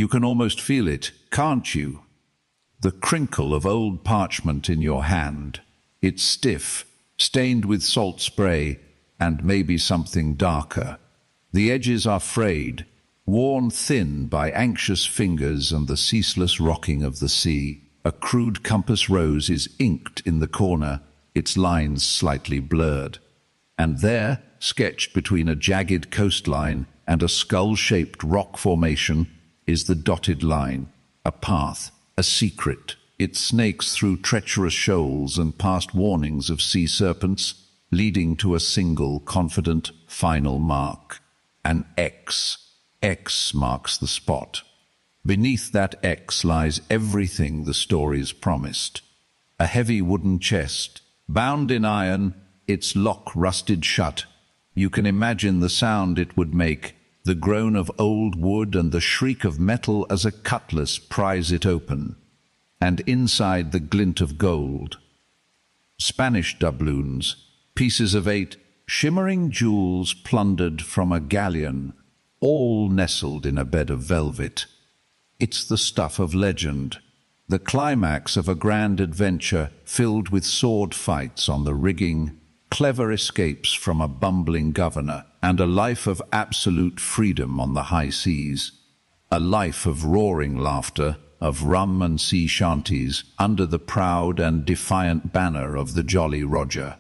You can almost feel it, can't you? The crinkle of old parchment in your hand. It's stiff, stained with salt spray, and maybe something darker. The edges are frayed, worn thin by anxious fingers and the ceaseless rocking of the sea. A crude compass rose is inked in the corner, its lines slightly blurred. And there, sketched between a jagged coastline and a skull-shaped rock formation, is the dotted line, a path, a secret. It snakes through treacherous shoals and past warnings of sea serpents, leading to a single, confident, final mark. An X. X marks the spot. Beneath that X lies everything the stories promised. A heavy wooden chest, bound in iron, its lock rusted shut. You can imagine the sound it would make, the groan of old wood and the shriek of metal as a cutlass pries it open. And inside the glint of gold. Spanish doubloons, pieces of 8, shimmering jewels plundered from a galleon, all nestled in a bed of velvet. It's the stuff of legend, the climax of a grand adventure filled with sword fights on the rigging, clever escapes from a bumbling governor, and a life of absolute freedom on the high seas. A life of roaring laughter, of rum and sea shanties, under the proud and defiant banner of the Jolly Roger.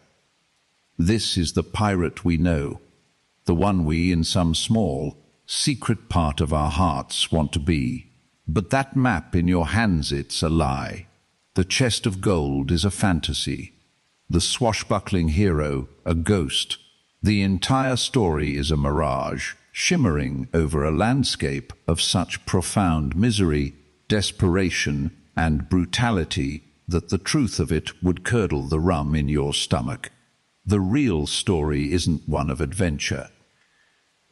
This is the pirate we know, the one we, in some small, secret part of our hearts, want to be. But that map in your hands, it's a lie. The chest of gold is a fantasy. The swashbuckling hero, a ghost. The entire story is a mirage, shimmering over a landscape of such profound misery, desperation, and brutality that the truth of it would curdle the rum in your stomach. The real story isn't one of adventure.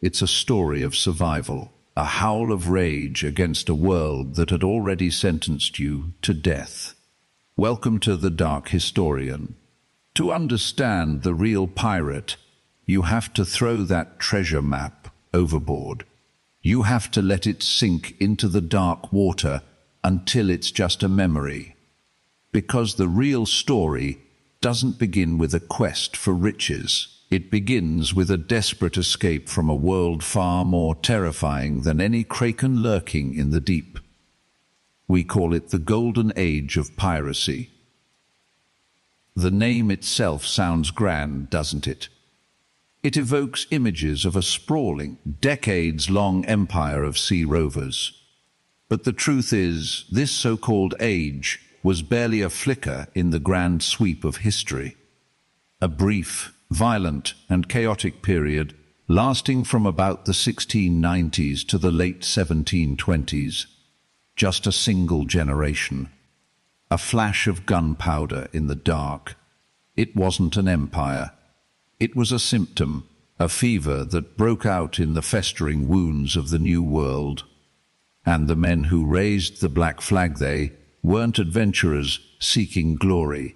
It's a story of survival, a howl of rage against a world that had already sentenced you to death. Welcome to the Dark Historian. To understand the real pirate, you have to throw that treasure map overboard. You have to let it sink into the dark water until it's just a memory. Because the real story doesn't begin with a quest for riches. It begins with a desperate escape from a world far more terrifying than any kraken lurking in the deep. We call it the Golden Age of Piracy. The name itself sounds grand, doesn't it? It evokes images of a sprawling, decades-long empire of sea rovers. But the truth is, this so-called age was barely a flicker in the grand sweep of history. A brief, violent and chaotic period lasting from about the 1690s to the late 1720s. Just a single generation. A flash of gunpowder in the dark. It wasn't an empire. It was a symptom, a fever that broke out in the festering wounds of the New World. And the men who raised the black flag, they weren't adventurers seeking glory.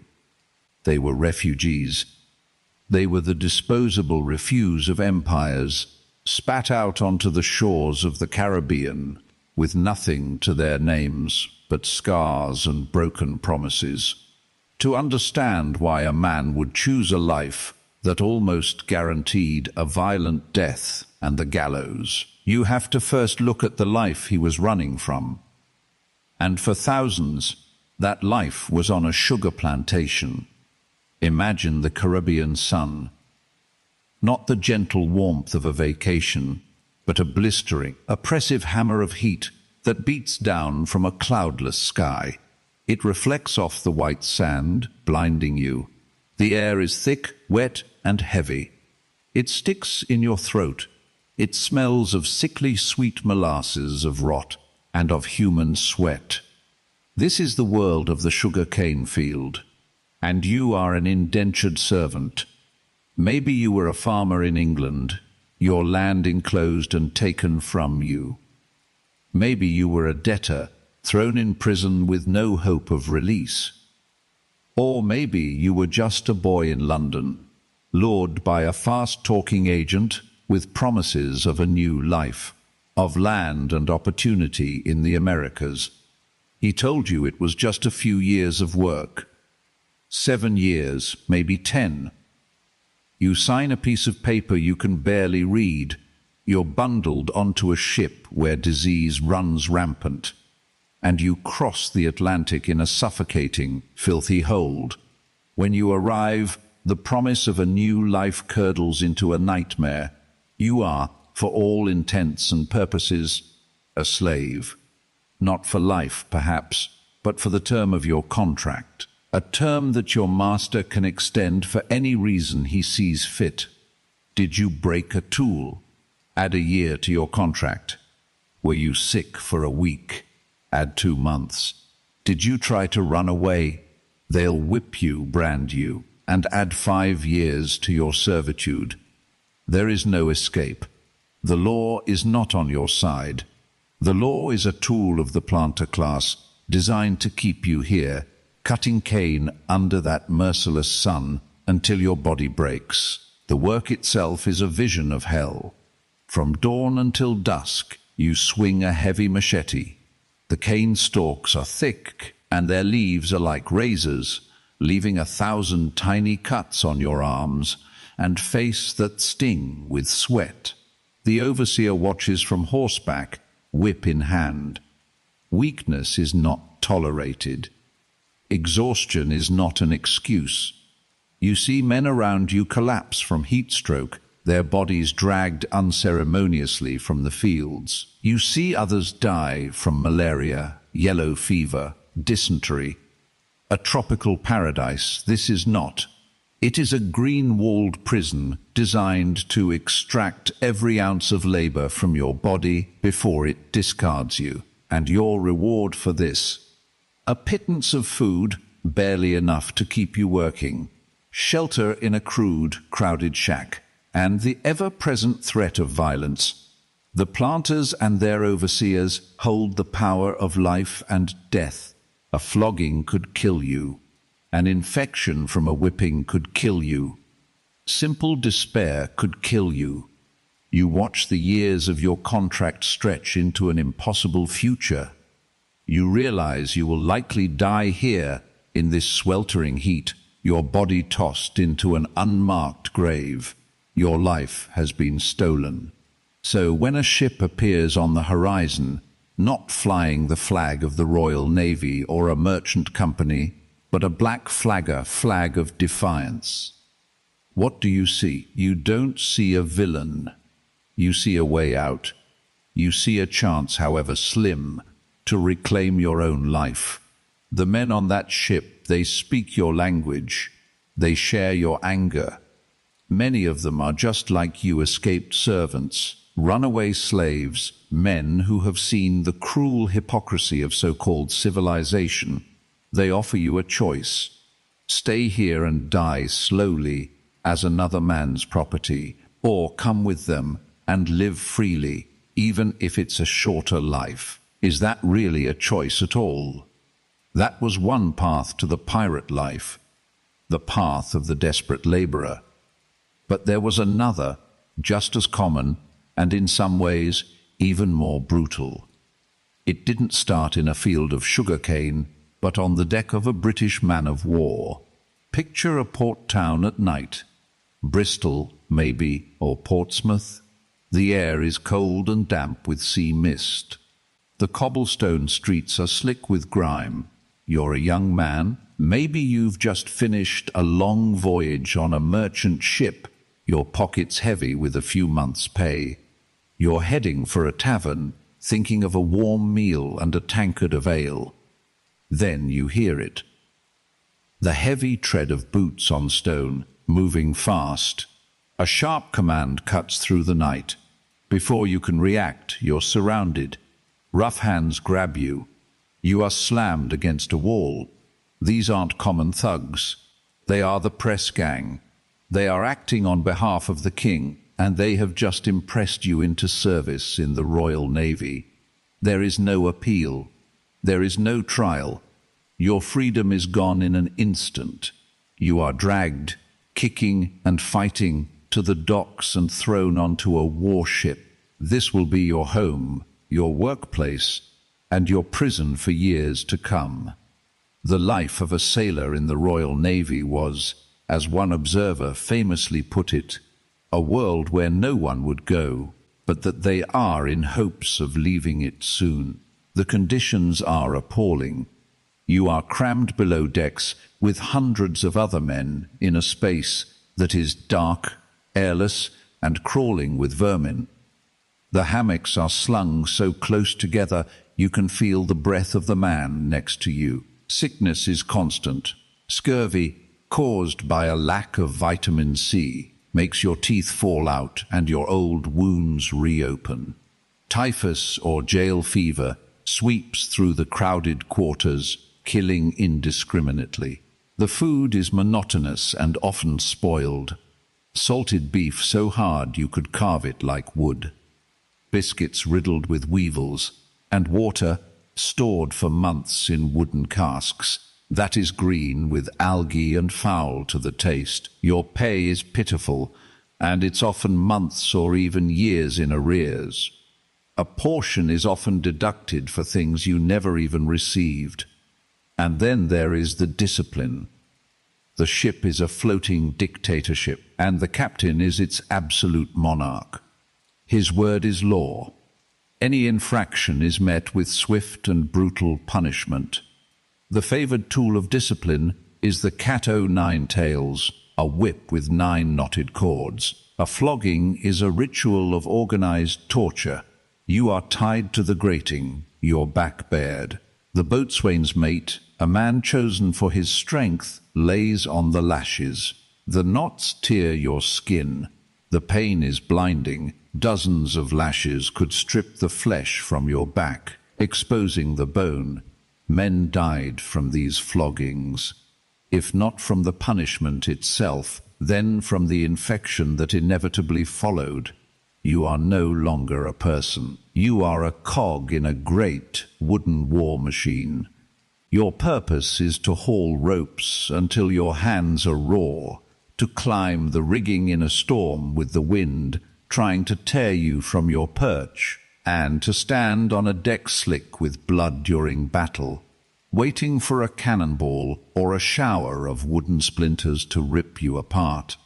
They were refugees. They were the disposable refuse of empires, spat out onto the shores of the Caribbean, with nothing to their names but scars and broken promises. To understand why a man would choose a life that almost guaranteed a violent death and the gallows, you have to first look at the life he was running from. And for thousands, that life was on a sugar plantation. Imagine the Caribbean sun. Not the gentle warmth of a vacation, but a blistering, oppressive hammer of heat that beats down from a cloudless sky. It reflects off the white sand, blinding you. The air is thick, wet, and heavy. It sticks in your throat. It smells of sickly sweet molasses, of rot, and of human sweat. This is the world of the sugar cane field. And you are an indentured servant. Maybe you were a farmer in England, your land enclosed and taken from you. Maybe you were a debtor, thrown in prison with no hope of release. Or maybe you were just a boy in London, lured by a fast-talking agent with promises of a new life. of land and opportunity in the Americas. He told you it was just a few years of work. 7 years, maybe 10. You sign a piece of paper you can barely read. You're bundled onto a ship where disease runs rampant, and you cross the Atlantic in a suffocating, filthy hold. When you arrive, the promise of a new life curdles into a nightmare. You are, for all intents and purposes, a slave. Not for life, perhaps, but for the term of your contract. A term that your master can extend for any reason he sees fit. Did you break a tool? Add a year to your contract. Were you sick for a week? Add 2 months. Did you try to run away? They'll whip you, brand you, and add 5 years to your servitude. There is no escape. The law is not on your side. The law is a tool of the planter class, designed to keep you here, cutting cane under that merciless sun until your body breaks. The work itself is a vision of hell. From dawn until dusk, you swing a heavy machete. The cane stalks are thick, and their leaves are like razors, leaving 1,000 tiny cuts on your arms and face that sting with sweat. The overseer watches from horseback, whip in hand. Weakness is not tolerated. Exhaustion is not an excuse. You see men around you collapse from heat stroke, their bodies dragged unceremoniously from the fields. You see others die from malaria, yellow fever, dysentery. A tropical paradise, this is not. It is a green-walled prison designed to extract every ounce of labor from your body before it discards you. And your reward for this? A pittance of food, barely enough to keep you working. Shelter in a crude, crowded shack. And the ever-present threat of violence. The planters and their overseers hold the power of life and death. A flogging could kill you. An infection from a whipping could kill you. Simple despair could kill you. You watch the years of your contract stretch into an impossible future. You realize you will likely die here in this sweltering heat, your body tossed into an unmarked grave. Your life has been stolen. So when a ship appears on the horizon, not flying the flag of the Royal Navy or a merchant company, but a black flag of defiance, what do you see? You don't see a villain. You see a way out. You see a chance, however slim, to reclaim your own life. The men on that ship, they speak your language. They share your anger. Many of them are just like you, escaped servants, runaway slaves, men who have seen the cruel hypocrisy of so-called civilization. They offer you a choice. Stay here and die slowly as another man's property, or come with them and live freely, even if it's a shorter life. Is that really a choice at all? That was one path to the pirate life, the path of the desperate laborer. But there was another, just as common, and in some ways even more brutal. It didn't start in a field of sugarcane, but on the deck of a British man-of-war. Picture a port town at night. Bristol, maybe, or Portsmouth. The air is cold and damp with sea mist. The cobblestone streets are slick with grime. You're a young man. Maybe you've just finished a long voyage on a merchant ship, your pockets heavy with a few months' pay. You're heading for a tavern, thinking of a warm meal and a tankard of ale. Then you hear it. The heavy tread of boots on stone, moving fast. A sharp command cuts through the night. Before you can react, you're surrounded. Rough hands grab you. You are slammed against a wall. These aren't common thugs. They are the press gang. They are acting on behalf of the king, and they have just impressed you into service in the Royal Navy. There is no appeal. There is no trial. Your freedom is gone in an instant. You are dragged, kicking and fighting, to the docks and thrown onto a warship. This will be your home, your workplace, and your prison for years to come. The life of a sailor in the Royal Navy was, as one observer famously put it, a world where no one would go, but that they are in hopes of leaving it soon. The conditions are appalling. You are crammed below decks with hundreds of other men in a space that is dark, airless, and crawling with vermin. The hammocks are slung so close together you can feel the breath of the man next to you. Sickness is constant. Scurvy, caused by a lack of vitamin C, makes your teeth fall out and your old wounds reopen. Typhus or jail fever sweeps through the crowded quarters, killing indiscriminately. The food is monotonous and often spoiled. Salted beef so hard you could carve it like wood. Biscuits riddled with weevils, and water stored for months in wooden casks that is green with algae and foul to the taste. Your pay is pitiful, and it's often months or even years in arrears. A portion is often deducted for things you never even received. And then there is the discipline. The ship is a floating dictatorship, and the captain is its absolute monarch. His word is law. Any infraction is met with swift and brutal punishment. The favored tool of discipline is the cat o' nine tails, a whip with 9 knotted cords. A flogging is a ritual of organized torture. You are tied to the grating, your back bared. The boatswain's mate, a man chosen for his strength, lays on the lashes. The knots tear your skin. The pain is blinding. Dozens of lashes could strip the flesh from your back, exposing the bone. Men died from these floggings. If not from the punishment itself, then from the infection that inevitably followed. You are no longer a person. You are a cog in a great wooden war machine. Your purpose is to haul ropes until your hands are raw, to climb the rigging in a storm with the wind trying to tear you from your perch, and to stand on a deck slick with blood during battle, waiting for a cannonball or a shower of wooden splinters to rip you apart.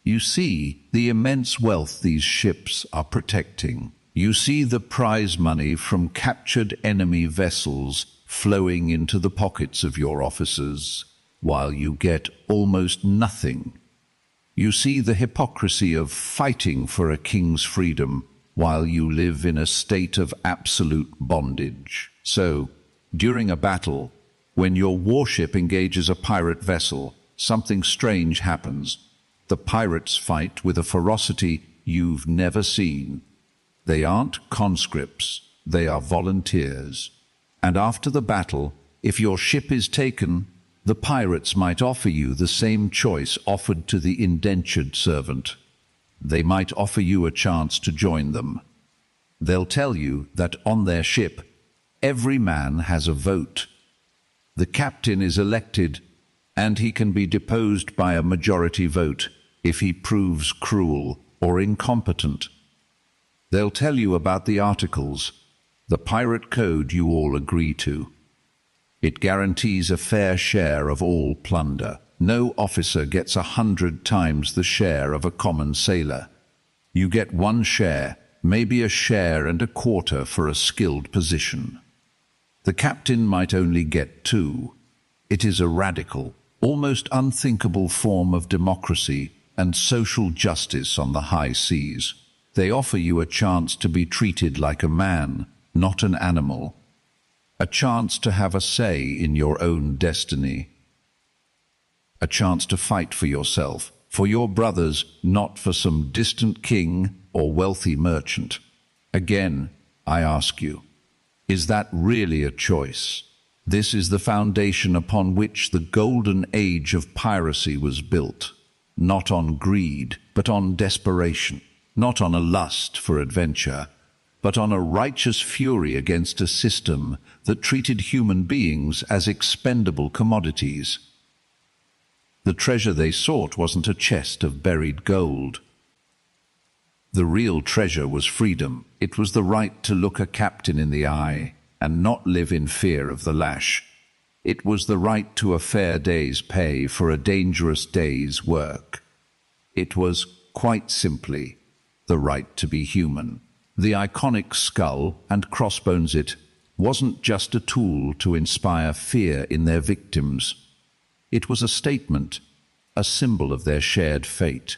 You see the immense wealth these ships are protecting. You see the prize money from captured enemy vessels flowing into the pockets of your officers, while you get almost nothing. You see the hypocrisy of fighting for a king's freedom while you live in a state of absolute bondage. So, during a battle, when your warship engages a pirate vessel, something strange happens. The pirates fight with a ferocity you've never seen. They aren't conscripts, they are volunteers. And after the battle, if your ship is taken, the pirates might offer you the same choice offered to the indentured servant. They might offer you a chance to join them. They'll tell you that on their ship, every man has a vote. The captain is elected, and he can be deposed by a majority vote if he proves cruel or incompetent. They'll tell you about the Articles, the pirate code you all agree to. It guarantees a fair share of all plunder. No officer gets 100 times the share of a common sailor. You get 1 share, maybe a share and a quarter for a skilled position. The captain might only get 2. It is a radical, almost unthinkable form of democracy and social justice on the high seas. They offer you a chance to be treated like a man, not an animal. A chance to have a say in your own destiny. A chance to fight for yourself, for your brothers, not for some distant king or wealthy merchant. Again, I ask you, is that really a choice? This is the foundation upon which the Golden Age of Piracy was built. Not on greed, but on desperation. Not on a lust for adventure, but on a righteous fury against a system that treated human beings as expendable commodities. The treasure they sought wasn't a chest of buried gold. The real treasure was freedom. It was the right to look a captain in the eye and not live in fear of the lash. It was the right to a fair day's pay for a dangerous day's work. It was, quite simply, the right to be human. The iconic skull and crossbones it wasn't just a tool to inspire fear in their victims. It was a statement, a symbol of their shared fate.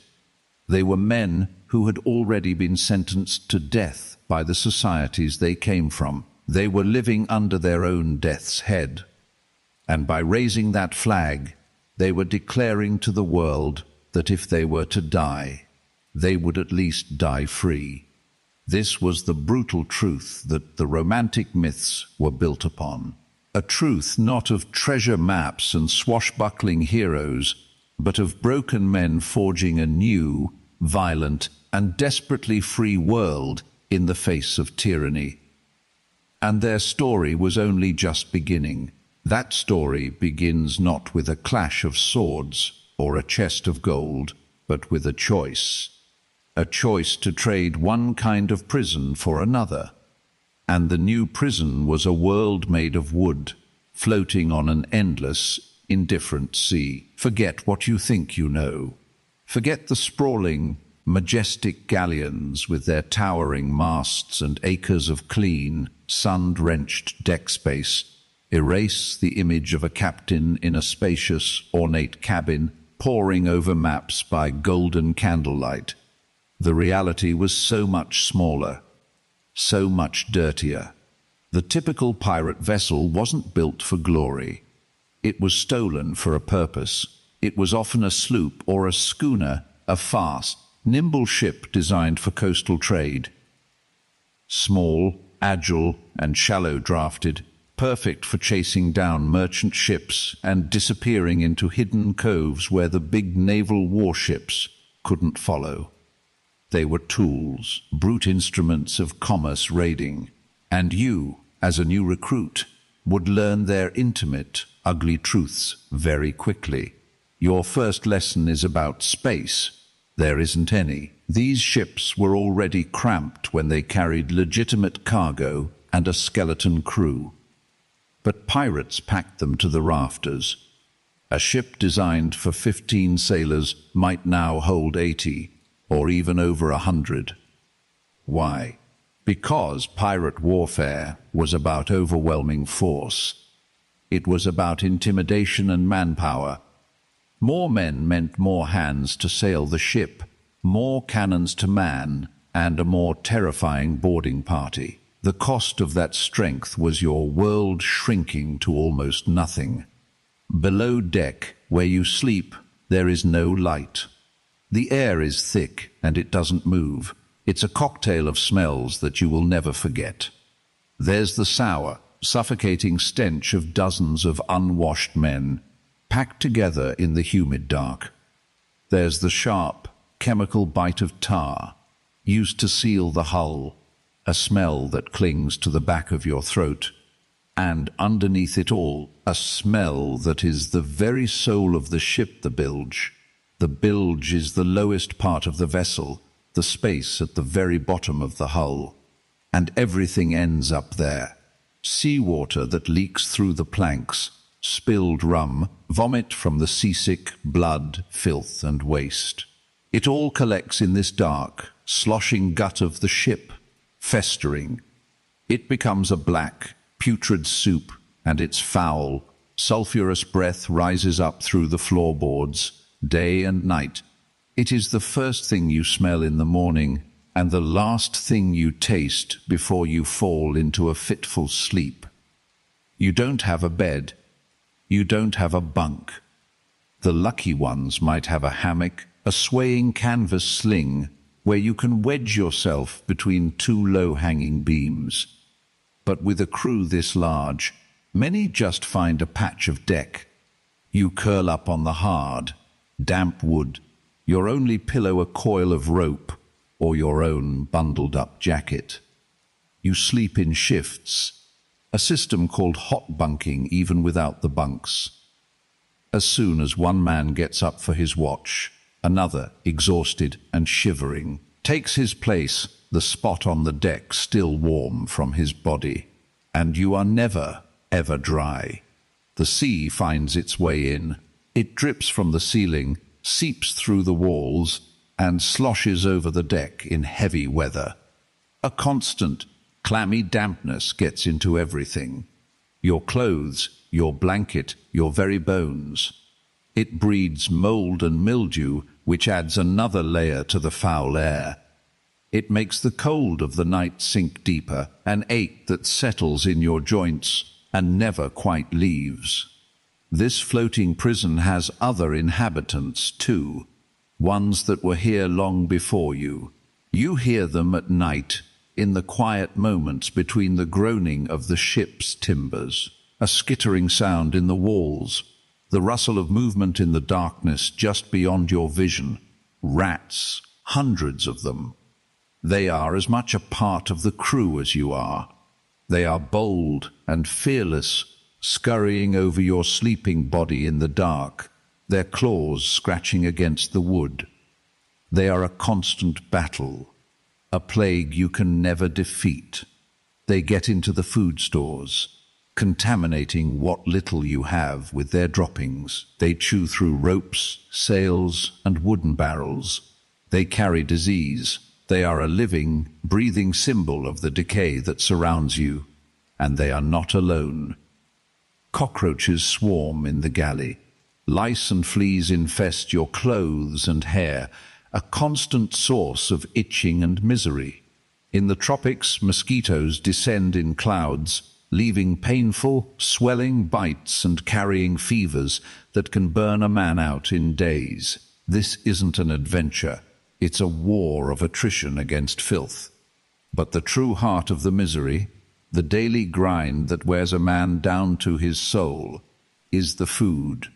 They were men who had already been sentenced to death by the societies they came from. They were living under their own death's head. And by raising that flag, they were declaring to the world that if they were to die, they would at least die free. This was the brutal truth that the romantic myths were built upon. A truth not of treasure maps and swashbuckling heroes, but of broken men forging a new, violent, and desperately free world in the face of tyranny. And their story was only just beginning. That story begins not with a clash of swords or a chest of gold, but with a choice. A choice to trade one kind of prison for another. And the new prison was a world made of wood, floating on an endless, indifferent sea. Forget what you think you know. Forget the sprawling, majestic galleons with their towering masts and acres of clean, sun-drenched deck space. Erase the image of a captain in a spacious, ornate cabin, poring over maps by golden candlelight. The reality was so much smaller, so much dirtier. The typical pirate vessel wasn't built for glory. It was stolen for a purpose. It was often a sloop or a schooner, a fast, nimble ship designed for coastal trade. Small, agile, and shallow-drafted, perfect for chasing down merchant ships and disappearing into hidden coves where the big naval warships couldn't follow. They were tools, brute instruments of commerce raiding, and you, as a new recruit, would learn their intimate, ugly truths very quickly. Your first lesson is about space. There isn't any. These ships were already cramped when they carried legitimate cargo and a skeleton crew. But pirates packed them to the rafters. A ship designed for 15 sailors might now hold 80, or even over 100. Why? Because pirate warfare was about overwhelming force. It was about intimidation and manpower. More men meant more hands to sail the ship, more cannons to man, and a more terrifying boarding party. The cost of that strength was your world shrinking to almost nothing. Below deck, where you sleep, there is no light. The air is thick, and it doesn't move. It's a cocktail of smells that you will never forget. There's the sour, suffocating stench of dozens of unwashed men, packed together in the humid dark. There's the sharp, chemical bite of tar, used to seal the hull, a smell that clings to the back of your throat, and underneath it all, a smell that is the very soul of the ship, the bilge. The bilge is the lowest part of the vessel, the space at the very bottom of the hull, and everything ends up there. Seawater that leaks through the planks, spilled rum, vomit from the seasick, blood, filth, and waste. It all collects in this dark, sloshing gut of the ship, festering. It becomes a black, putrid soup, and its foul, sulphurous breath rises up through the floorboards, day and night. It is the first thing you smell in the morning, and the last thing you taste before you fall into a fitful sleep. You don't have a bed. You don't have a bunk. The lucky ones might have a hammock, a swaying canvas sling, where you can wedge yourself between two low-hanging beams. But with a crew this large, many just find a patch of deck. You curl up on the hard, damp wood, your only pillow a coil of rope or your own bundled-up jacket. You sleep in shifts, a system called hot bunking even without the bunks. As soon as one man gets up for his watch, another, exhausted and shivering, takes his place, the spot on the deck still warm from his body. And you are never, ever dry. The sea finds its way in. It drips from the ceiling, seeps through the walls, and sloshes over the deck in heavy weather. A constant, clammy dampness gets into everything. Your clothes, your blanket, your very bones. It breeds mold and mildew, which adds another layer to the foul air. It makes the cold of the night sink deeper, an ache that settles in your joints and never quite leaves. This floating prison has other inhabitants too, ones that were here long before you. You hear them at night, in the quiet moments between the groaning of the ship's timbers, a skittering sound in the walls, the rustle of movement in the darkness just beyond your vision. Rats, hundreds of them. They are as much a part of the crew as you are. They are bold and fearless, scurrying over your sleeping body in the dark, their claws scratching against the wood. They are a constant battle, a plague you can never defeat. They get into the food stores, contaminating what little you have with their droppings. They chew through ropes, sails, and wooden barrels. They carry disease. They are a living, breathing symbol of the decay that surrounds you, and they are not alone. Cockroaches swarm in the galley. Lice and fleas infest your clothes and hair, a constant source of itching and misery. In the tropics, mosquitoes descend in clouds, leaving painful, swelling bites and carrying fevers that can burn a man out in days. This isn't an adventure. It's a war of attrition against filth. But the true heart of the misery, the daily grind that wears a man down to his soul, is the food,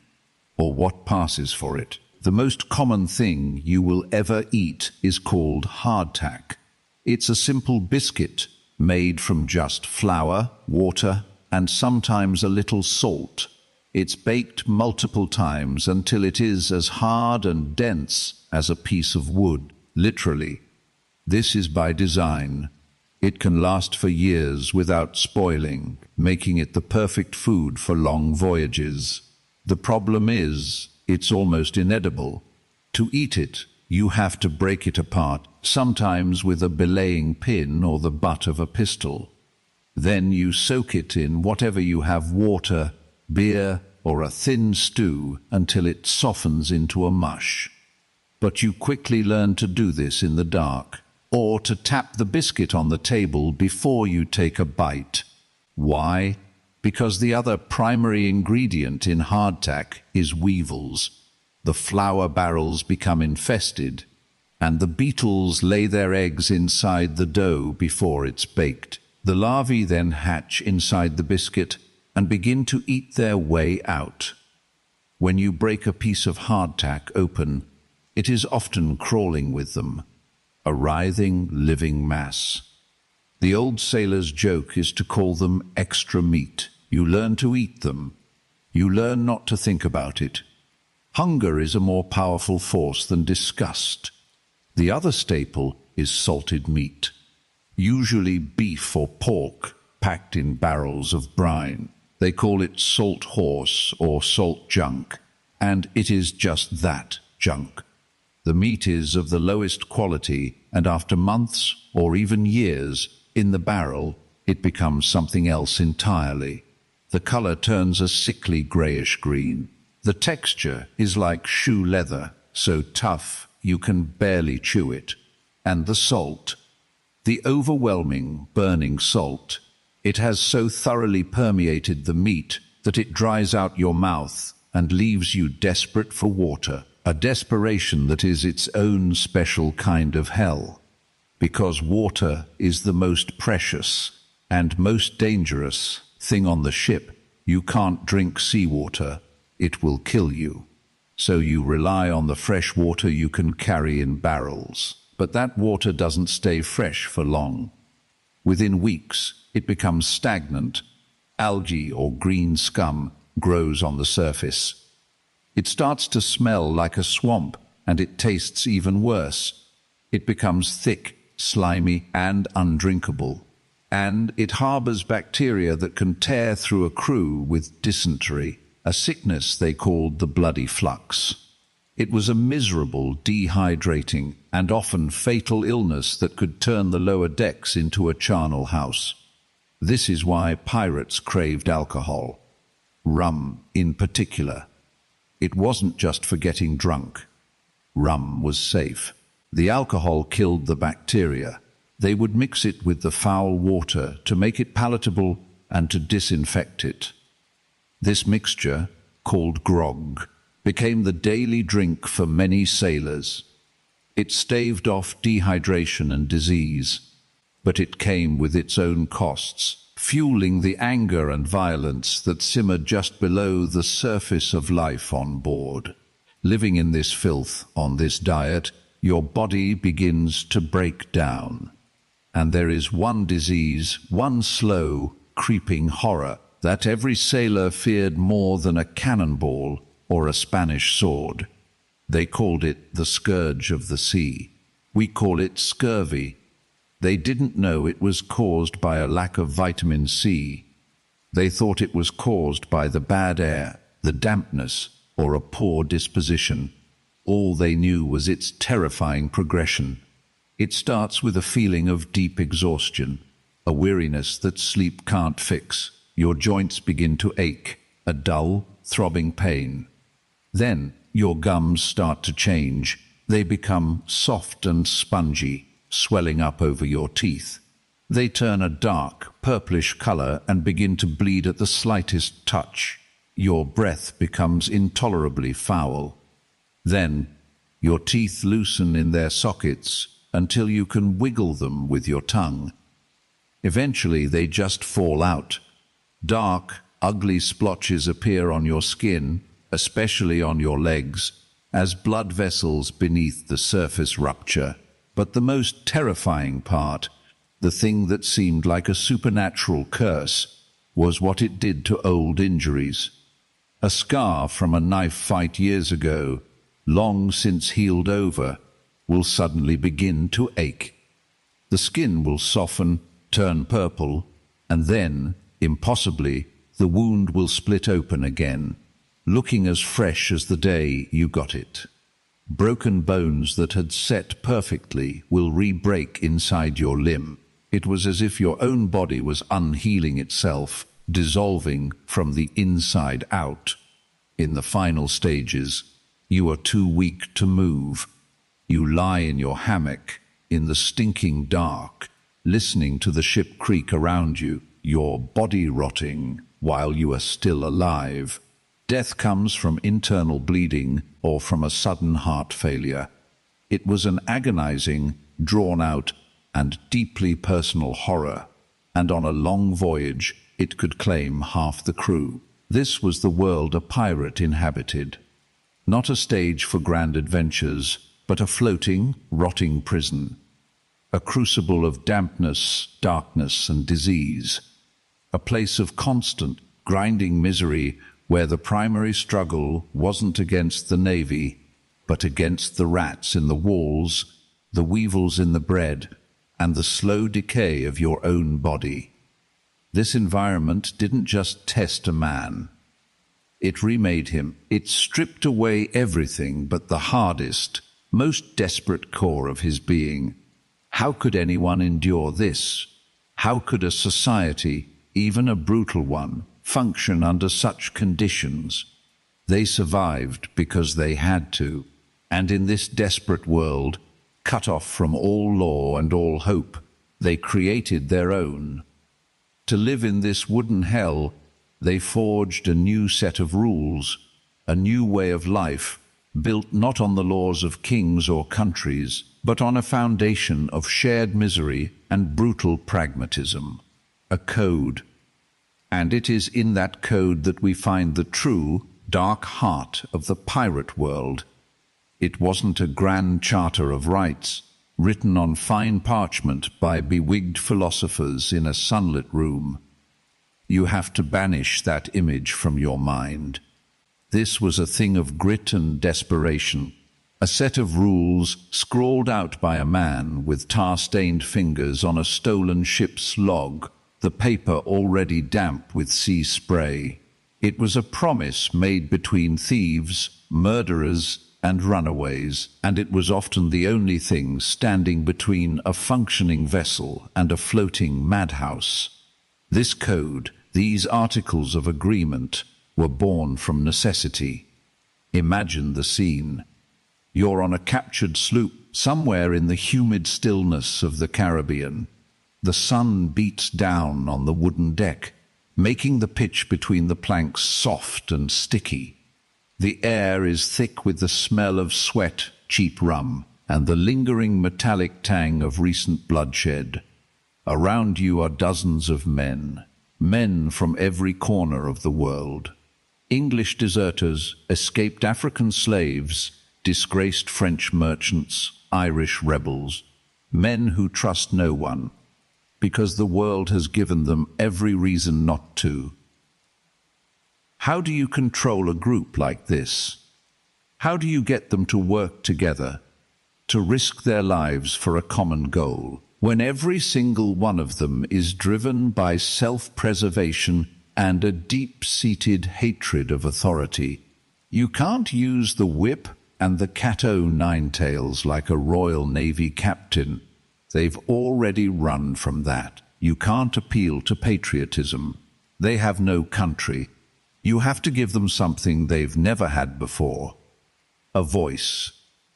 or what passes for it. The most common thing you will ever eat is called hardtack. It's a simple biscuit made from just flour, water, and sometimes a little salt. It's baked multiple times until it is as hard and dense as a piece of wood, literally. This is by design. It can last for years without spoiling, making it the perfect food for long voyages. The problem is, it's almost inedible. To eat it, you have to break it apart, sometimes with a belaying pin or the butt of a pistol. Then you soak it in whatever you have, water, beer, or a thin stew, until it softens into a mush. But you quickly learn to do this in the dark, or to tap the biscuit on the table before you take a bite. Why? Because the other primary ingredient in hardtack is weevils. The flour barrels become infested, and the beetles lay their eggs inside the dough before it's baked. The larvae then hatch inside the biscuit and begin to eat their way out. When you break a piece of hardtack open, it is often crawling with them, a writhing, living mass. The old sailor's joke is to call them extra meat. You learn to eat them. You learn not to think about it. Hunger is a more powerful force than disgust. The other staple is salted meat, usually beef or pork, packed in barrels of brine. They call it salt horse or salt junk, and it is just that, junk. The meat is of the lowest quality, and after months or even years in the barrel, it becomes something else entirely. The color turns a sickly grayish green. The texture is like shoe leather, so tough you can barely chew it. And the salt, the overwhelming, burning salt, it has so thoroughly permeated the meat that it dries out your mouth and leaves you desperate for water, a desperation that is its own special kind of hell. Because water is the most precious and most dangerous thing on the ship. You can't drink seawater, it will kill you. So you rely on the fresh water you can carry in barrels. But that water doesn't stay fresh for long. Within weeks, it becomes stagnant. Algae or green scum grows on the surface. It starts to smell like a swamp, and it tastes even worse. It becomes thick, slimy, and undrinkable. And it harbors bacteria that can tear through a crew with dysentery, a sickness they called the bloody flux. It was a miserable, dehydrating, and often fatal illness that could turn the lower decks into a charnel house. This is why pirates craved alcohol. Rum, in particular. It wasn't just for getting drunk. Rum was safe. The alcohol killed the bacteria. They would mix it with the foul water to make it palatable and to disinfect it. This mixture, called grog, became the daily drink for many sailors. It staved off dehydration and disease, but it came with its own costs, fueling the anger and violence that simmered just below the surface of life on board. Living in this filth, on this diet, your body begins to break down. And there is one disease, one slow, creeping horror that every sailor feared more than a cannonball or a Spanish sword. They called it the scourge of the sea. We call it scurvy. They didn't know it was caused by a lack of vitamin C. They thought it was caused by the bad air, the dampness, or a poor disposition. All they knew was its terrifying progression. It starts with a feeling of deep exhaustion, a weariness that sleep can't fix. Your joints begin to ache, a dull, throbbing pain. Then your gums start to change. They become soft and spongy, swelling up over your teeth. They turn a dark, purplish color and begin to bleed at the slightest touch. Your breath becomes intolerably foul. Then your teeth loosen in their sockets until you can wiggle them with your tongue. Eventually they just fall out. Dark, ugly splotches appear on your skin, especially on your legs, as blood vessels beneath the surface rupture. But the most terrifying part, the thing that seemed like a supernatural curse, was what it did to old injuries. A scar from a knife fight years ago, long since healed over, will suddenly begin to ache. The skin will soften, turn purple, and then, impossibly, the wound will split open again, looking as fresh as the day you got it. Broken bones that had set perfectly will re-break inside your limb. It was as if your own body was unhealing itself, dissolving from the inside out. In the final stages, you are too weak to move. You lie in your hammock, in the stinking dark, listening to the ship creak around you, your body rotting while you are still alive. Death comes from internal bleeding or from a sudden heart failure. It was an agonizing, drawn-out, and deeply personal horror, and on a long voyage it could claim half the crew. This was the world a pirate inhabited. Not a stage for grand adventures, but a floating, rotting prison. A crucible of dampness, darkness, and disease. A place of constant, grinding misery where the primary struggle wasn't against the navy, but against the rats in the walls, the weevils in the bread, and the slow decay of your own body. This environment didn't just test a man. It remade him. It stripped away everything but the hardest, most desperate core of his being. How could anyone endure this? How could a society, even a brutal one, function under such conditions? They survived because they had to, and in this desperate world, cut off from all law and all hope, they created their own. To live in this wooden hell, they forged a new set of rules, a new way of life, built not on the laws of kings or countries, but on a foundation of shared misery and brutal pragmatism. A code. And it is in that code that we find the true, dark heart of the pirate world. It wasn't a grand charter of rights, written on fine parchment by bewigged philosophers in a sunlit room. You have to banish that image from your mind. This was a thing of grit and desperation, A set of rules scrawled out by a man with tar-stained fingers on a stolen ship's log, the paper already damp with sea spray. It was a promise made between thieves, murderers, and runaways, and it was often the only thing standing between a functioning vessel and a floating madhouse. This code, these articles of agreement, were born from necessity. Imagine the scene. You're on a captured sloop somewhere in the humid stillness of the Caribbean. The sun beats down on the wooden deck, making the pitch between the planks soft and sticky. The air is thick with the smell of sweat, cheap rum, and the lingering metallic tang of recent bloodshed. Around you are dozens of men from every corner of the world. English deserters, escaped African slaves, disgraced French merchants, Irish rebels, men who trust no one, because the world has given them every reason not to. How do you control a group like this? How do you get them to work together, to risk their lives for a common goal, when every single one of them is driven by self-preservation and a deep-seated hatred of authority? You can't use the whip and the cat-o'-nine-tails like a Royal Navy captain. They've already run from that. You can't appeal to patriotism. They have no country. You have to give them something they've never had before. A voice,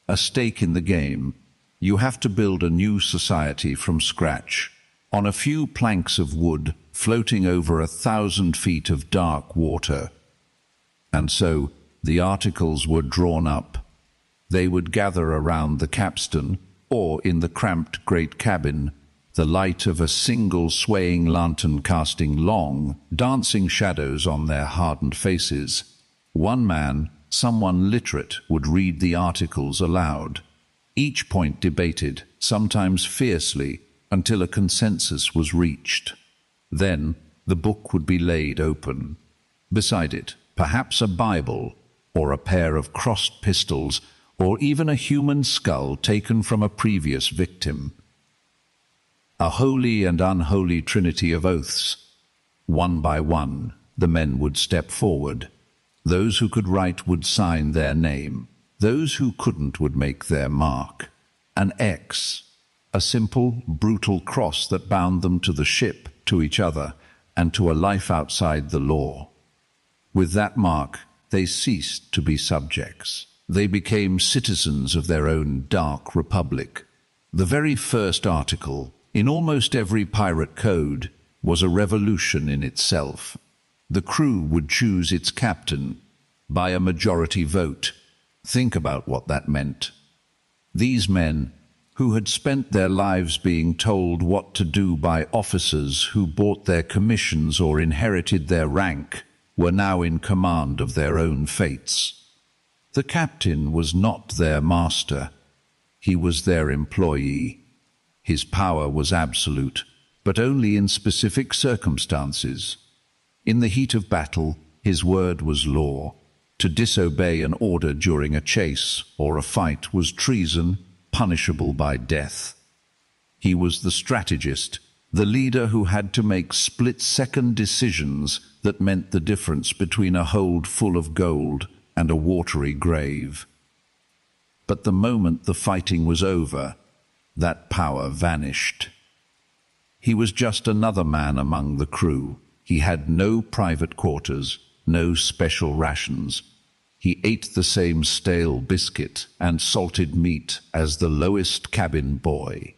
a stake in the game. You have to build a new society from scratch, on a few planks of wood floating over 1,000 feet of dark water. And so the articles were drawn up. They would gather around the capstan, or in the cramped great cabin, the light of a single swaying lantern casting long, dancing shadows on their hardened faces. One man, someone literate, would read the articles aloud. Each point debated, sometimes fiercely, until a consensus was reached. Then the book would be laid open. Beside it, perhaps a Bible, or a pair of crossed pistols, or even a human skull taken from a previous victim. A holy and unholy trinity of oaths. One by one, the men would step forward. Those who could write would sign their name. Those who couldn't would make their mark. An X, a simple, brutal cross that bound them to the ship, to each other, and to a life outside the law. With that mark, they ceased to be subjects. They became citizens of their own dark republic. The very first article, in almost every pirate code, was a revolution in itself. The crew would choose its captain by a majority vote. Think about what that meant. These men, who had spent their lives being told what to do by officers who bought their commissions or inherited their rank, were now in command of their own fates. The captain was not their master. He was their employee. His power was absolute, but only in specific circumstances. In the heat of battle, his word was law. To disobey an order during a chase or a fight was treason, punishable by death. He was the strategist, the leader who had to make split-second decisions that meant the difference between a hold full of gold and a watery grave. But the moment the fighting was over, that power vanished. He was just another man among the crew. He had no private quarters, no special rations. He ate the same stale biscuit and salted meat as the lowest cabin boy.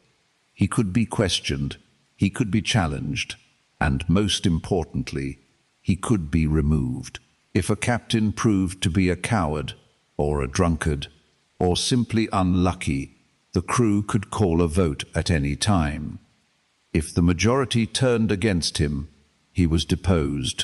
He could be questioned, he could be challenged, and most importantly, he could be removed. If a captain proved to be a coward, or a drunkard, or simply unlucky, the crew could call a vote at any time. If the majority turned against him, he was deposed,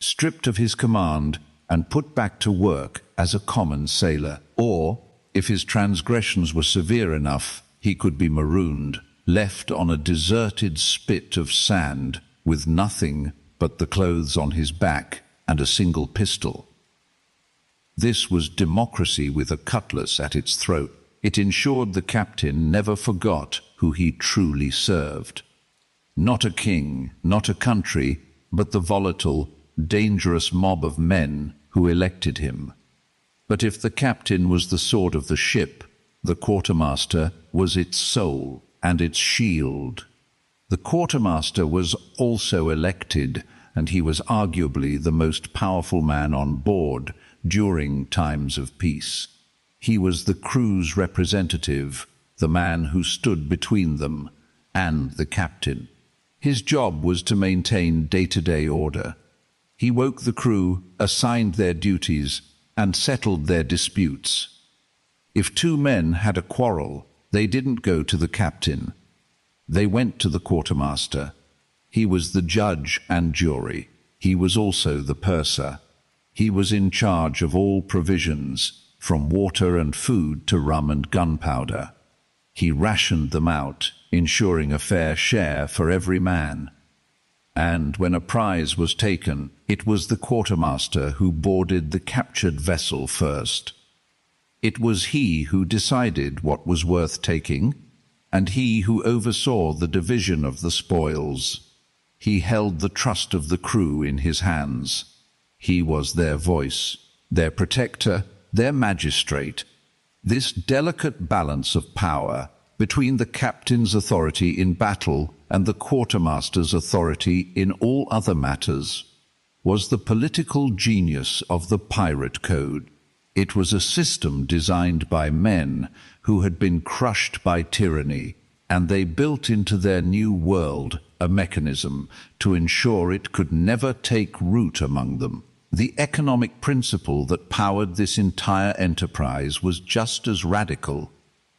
stripped of his command, and put back to work as a common sailor. Or, if his transgressions were severe enough, he could be marooned, left on a deserted spit of sand, with nothing but the clothes on his back and a single pistol. This was democracy with a cutlass at its throat. It ensured the captain never forgot who he truly served. Not a king, not a country, but the volatile, dangerous mob of men who elected him. But if the captain was the sword of the ship, the quartermaster was its soul and its shield. The quartermaster was also elected, and he was arguably the most powerful man on board during times of peace. He was the crew's representative, the man who stood between them and the captain. His job was to maintain day-to-day order. He woke the crew, assigned their duties, and settled their disputes. If two men had a quarrel, they didn't go to the captain. They went to the quartermaster. He was the judge and jury. He was also the purser. He was in charge of all provisions, from water and food to rum and gunpowder. He rationed them out, ensuring a fair share for every man. And when a prize was taken, it was the quartermaster who boarded the captured vessel first. It was he who decided what was worth taking, and he who oversaw the division of the spoils. He held the trust of the crew in his hands. He was their voice, their protector, their magistrate. This delicate balance of power between the captain's authority in battle and the quartermaster's authority in all other matters was the political genius of the pirate code. It was a system designed by men who had been crushed by tyranny, and they built into their new world a mechanism to ensure it could never take root among them. The economic principle that powered this entire enterprise was just as radical.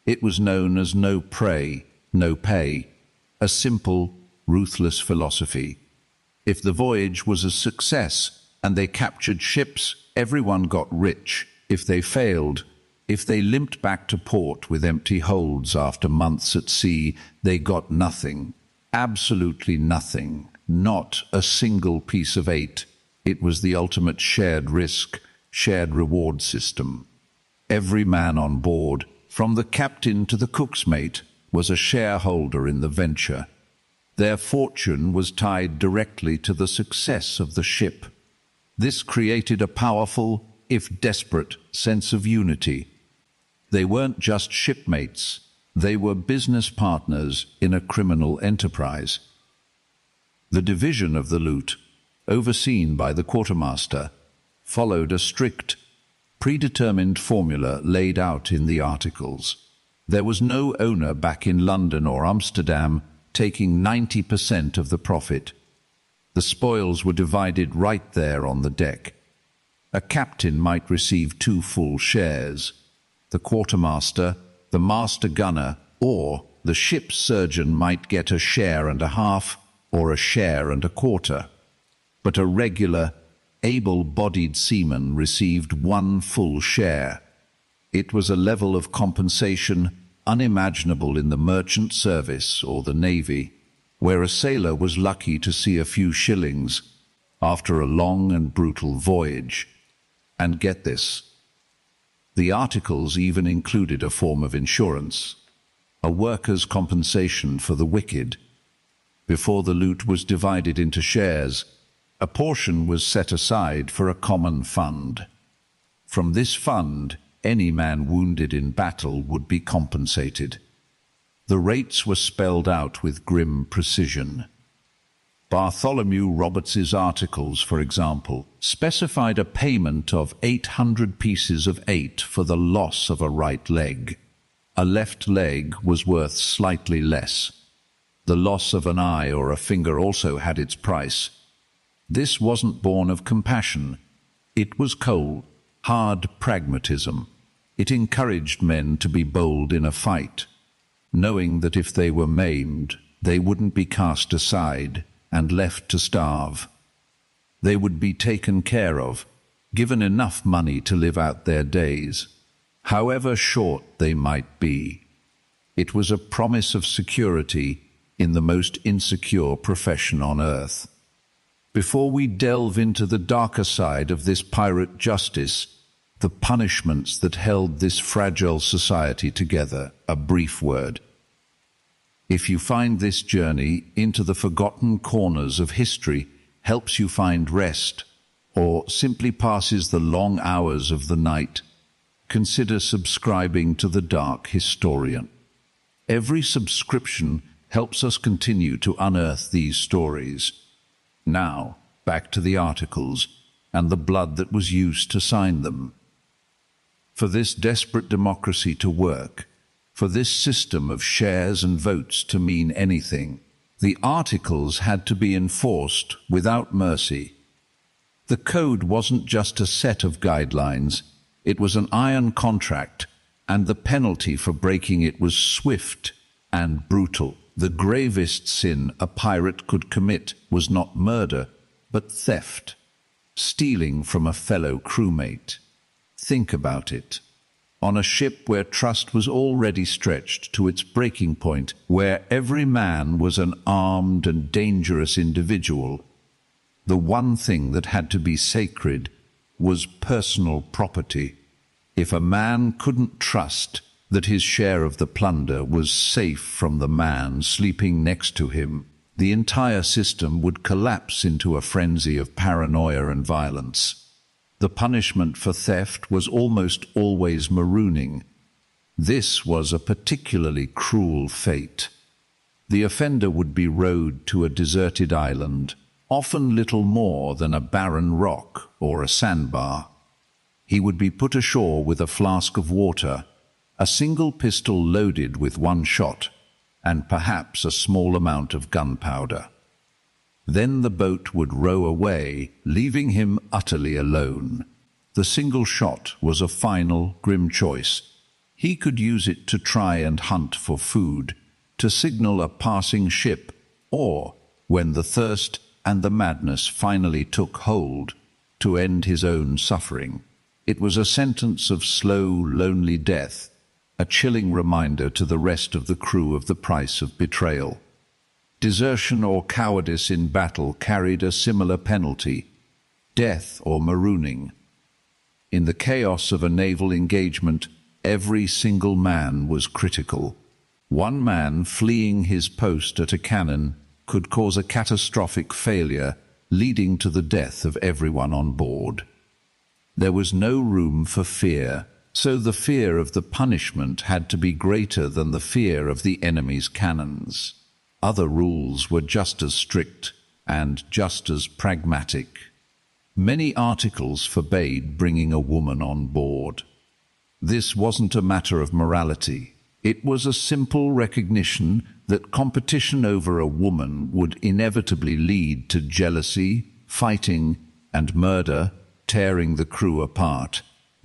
It was known as no prey, no pay, a simple, ruthless philosophy. If the voyage was a success and they captured ships, everyone got rich. If they failed, if they limped back to port with empty holds after months at sea, they got nothing, absolutely nothing, not a single piece of eight. It was the ultimate shared risk, shared reward system. Every man on board, from the captain to the cook's mate, was a shareholder in the venture. Their fortune was tied directly to the success of the ship. This created a powerful, if desperate, sense of unity. They weren't just shipmates, they were business partners in a criminal enterprise. The division of the loot, overseen by the quartermaster, followed a strict, predetermined formula laid out in the articles. There was no owner back in London or Amsterdam taking 90% of the profit. The spoils were divided right there on the deck. A captain might receive 2 full shares. The quartermaster, the master gunner, or the ship's surgeon might get a share and a half, or a share and a quarter. But a regular, able-bodied seaman received 1 full share. It was a level of compensation unimaginable in the merchant service or the navy, where a sailor was lucky to see a few shillings after a long and brutal voyage. And get this, the articles even included a form of insurance, a workers' compensation for the wicked. Before the loot was divided into shares, a portion was set aside for a common fund. From this fund, any man wounded in battle would be compensated. The rates were spelled out with grim precision. Bartholomew Roberts's articles, for example, specified a payment of 800 pieces of 8 for the loss of a right leg. A left leg was worth slightly less. The loss of an eye or a finger also had its price. This wasn't born of compassion. It was cold, hard pragmatism. It encouraged men to be bold in a fight, knowing that if they were maimed, they wouldn't be cast aside and left to starve. They would be taken care of, given enough money to live out their days, however short they might be. It was a promise of security in the most insecure profession on earth. Before we delve into the darker side of this pirate justice, The punishments that held this fragile society together, a brief word. If you find this journey into the forgotten corners of history helps you find rest, or simply passes the long hours of the night, consider subscribing to The Dark Historian. Every subscription helps us continue to unearth these stories. Now, back to the articles and the blood that was used to sign them. For this desperate democracy to work, for this system of shares and votes to mean anything, the articles had to be enforced without mercy. The code wasn't just a set of guidelines, it was an iron contract, and the penalty for breaking it was swift and brutal. The gravest sin a pirate could commit was not murder, but theft, stealing from a fellow crewmate. Think about it. On a ship where trust was already stretched to its breaking point, where every man was an armed and dangerous individual, the one thing that had to be sacred was personal property. If a man couldn't trust that his share of the plunder was safe from the man sleeping next to him, the entire system would collapse into a frenzy of paranoia and violence. The punishment for theft was almost always marooning. This was a particularly cruel fate. The offender would be rowed to a deserted island, often little more than a barren rock or a sandbar. He would be put ashore with a flask of water, a single pistol loaded with one shot, and perhaps a small amount of gunpowder. Then the boat would row away, leaving him utterly alone. The single shot was a final, grim choice. He could use it to try and hunt for food, to signal a passing ship, or, when the thirst and the madness finally took hold, to end his own suffering. It was a sentence of slow, lonely death, a chilling reminder to the rest of the crew of the price of betrayal. Desertion or cowardice in battle carried a similar penalty, death or marooning. In the chaos of a naval engagement, every single man was critical. One man fleeing his post at a cannon could cause a catastrophic failure, leading to the death of everyone on board. There was no room for fear, so the fear of the punishment had to be greater than the fear of the enemy's cannons. Other rules were just as strict and just as pragmatic. Many articles forbade bringing a woman on board. This wasn't a matter of morality. It was a simple recognition that competition over a woman would inevitably lead to jealousy, fighting, and murder, tearing the crew apart.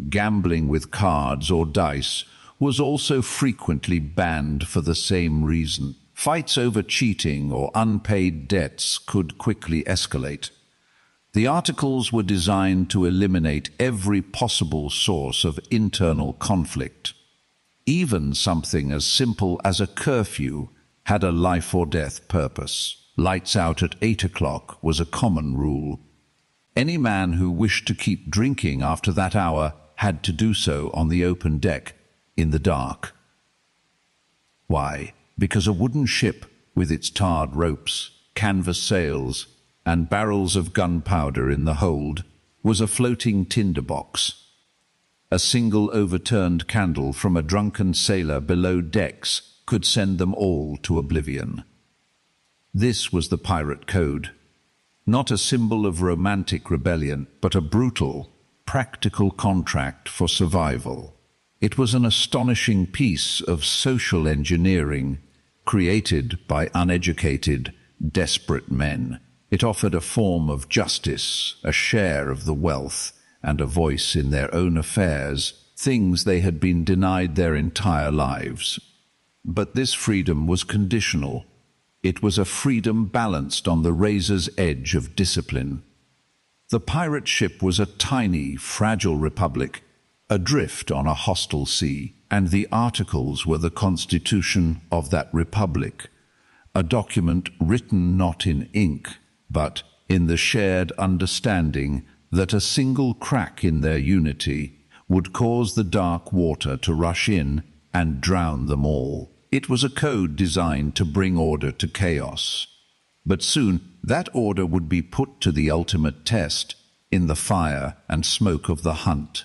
Gambling with cards or dice was also frequently banned for the same reason. Fights over cheating or unpaid debts could quickly escalate. The articles were designed to eliminate every possible source of internal conflict. Even something as simple as a curfew had a life-or-death purpose. Lights out at 8 o'clock was a common rule. Any man who wished to keep drinking after that hour had to do so on the open deck, in the dark. Why? Because a wooden ship with its tarred ropes, canvas sails, and barrels of gunpowder in the hold was a floating tinderbox. A single overturned candle from a drunken sailor below decks could send them all to oblivion. This was the pirate code, not a symbol of romantic rebellion, but a brutal, practical contract for survival. It was an astonishing piece of social engineering created by uneducated, desperate men. It offered a form of justice, a share of the wealth, and a voice in their own affairs, things they had been denied their entire lives. But this freedom was conditional. It was a freedom balanced on the razor's edge of discipline. The pirate ship was a tiny, fragile republic, adrift on a hostile sea, and the articles were the constitution of that republic, a document written not in ink, but in the shared understanding that a single crack in their unity would cause the dark water to rush in and drown them all. It was a code designed to bring order to chaos. But soon that order would be put to the ultimate test in the fire and smoke of the hunt.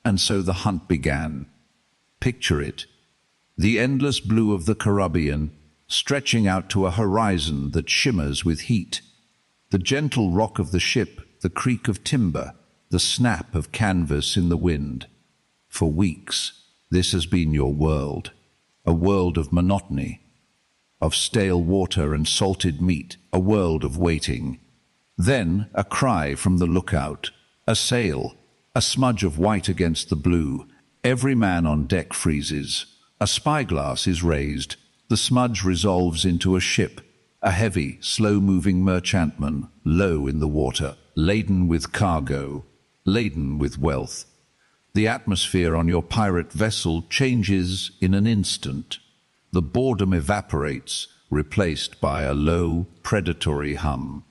And so the hunt began. Picture it. The endless blue of the Caribbean, stretching out to a horizon that shimmers with heat. The gentle rock of the ship, the creak of timber, the snap of canvas in the wind. For weeks, this has been your world, a world of monotony, of stale water and salted meat, a world of waiting. Then a cry from the lookout, a sail, a smudge of white against the blue. Every man on deck freezes. A spyglass is raised. The smudge resolves into a ship, a heavy, slow-moving merchantman, low in the water, laden with cargo, laden with wealth. The atmosphere on your pirate vessel changes in an instant. The boredom evaporates, replaced by a low, predatory hum.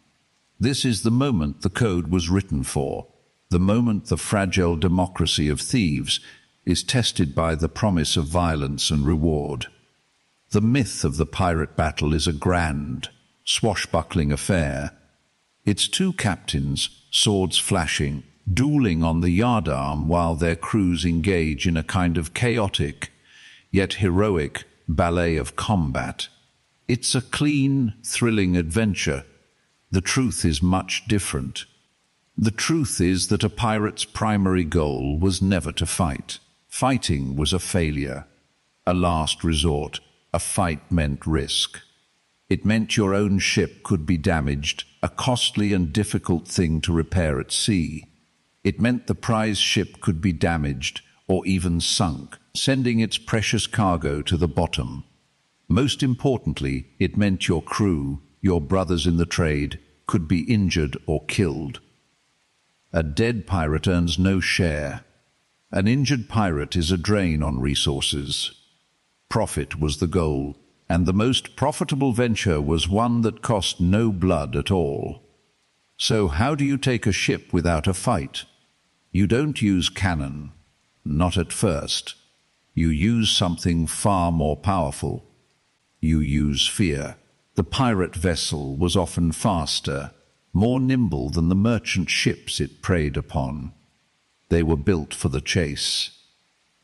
This is the moment the code was written for, the moment the fragile democracy of thieves is tested by the promise of violence and reward. The myth of the pirate battle is a grand, swashbuckling affair. Its two captains, swords flashing, dueling on the yardarm while their crews engage in a kind of chaotic, yet heroic, ballet of combat. It's a clean, thrilling adventure. The truth is much different. The truth is that a pirate's primary goal was never to fight. Fighting was a failure, a last resort. A fight meant risk. It meant your own ship could be damaged, a costly and difficult thing to repair at sea. It meant the prize ship could be damaged or even sunk, sending its precious cargo to the bottom. Most importantly, it meant your crew, your brothers in the trade, could be injured or killed. A dead pirate earns no share. An injured pirate is a drain on resources. Profit was the goal, and the most profitable venture was one that cost no blood at all. So how do you take a ship without a fight? You don't use cannon, not at first. You use something far more powerful. You use fear. The pirate vessel was often faster, more nimble than the merchant ships it preyed upon. They were built for the chase.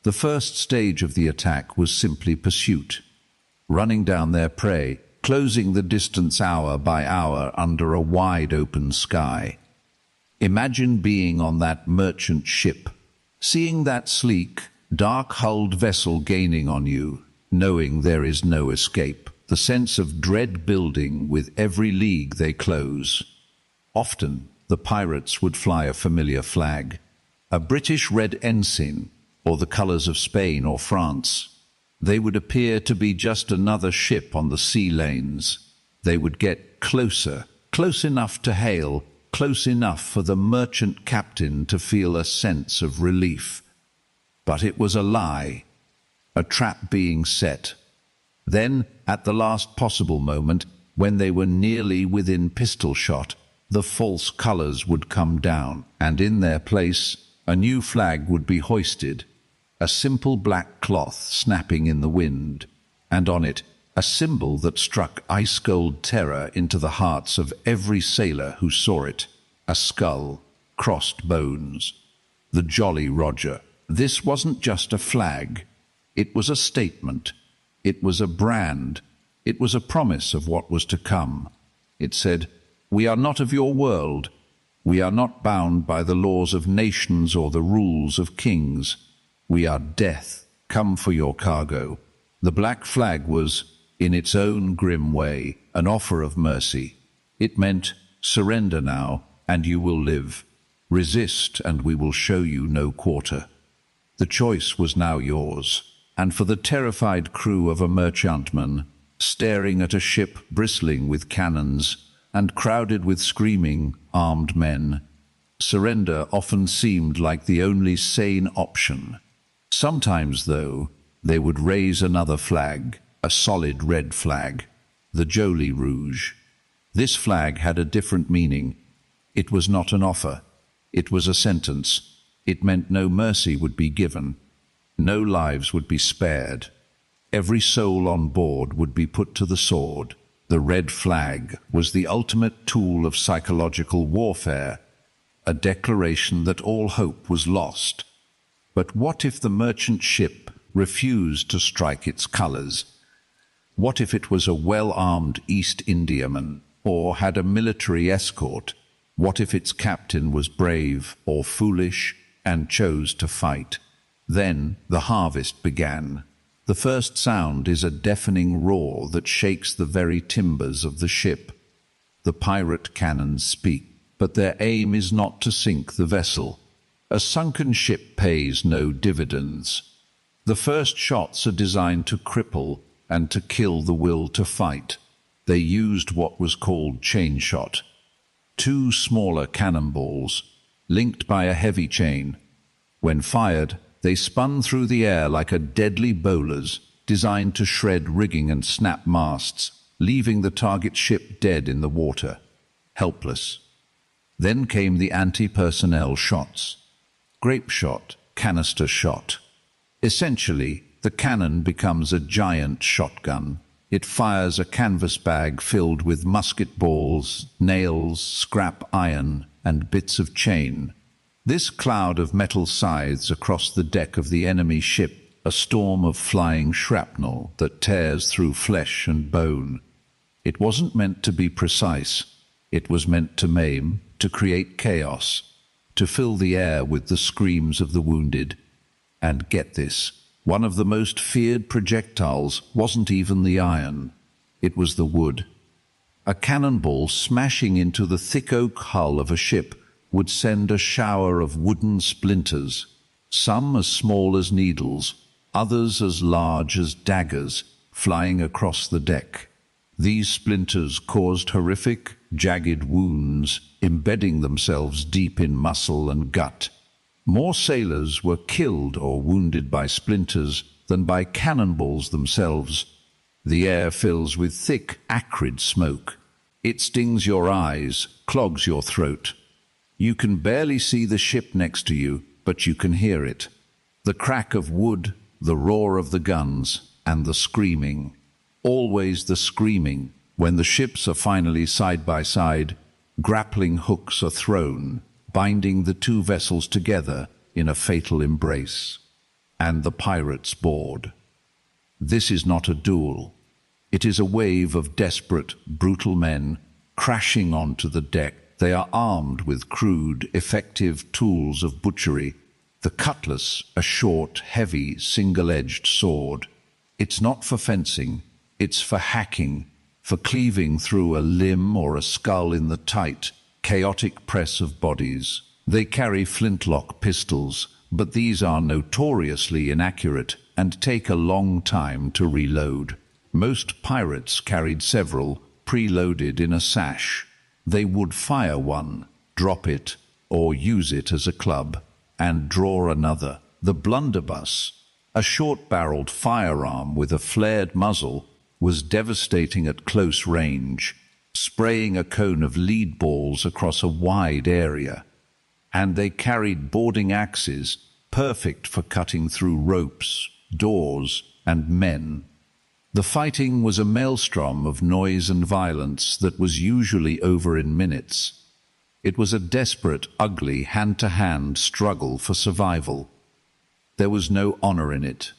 The first stage of the attack was simply pursuit, running down their prey, closing the distance hour by hour under a wide-open sky. Imagine being on that merchant ship, seeing that sleek, dark-hulled vessel gaining on you, knowing there is no escape, the sense of dread building with every league they close. Often, the pirates would fly a familiar flag, a British red ensign, or the colors of Spain or France. They would appear to be just another ship on the sea lanes. They would get closer, close enough to hail, close enough for the merchant captain to feel a sense of relief. But it was a lie, a trap being set. Then, at the last possible moment, when they were nearly within pistol shot, the false colors would come down, and in their place, a new flag would be hoisted. A simple black cloth snapping in the wind, and on it a symbol that struck ice-cold terror into the hearts of every sailor who saw it. A skull, crossed bones. The Jolly Roger. This wasn't just a flag. It was a statement. It was a brand. It was a promise of what was to come. It said, "We are not of your world. We are not bound by the laws of nations or the rules of kings. We are death, come for your cargo." The black flag was, in its own grim way, an offer of mercy. It meant, surrender now, and you will live. Resist, and we will show you no quarter. The choice was now yours, and for the terrified crew of a merchantman, staring at a ship bristling with cannons and crowded with screaming, armed men, surrender often seemed like the only sane option. Sometimes, though, they would raise another flag, a solid red flag, the Jolly Rouge. This flag had a different meaning. It was not an offer. It was a sentence. It meant no mercy would be given, no lives would be spared. Every soul on board would be put to the sword. The red flag was the ultimate tool of psychological warfare, a declaration that all hope was lost. But what if the merchant ship refused to strike its colors? What if it was a well-armed East Indiaman, or had a military escort? What if its captain was brave or foolish and chose to fight? Then the harvest began. The first sound is a deafening roar that shakes the very timbers of the ship. The pirate cannons speak, but their aim is not to sink the vessel. A sunken ship pays no dividends. The first shots are designed to cripple and to kill the will to fight. They used what was called chain shot. 2 smaller cannonballs, linked by a heavy chain. When fired, they spun through the air like a deadly bowlers, designed to shred rigging and snap masts, leaving the target ship dead in the water, helpless. Then came the anti-personnel shots. Grape shot, canister shot. Essentially, the cannon becomes a giant shotgun. It fires a canvas bag filled with musket balls, nails, scrap iron, and bits of chain. This cloud of metal scythes across the deck of the enemy ship, a storm of flying shrapnel that tears through flesh and bone. It wasn't meant to be precise. It was meant to maim, to create chaos, to fill the air with the screams of the wounded. And get this, one of the most feared projectiles wasn't even the iron. It was the wood. A cannonball smashing into the thick oak hull of a ship would send a shower of wooden splinters, some as small as needles, others as large as daggers, flying across the deck. These splinters caused horrific, jagged wounds, embedding themselves deep in muscle and gut. More sailors were killed or wounded by splinters than by cannonballs themselves. The air fills with thick, acrid smoke. It stings your eyes, clogs your throat. You can barely see the ship next to you, but you can hear it. The crack of wood, the roar of the guns, and the screaming. Always the screaming. When the ships are finally side by side, grappling hooks are thrown, binding the 2 vessels together in a fatal embrace. And the pirates board. This is not a duel. It is a wave of desperate, brutal men crashing onto the deck. They are armed with crude, effective tools of butchery. The cutlass, a short, heavy, single-edged sword. It's not for fencing, it's for hacking, for cleaving through a limb or a skull in the tight, chaotic press of bodies. They carry flintlock pistols, but these are notoriously inaccurate and take a long time to reload. Most pirates carried several, preloaded in a sash. They would fire one, drop it, or use it as a club, and draw another. The blunderbuss, a short-barreled firearm with a flared muzzle, was devastating at close range, spraying a cone of lead balls across a wide area. And they carried boarding axes, perfect for cutting through ropes, doors, and men. The fighting was a maelstrom of noise and violence that was usually over in minutes. It was a desperate, ugly, hand-to-hand struggle for survival. There was no honor in it,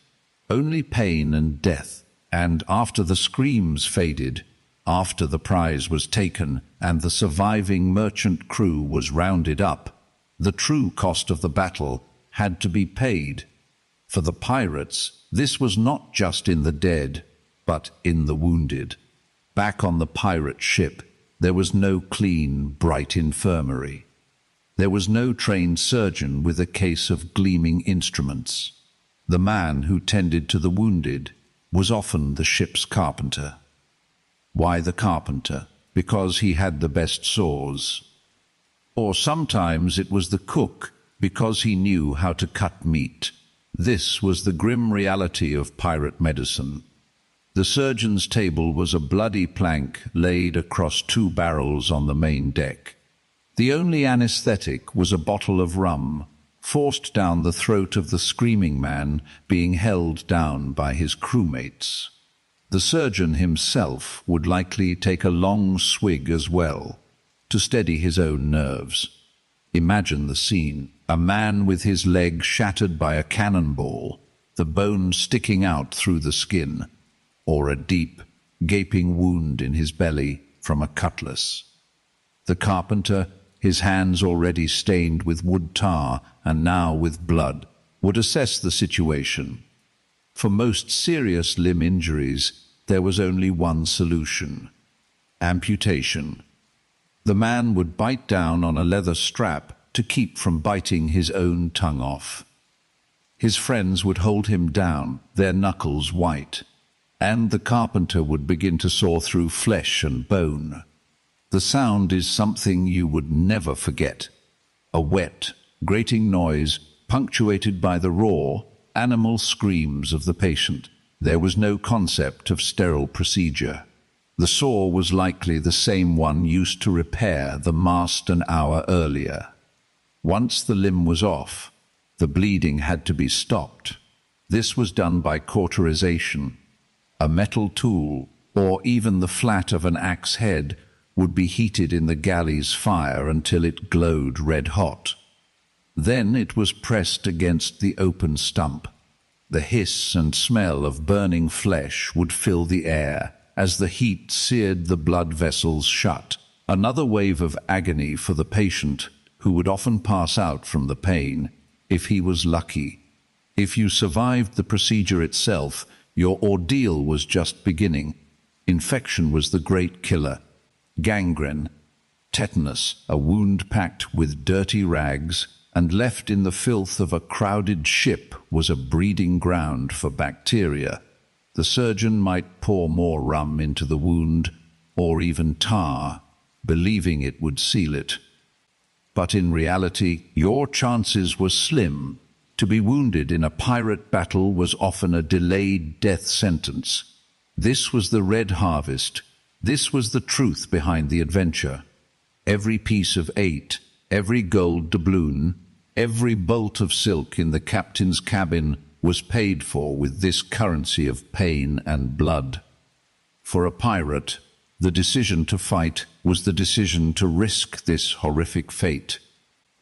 only pain and death. And after the screams faded, after the prize was taken and the surviving merchant crew was rounded up, the true cost of the battle had to be paid. For the pirates, this was not just in the dead, but in the wounded. Back on the pirate ship, there was no clean, bright infirmary. There was no trained surgeon with a case of gleaming instruments. The man who tended to the wounded was often the ship's carpenter. Why the carpenter? Because he had the best saws. Or sometimes it was the cook, because he knew how to cut meat. This was the grim reality of pirate medicine. The surgeon's table was a bloody plank laid across 2 barrels on the main deck. The only anesthetic was a bottle of rum, forced down the throat of the screaming man, being held down by his crewmates. The surgeon himself would likely take a long swig as well, to steady his own nerves. Imagine the scene: a man with his leg shattered by a cannonball, the bone sticking out through the skin, or a deep, gaping wound in his belly from a cutlass. The carpenter, his hands already stained with wood tar and now with blood, would assess the situation. For most serious limb injuries, there was only one solution: amputation. The man would bite down on a leather strap to keep from biting his own tongue off. His friends would hold him down, their knuckles white, and the carpenter would begin to saw through flesh and bone. The sound is something you would never forget: a wet, grating noise punctuated by the raw, animal screams of the patient. There was no concept of sterile procedure. The saw was likely the same one used to repair the mast an hour earlier. Once the limb was off, the bleeding had to be stopped. This was done by cauterization. A metal tool, or even the flat of an axe head, would be heated in the galley's fire until it glowed red-hot. Then it was pressed against the open stump. The hiss and smell of burning flesh would fill the air as the heat seared the blood vessels shut. Another wave of agony for the patient, who would often pass out from the pain, if he was lucky. If you survived the procedure itself, your ordeal was just beginning. Infection was the great killer. Gangrene, tetanus, a wound packed with dirty rags and left in the filth of a crowded ship, was a breeding ground for bacteria. The surgeon might pour more rum into the wound, or even tar, believing it would seal it. But in reality, your chances were slim. To be wounded in a pirate battle was often a delayed death sentence. This was the red harvest. This was the truth behind the adventure. Every piece of eight, every gold doubloon, every bolt of silk in the captain's cabin was paid for with this currency of pain and blood. For a pirate, the decision to fight was the decision to risk this horrific fate.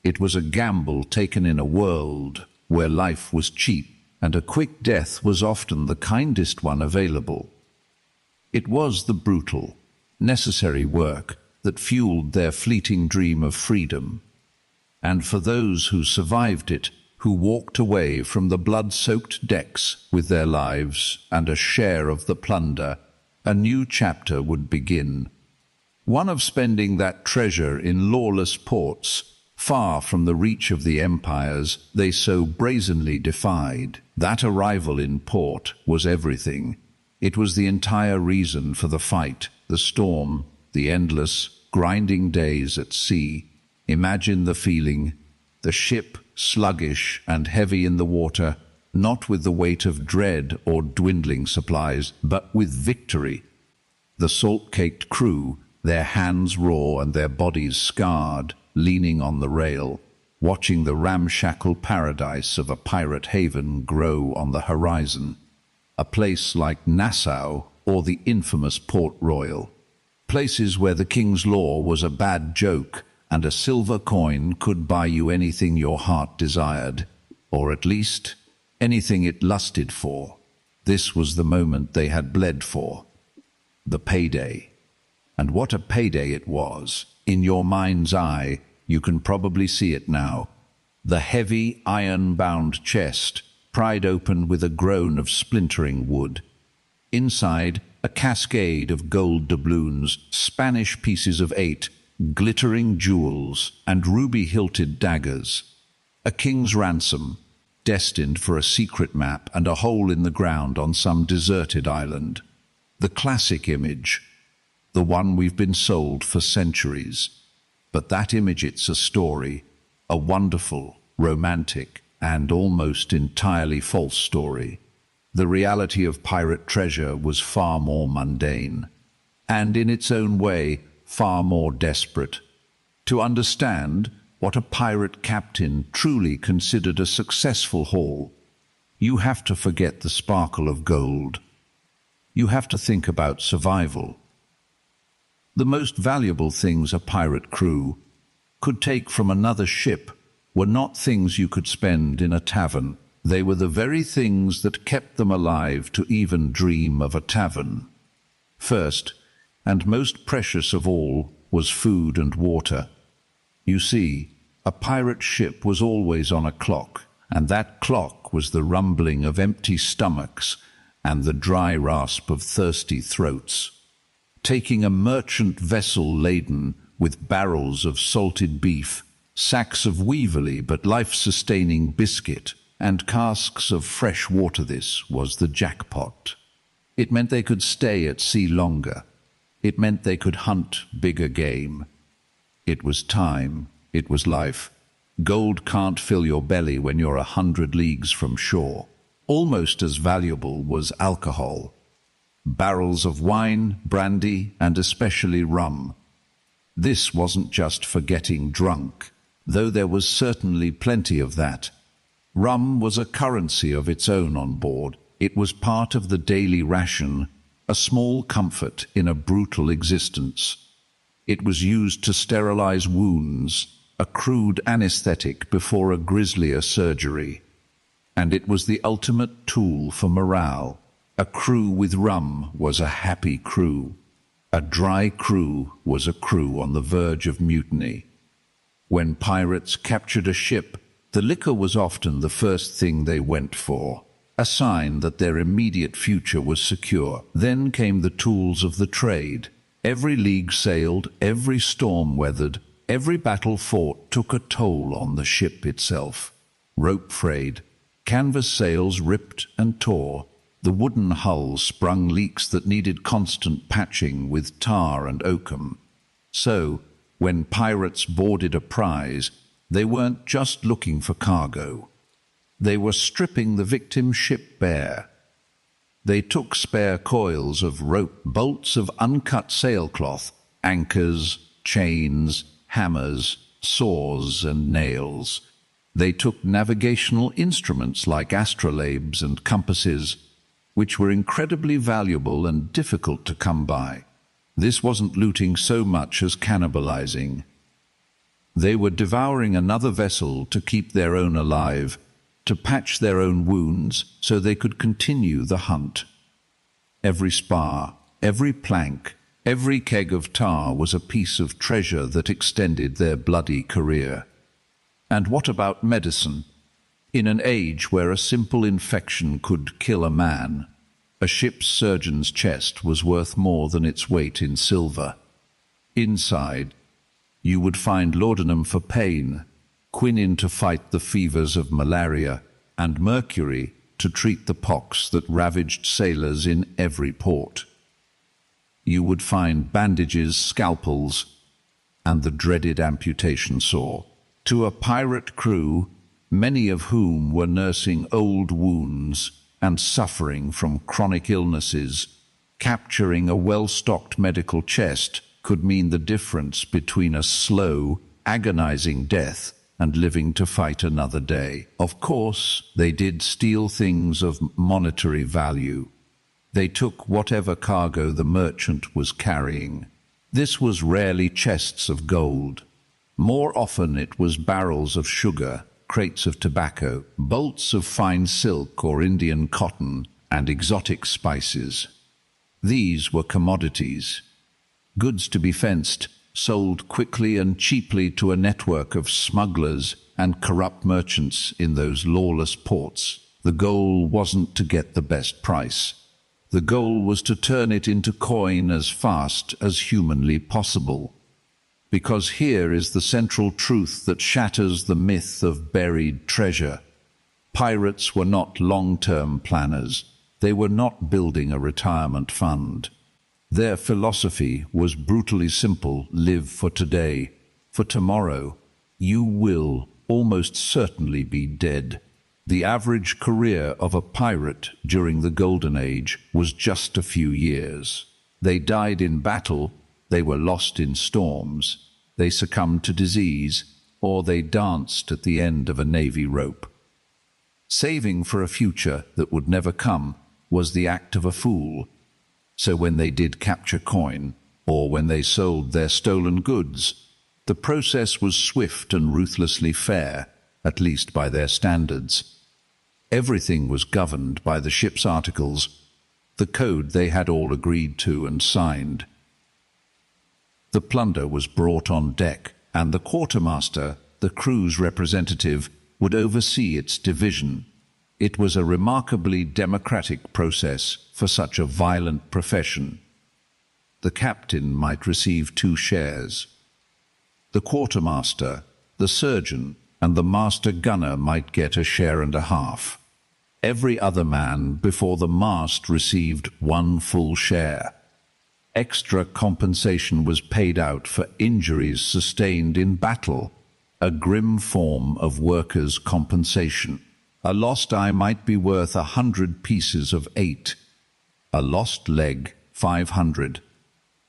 It was a gamble taken in a world where life was cheap and a quick death was often the kindest one available. It was the brutal, necessary work that fueled their fleeting dream of freedom. And for those who survived it, who walked away from the blood-soaked decks with their lives and a share of the plunder, a new chapter would begin. One of spending that treasure in lawless ports, far from the reach of the empires they so brazenly defied. That arrival in port was everything. It was the entire reason for the fight, the storm, the endless, grinding days at sea. Imagine the feeling: the ship sluggish and heavy in the water, not with the weight of dread or dwindling supplies, but with victory. The salt-caked crew, their hands raw and their bodies scarred, leaning on the rail, watching the ramshackle paradise of a pirate haven grow on the horizon. A place like Nassau or the infamous Port Royal. Places where the king's law was a bad joke and a silver coin could buy you anything your heart desired, or at least anything it lusted for. This was the moment they had bled for. The payday. And what a payday it was. In your mind's eye, you can probably see it now. The heavy, iron-bound chest, pried open with a groan of splintering wood. Inside, a cascade of gold doubloons, Spanish pieces of 8, glittering jewels, and ruby-hilted daggers. A king's ransom, destined for a secret map and a hole in the ground on some deserted island. The classic image, the one we've been sold for centuries. But that image, it's a story, a wonderful, romantic, and almost entirely false story. The reality of pirate treasure was far more mundane, and in its own way, far more desperate. To understand, what a pirate captain truly considered a successful haul. You have to forget the sparkle of gold. You have to think about survival. The most valuable things a pirate crew could take from another ship were not things you could spend in a tavern. They were the very things that kept them alive to even dream of a tavern. First, and most precious of all, was food and water. You see, a pirate ship was always on a clock, and that clock was the rumbling of empty stomachs and the dry rasp of thirsty throats. Taking a merchant vessel laden with barrels of salted beef, sacks of weevilly but life-sustaining biscuit, and casks of fresh water, this was the jackpot. It meant they could stay at sea longer. It meant they could hunt bigger game. It was time. It was life. Gold can't fill your belly when you're 100 leagues from shore. Almost as valuable was alcohol. Barrels of wine, brandy, and especially rum. This wasn't just for getting drunk, though there was certainly plenty of that. Rum was a currency of its own on board. It was part of the daily ration, a small comfort in a brutal existence. It was used to sterilize wounds, a crude anesthetic before a grislier surgery. And it was the ultimate tool for morale. A crew with rum was a happy crew. A dry crew was a crew on the verge of mutiny. When pirates captured a ship, the liquor was often the first thing they went for, a sign that their immediate future was secure. Then came the tools of the trade. Every league sailed, every storm weathered, every battle fought took a toll on the ship itself. Rope frayed, canvas sails ripped and tore, the wooden hull sprung leaks that needed constant patching with tar and oakum. So, when pirates boarded a prize, they weren't just looking for cargo. They were stripping the victim ship bare. They took spare coils of rope, bolts of uncut sailcloth, anchors, chains, hammers, saws, and nails. They took navigational instruments like astrolabes and compasses, which were incredibly valuable and difficult to come by. This wasn't looting so much as cannibalizing. They were devouring another vessel to keep their own alive, to patch their own wounds so they could continue the hunt. Every spar, every plank, every keg of tar was a piece of treasure that extended their bloody career. And what about medicine? In an age where a simple infection could kill a man, a ship's surgeon's chest was worth more than its weight in silver. Inside, you would find laudanum for pain, quinine to fight the fevers of malaria, and mercury to treat the pox that ravaged sailors in every port. You would find bandages, scalpels, and the dreaded amputation saw. To a pirate crew, many of whom were nursing old wounds and suffering from chronic illnesses, capturing a well-stocked medical chest could mean the difference between a slow, agonizing death and living to fight another day. Of course, they did steal things of monetary value. They took whatever cargo the merchant was carrying. This was rarely chests of gold. More often it was barrels of sugar, crates of tobacco, bolts of fine silk or Indian cotton, and exotic spices. These were commodities, goods to be fenced, sold quickly and cheaply to a network of smugglers and corrupt merchants in those lawless ports. The goal wasn't to get the best price. The goal was to turn it into coin as fast as humanly possible. Because here is the central truth that shatters the myth of buried treasure. Pirates were not long-term planners. They were not building a retirement fund. Their philosophy was brutally simple: live for today. For tomorrow, you will almost certainly be dead. The average career of a pirate during the Golden Age was just a few years. They died in battle, they were lost in storms, they succumbed to disease, or they danced at the end of a navy rope. Saving for a future that would never come was the act of a fool. So when they did capture coin, or when they sold their stolen goods, the process was swift and ruthlessly fair, at least by their standards. Everything was governed by the ship's articles, the code they had all agreed to and signed. The plunder was brought on deck, and the quartermaster, the crew's representative, would oversee its division. It was a remarkably democratic process for such a violent profession. The captain might receive 2 shares. The quartermaster, the surgeon, and the master gunner might get a share and a half. Every other man before the mast received 1 full share. Extra compensation was paid out for injuries sustained in battle, a grim form of workers' compensation. A lost eye might be worth 100 pieces of 8. A lost leg, 500.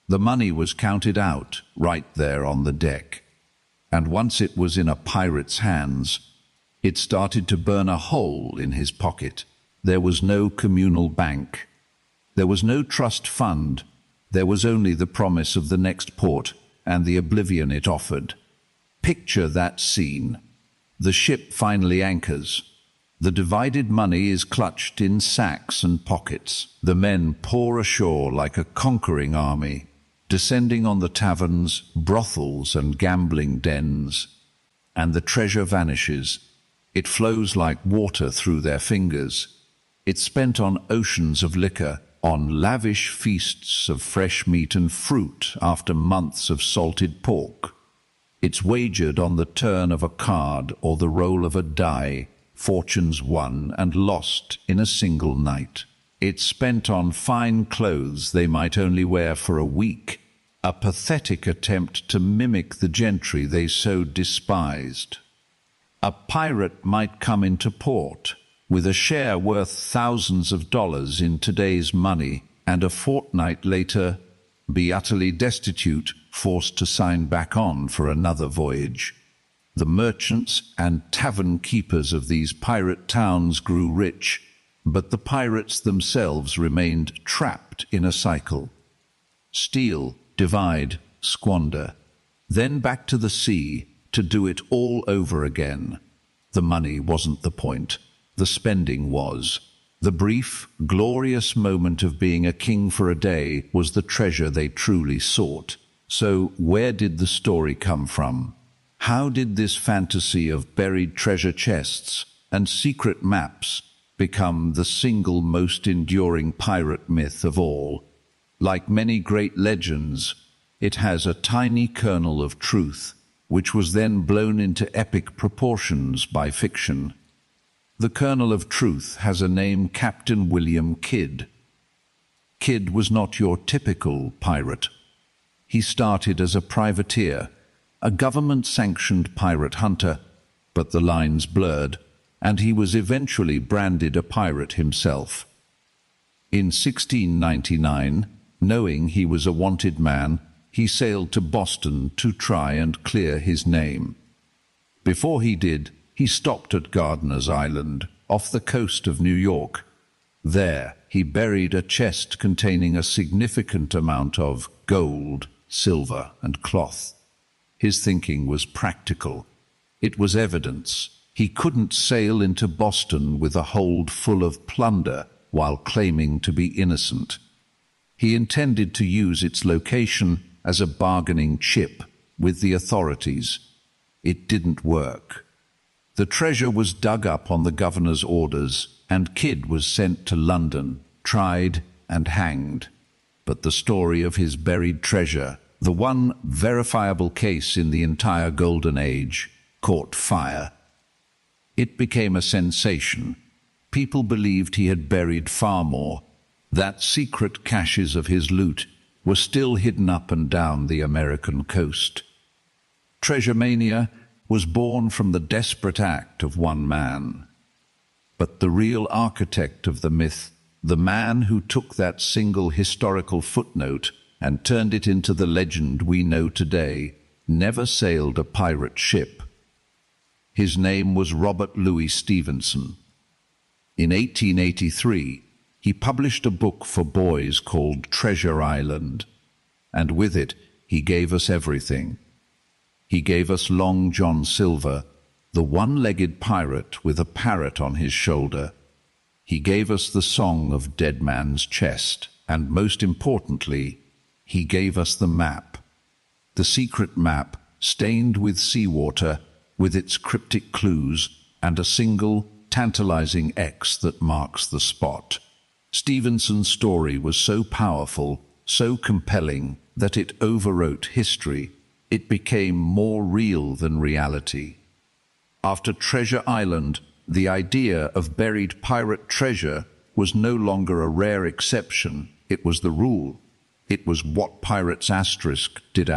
The money was counted out right there on the deck. And once it was in a pirate's hands, it started to burn a hole in his pocket. There was no communal bank. There was no trust fund. There was only the promise of the next port and the oblivion it offered. Picture that scene. The ship finally anchors. The divided money is clutched in sacks and pockets. The men pour ashore like a conquering army, descending on the taverns, brothels, and gambling dens. And the treasure vanishes. It flows like water through their fingers. It's spent on oceans of liquor, on lavish feasts of fresh meat and fruit after months of salted pork. It's wagered on the turn of a card or the roll of a die, fortunes won and lost in a single night. It's spent on fine clothes they might only wear for a week, a pathetic attempt to mimic the gentry they so despised. A pirate might come into port with a share worth thousands of dollars in today's money, and a fortnight later be utterly destitute, forced to sign back on for another voyage. The merchants and tavern keepers of these pirate towns grew rich, but the pirates themselves remained trapped in a cycle. Steal, divide, squander, then back to the sea to do it all over again. The money wasn't the point. The spending was. The brief, glorious moment of being a king for a day was the treasure they truly sought. So where did the story come from? How did this fantasy of buried treasure chests and secret maps become the single most enduring pirate myth of all? Like many great legends, it has a tiny kernel of truth, which was then blown into epic proportions by fiction. The kernel of truth has a name: Captain William Kidd. Kidd was not your typical pirate. He started as a privateer, a government-sanctioned pirate hunter, but the lines blurred, and he was eventually branded a pirate himself. In 1699, knowing he was a wanted man, he sailed to Boston to try and clear his name. Before he did, he stopped at Gardiner's Island, off the coast of New York. There, he buried a chest containing a significant amount of gold, silver, and cloth. His thinking was practical. It was evidence. He couldn't sail into Boston with a hold full of plunder while claiming to be innocent. He intended to use its location as a bargaining chip with the authorities. It didn't work. The treasure was dug up on the governor's orders, and Kidd was sent to London, tried and hanged. But the story of his buried treasure, the one verifiable case in the entire Golden Age, caught fire. It became a sensation. People believed he had buried far more, that secret caches of his loot were still hidden up and down the American coast. Treasure mania was born from the desperate act of one man. But the real architect of the myth, the man who took that single historical footnote and turned it into the legend we know today, never sailed a pirate ship. His name was Robert Louis Stevenson. In 1883, he published a book for boys called Treasure Island, and with it, he gave us everything. He gave us Long John Silver, the one-legged pirate with a parrot on his shoulder. He gave us the song of Dead Man's Chest, and most importantly, he gave us the map. The secret map, stained with seawater, with its cryptic clues, and a single, tantalizing X that marks the spot. Stevenson's story was so powerful, so compelling, that it overwrote history. It became more real than reality. After Treasure Island, the idea of buried pirate treasure was no longer a rare exception. It was the rule. It was what pirates did.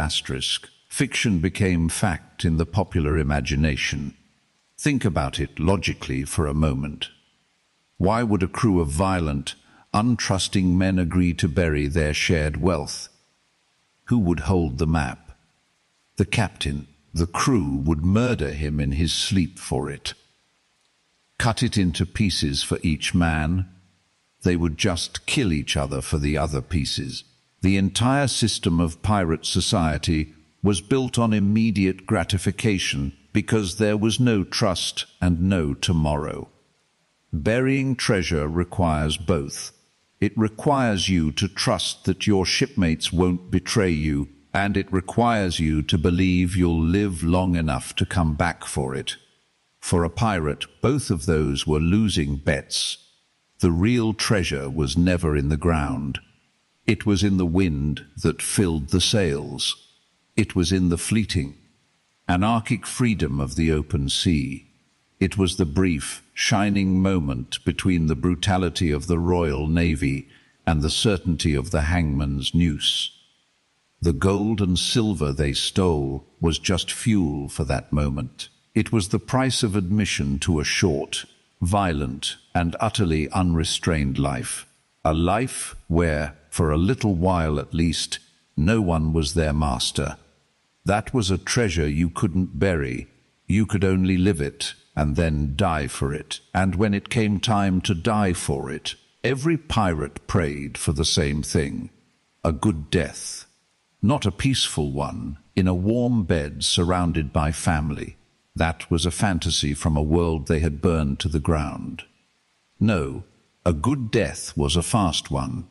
Fiction became fact in the popular imagination. Think about it logically for a moment. Why would a crew of violent, untrusting men agree to bury their shared wealth? Who would hold the map? The captain. The crew would murder him in his sleep for it. Cut it into pieces for each man. They would just kill each other for the other pieces. The entire system of pirate society was built on immediate gratification because there was no trust and no tomorrow. Burying treasure requires both. It requires you to trust that your shipmates won't betray you, and it requires you to believe you'll live long enough to come back for it. For a pirate, both of those were losing bets. The real treasure was never in the ground. It was in the wind that filled the sails. It was in the fleeting, anarchic freedom of the open sea. It was the brief, shining moment between the brutality of the Royal Navy and the certainty of the hangman's noose. The gold and silver they stole was just fuel for that moment. It was the price of admission to a short, violent, and utterly unrestrained life. A life where, for a little while at least, no one was their master. That was a treasure you couldn't bury. You could only live it and then die for it. And when it came time to die for it, every pirate prayed for the same thing: a good death. Not a peaceful one, in a warm bed surrounded by family. That was a fantasy from a world they had burned to the ground. No, a good death was a fast one.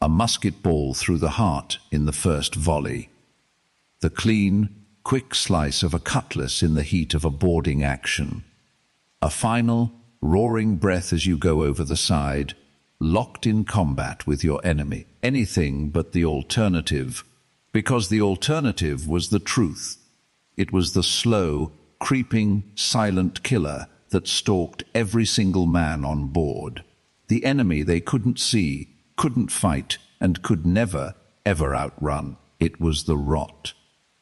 A musket ball through the heart in the first volley. The clean, quick slice of a cutlass in the heat of a boarding action. A final, roaring breath as you go over the side, locked in combat with your enemy. Anything but the alternative, because the alternative was the truth. It was the slow, creeping, silent killer that stalked every single man on board. The enemy they couldn't see, couldn't fight, and could never, ever outrun. It was the rot.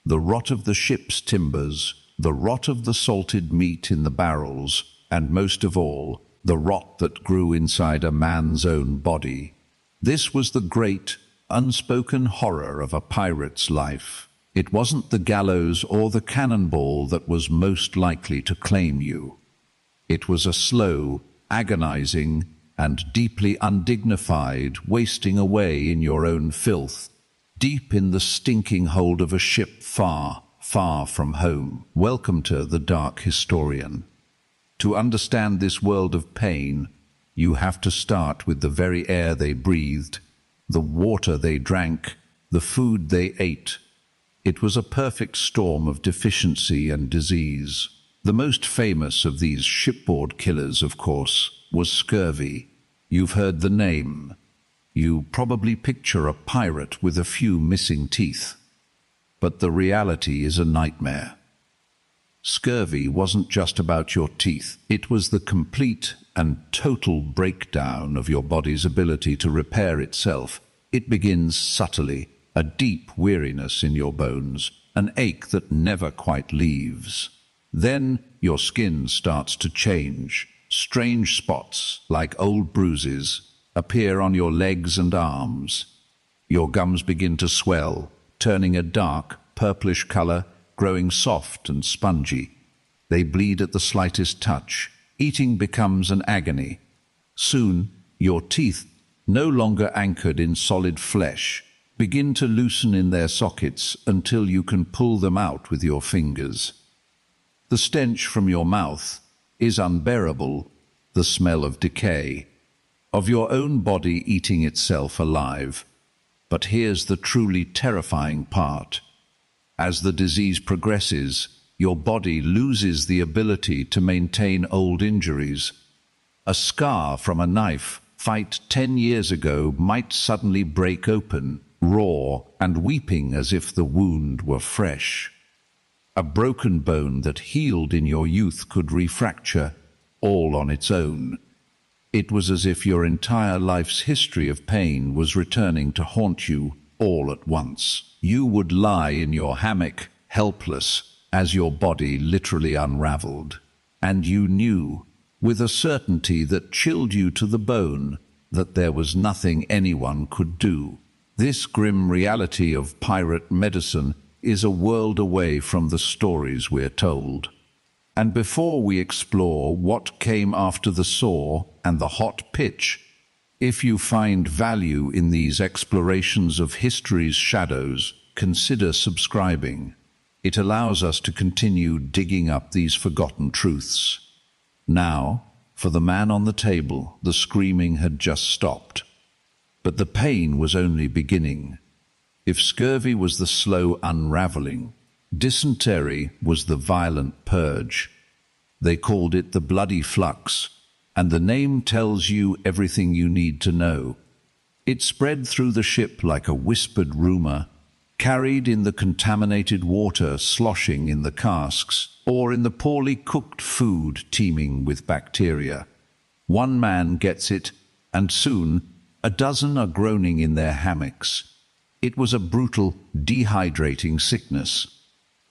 The rot of the ship's timbers, the rot of the salted meat in the barrels, and most of all, the rot that grew inside a man's own body. This was the great, unspoken horror of a pirate's life. It wasn't the gallows or the cannonball that was most likely to claim you. It was a slow, agonizing, and deeply undignified wasting away in your own filth, deep in the stinking hold of a ship far, far from home. Welcome to The Dark Historian. To understand this world of pain, you have to start with the very air they breathed, the water they drank, the food they ate. It was a perfect storm of deficiency and disease. The most famous of these shipboard killers, of course, was scurvy. You've heard the name. You probably picture a pirate with a few missing teeth. But the reality is a nightmare. Scurvy wasn't just about your teeth. It was the complete and total breakdown of your body's ability to repair itself. It begins subtly, a deep weariness in your bones, an ache that never quite leaves. Then your skin starts to change. Strange spots, like old bruises, appear on your legs and arms. Your gums begin to swell, turning a dark, purplish color, growing soft and spongy. They bleed at the slightest touch. Eating becomes an agony. Soon, your teeth, no longer anchored in solid flesh, begin to loosen in their sockets until you can pull them out with your fingers. The stench from your mouth is unbearable, the smell of decay, of your own body eating itself alive. But here's the truly terrifying part. As the disease progresses, your body loses the ability to maintain old injuries. A scar from a knife fight 10 years ago might suddenly break open, raw and weeping as if the wound were fresh. A broken bone that healed in your youth could refracture, all on its own. It was as if your entire life's history of pain was returning to haunt you all at once. You would lie in your hammock, helpless, as your body literally unraveled. And you knew, with a certainty that chilled you to the bone, that there was nothing anyone could do. This grim reality of pirate medicine is a world away from the stories we're told. And before we explore what came after the saw and the hot pitch, if you find value in these explorations of history's shadows, consider subscribing. It allows us to continue digging up these forgotten truths. Now, for the man on the table, the screaming had just stopped. But the pain was only beginning. If scurvy was the slow unraveling, dysentery was the violent purge. They called it the bloody flux, and the name tells you everything you need to know. It spread through the ship like a whispered rumor, carried in the contaminated water sloshing in the casks, or in the poorly cooked food teeming with bacteria. One man gets it, and soon a dozen are groaning in their hammocks. It was a brutal, dehydrating sickness,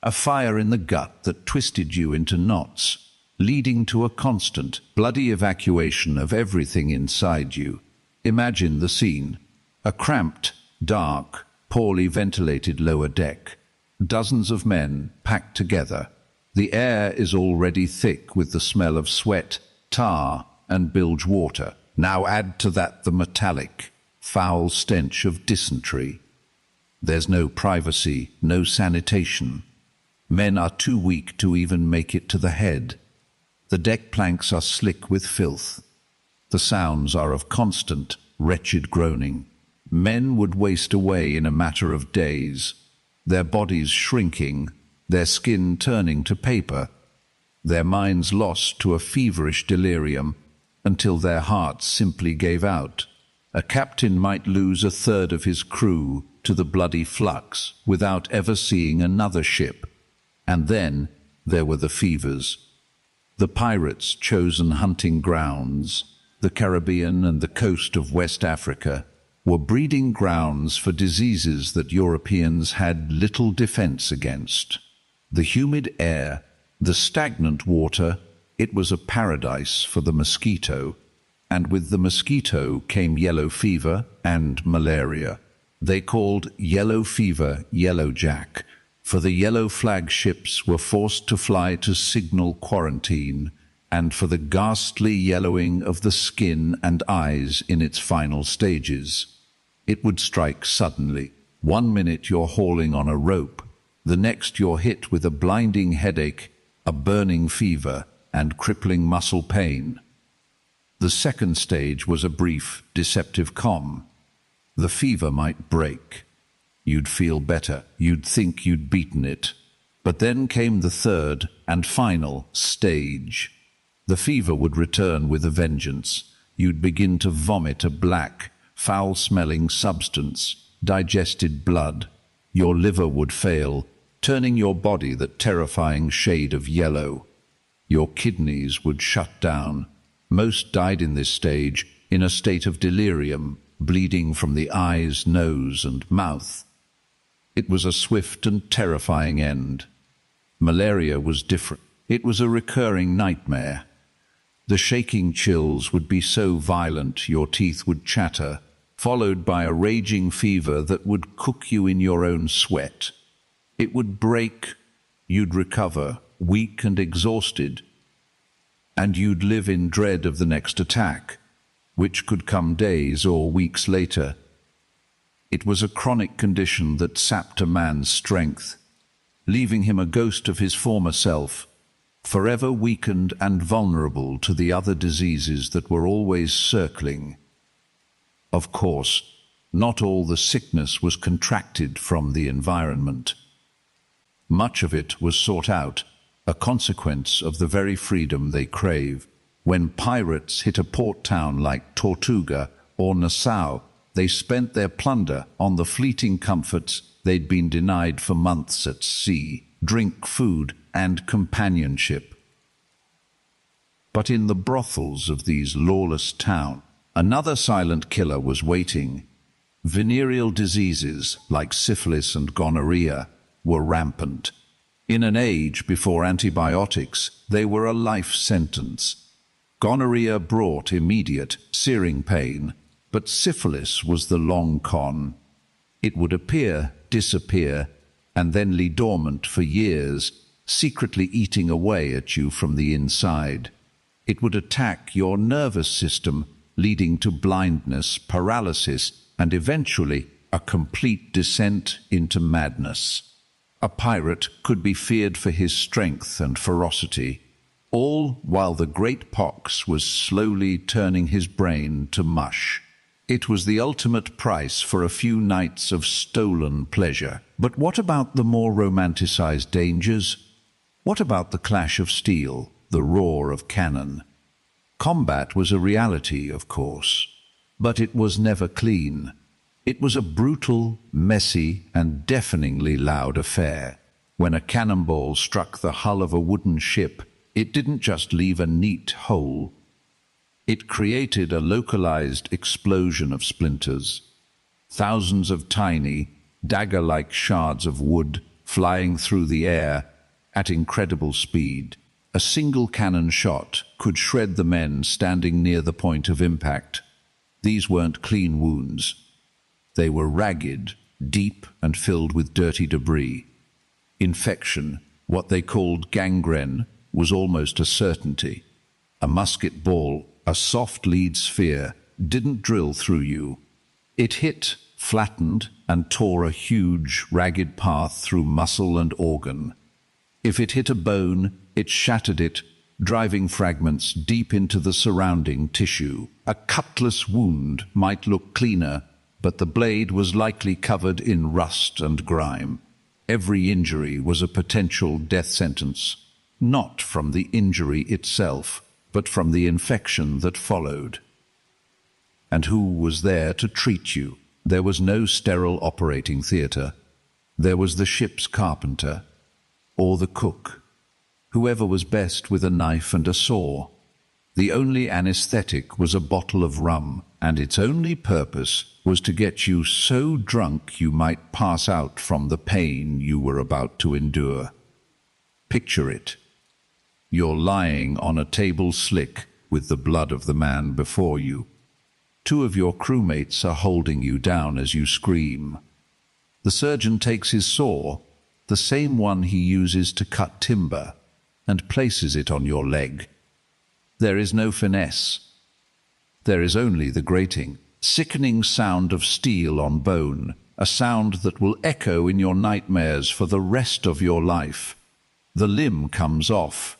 a fire in the gut that twisted you into knots, leading to a constant, bloody evacuation of everything inside you. Imagine the scene: a cramped, dark, poorly ventilated lower deck, dozens of men packed together. The air is already thick with the smell of sweat, tar, and bilge water. Now add to that the metallic, foul stench of dysentery. There's no privacy, no sanitation. Men are too weak to even make it to the head. The deck planks are slick with filth. The sounds are of constant, wretched groaning. Men would waste away in a matter of days, their bodies shrinking, their skin turning to paper, their minds lost to a feverish delirium, until their hearts simply gave out. A captain might lose a third of his crew to the bloody flux without ever seeing another ship. And then there were the fevers. The pirates' chosen hunting grounds, the Caribbean and the coast of West Africa, were breeding grounds for diseases that Europeans had little defense against. The humid air, the stagnant water, it was a paradise for the mosquito, and with the mosquito came yellow fever and malaria. They called yellow fever Yellow Jack, for the yellow flag ships were forced to fly to signal quarantine, and for the ghastly yellowing of the skin and eyes in its final stages. It would strike suddenly. 1 minute you're hauling on a rope, the next you're hit with a blinding headache, a burning fever, and crippling muscle pain. The second stage was a brief, deceptive calm. The fever might break. You'd feel better. You'd think you'd beaten it. But then came the third and final stage. The fever would return with a vengeance. You'd begin to vomit a black, foul-smelling substance, digested blood. Your liver would fail, turning your body that terrifying shade of yellow. Your kidneys would shut down. Most died in this stage, in a state of delirium, bleeding from the eyes, nose, and mouth. It was a swift and terrifying end. Malaria was different. It was a recurring nightmare. The shaking chills would be so violent your teeth would chatter, followed by a raging fever that would cook you in your own sweat. It would break, you'd recover, weak and exhausted, and you'd live in dread of the next attack, which could come days or weeks later. It was a chronic condition that sapped a man's strength, leaving him a ghost of his former self, forever weakened and vulnerable to the other diseases that were always circling. Of course, not all the sickness was contracted from the environment. Much of it was sought out, a consequence of the very freedom they crave. When pirates hit a port town like Tortuga or Nassau, they spent their plunder on the fleeting comforts they'd been denied for months at sea: drink, food, and companionship. But in the brothels of these lawless towns, another silent killer was waiting. Venereal diseases like syphilis and gonorrhea were rampant. In an age before antibiotics, they were a life sentence. Gonorrhea brought immediate, searing pain, but syphilis was the long con. It would appear, disappear, and then lie dormant for years, secretly eating away at you from the inside. It would attack your nervous system, leading to blindness, paralysis, and eventually a complete descent into madness. A pirate could be feared for his strength and ferocity, all while the great pox was slowly turning his brain to mush. It was the ultimate price for a few nights of stolen pleasure. But what about the more romanticized dangers? What about the clash of steel, the roar of cannon? Combat was a reality, of course, but it was never clean. It was a brutal, messy, and deafeningly loud affair. When a cannonball struck the hull of a wooden ship, it didn't just leave a neat hole. It created a localized explosion of splinters. Thousands of tiny, dagger-like shards of wood flying through the air at incredible speed. A single cannon shot could shred the men standing near the point of impact. These weren't clean wounds. They were ragged, deep, and filled with dirty debris. Infection, what they called gangrene, was almost a certainty. A musket ball, a soft lead sphere, didn't drill through you. It hit, flattened, and tore a huge, ragged path through muscle and organ. If it hit a bone, it shattered it, driving fragments deep into the surrounding tissue. A cutlass wound might look cleaner, but the blade was likely covered in rust and grime. Every injury was a potential death sentence, not from the injury itself, but from the infection that followed. And who was there to treat you? There was no sterile operating theatre. There was the ship's carpenter, or the cook, whoever was best with a knife and a saw. The only anesthetic was a bottle of rum, and its only purpose was to get you so drunk you might pass out from the pain you were about to endure. Picture it. You're lying on a table slick with the blood of the man before you. Two of your crewmates are holding you down as you scream. The surgeon takes his saw, the same one he uses to cut timber, and places it on your leg. There is no finesse. There is only the grating, sickening sound of steel on bone, a sound that will echo in your nightmares for the rest of your life. The limb comes off,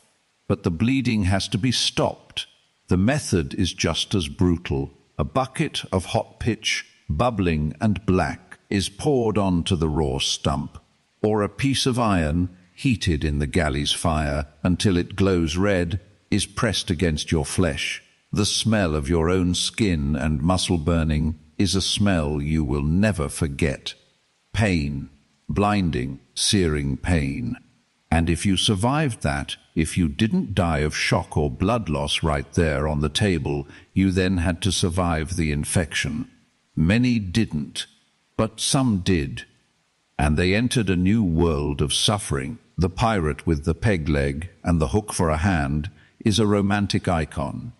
but the bleeding has to be stopped. The method is just as brutal. A bucket of hot pitch, bubbling and black, is poured onto the raw stump, or a piece of iron, heated in the galley's fire until it glows red, is pressed against your flesh. The smell of your own skin and muscle burning is a smell you will never forget. Pain, blinding, searing pain. And if you survived that, if you didn't die of shock or blood loss right there on the table, you then had to survive the infection. Many didn't, but some did. And they entered a new world of suffering. The pirate with the peg leg and the hook for a hand is a romantic icon.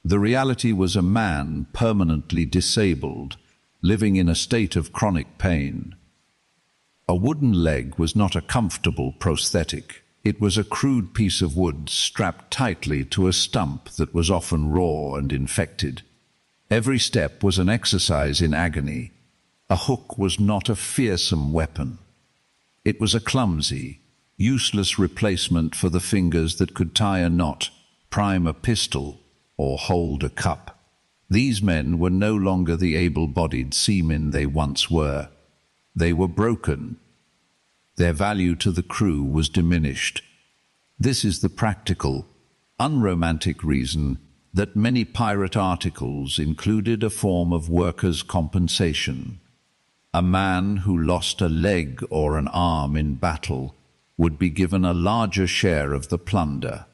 The reality was a man permanently disabled, living in a state of chronic pain. A wooden leg was not a comfortable prosthetic. It was a crude piece of wood strapped tightly to a stump that was often raw and infected. Every step was an exercise in agony. A hook was not a fearsome weapon. It was a clumsy, useless replacement for the fingers that could tie a knot, prime a pistol, or hold a cup. These men were no longer the able-bodied seamen they once were. They were broken. Their value to the crew was diminished. This is the practical, unromantic reason that many pirate articles included a form of workers' compensation. A man who lost a leg or an arm in battle would be given a larger share of the plunder.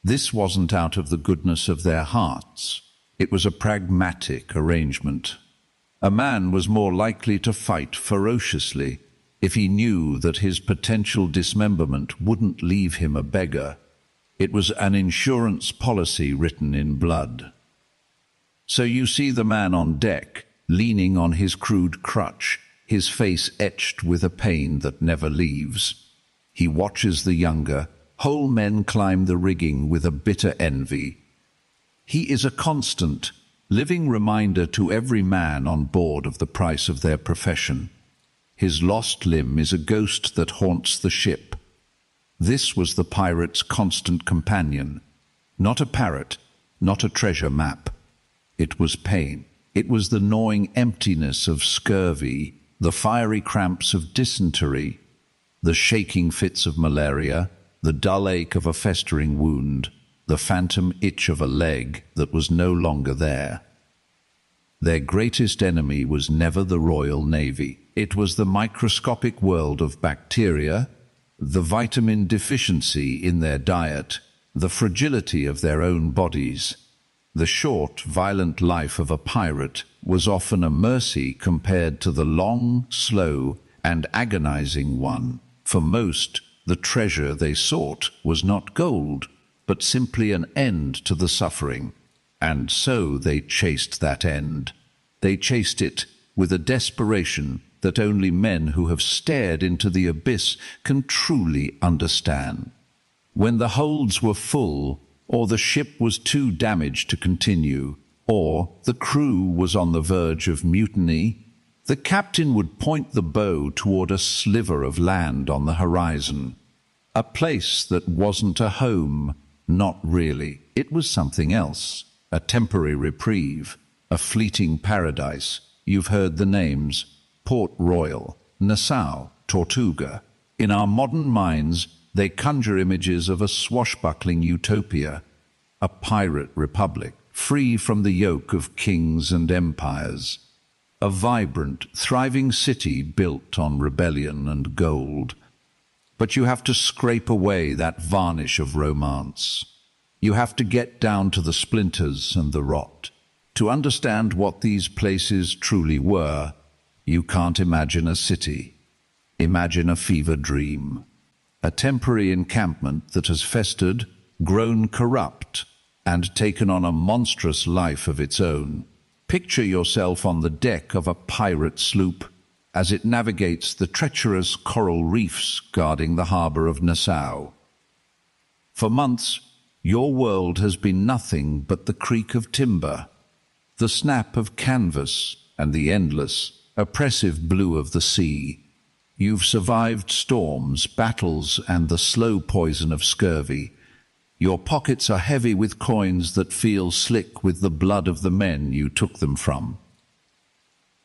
This wasn't out of the goodness of their hearts. It was a pragmatic arrangement. A man was more likely to fight ferociously if he knew that his potential dismemberment wouldn't leave him a beggar. It was an insurance policy written in blood. So you see the man on deck, leaning on his crude crutch, his face etched with a pain that never leaves. He watches the younger, whole men climb the rigging with a bitter envy. He is a constant, living reminder to every man on board of the price of their profession. His lost limb is a ghost that haunts the ship. This was the pirate's constant companion. Not a parrot, not a treasure map. It was pain. It was the gnawing emptiness of scurvy, the fiery cramps of dysentery, the shaking fits of malaria, the dull ache of a festering wound, the phantom itch of a leg that was no longer there. Their greatest enemy was never the Royal Navy. It was the microscopic world of bacteria, the vitamin deficiency in their diet, the fragility of their own bodies. The short, violent life of a pirate was often a mercy compared to the long, slow, and agonizing one. For most, the treasure they sought was not gold, but simply an end to the suffering. And so they chased that end. They chased it with a desperation that only men who have stared into the abyss can truly understand. When the holds were full, or the ship was too damaged to continue, or the crew was on the verge of mutiny, the captain would point the bow toward a sliver of land on the horizon. A place that wasn't a home, not really. It was something else, a temporary reprieve, a fleeting paradise. You've heard the names: Port Royal, Nassau, Tortuga. In our modern minds, they conjure images of a swashbuckling utopia, a pirate republic, free from the yoke of kings and empires. A vibrant, thriving city built on rebellion and gold. But you have to scrape away that varnish of romance. You have to get down to the splinters and the rot. To understand what these places truly were, you can't imagine a city. Imagine a fever dream. A temporary encampment that has festered, grown corrupt, and taken on a monstrous life of its own. Picture yourself on the deck of a pirate sloop as it navigates the treacherous coral reefs guarding the harbor of Nassau. For months, your world has been nothing but the creak of timber, the snap of canvas, and the endless, oppressive blue of the sea. You've survived storms, battles, and the slow poison of scurvy. Your pockets are heavy with coins that feel slick with the blood of the men you took them from.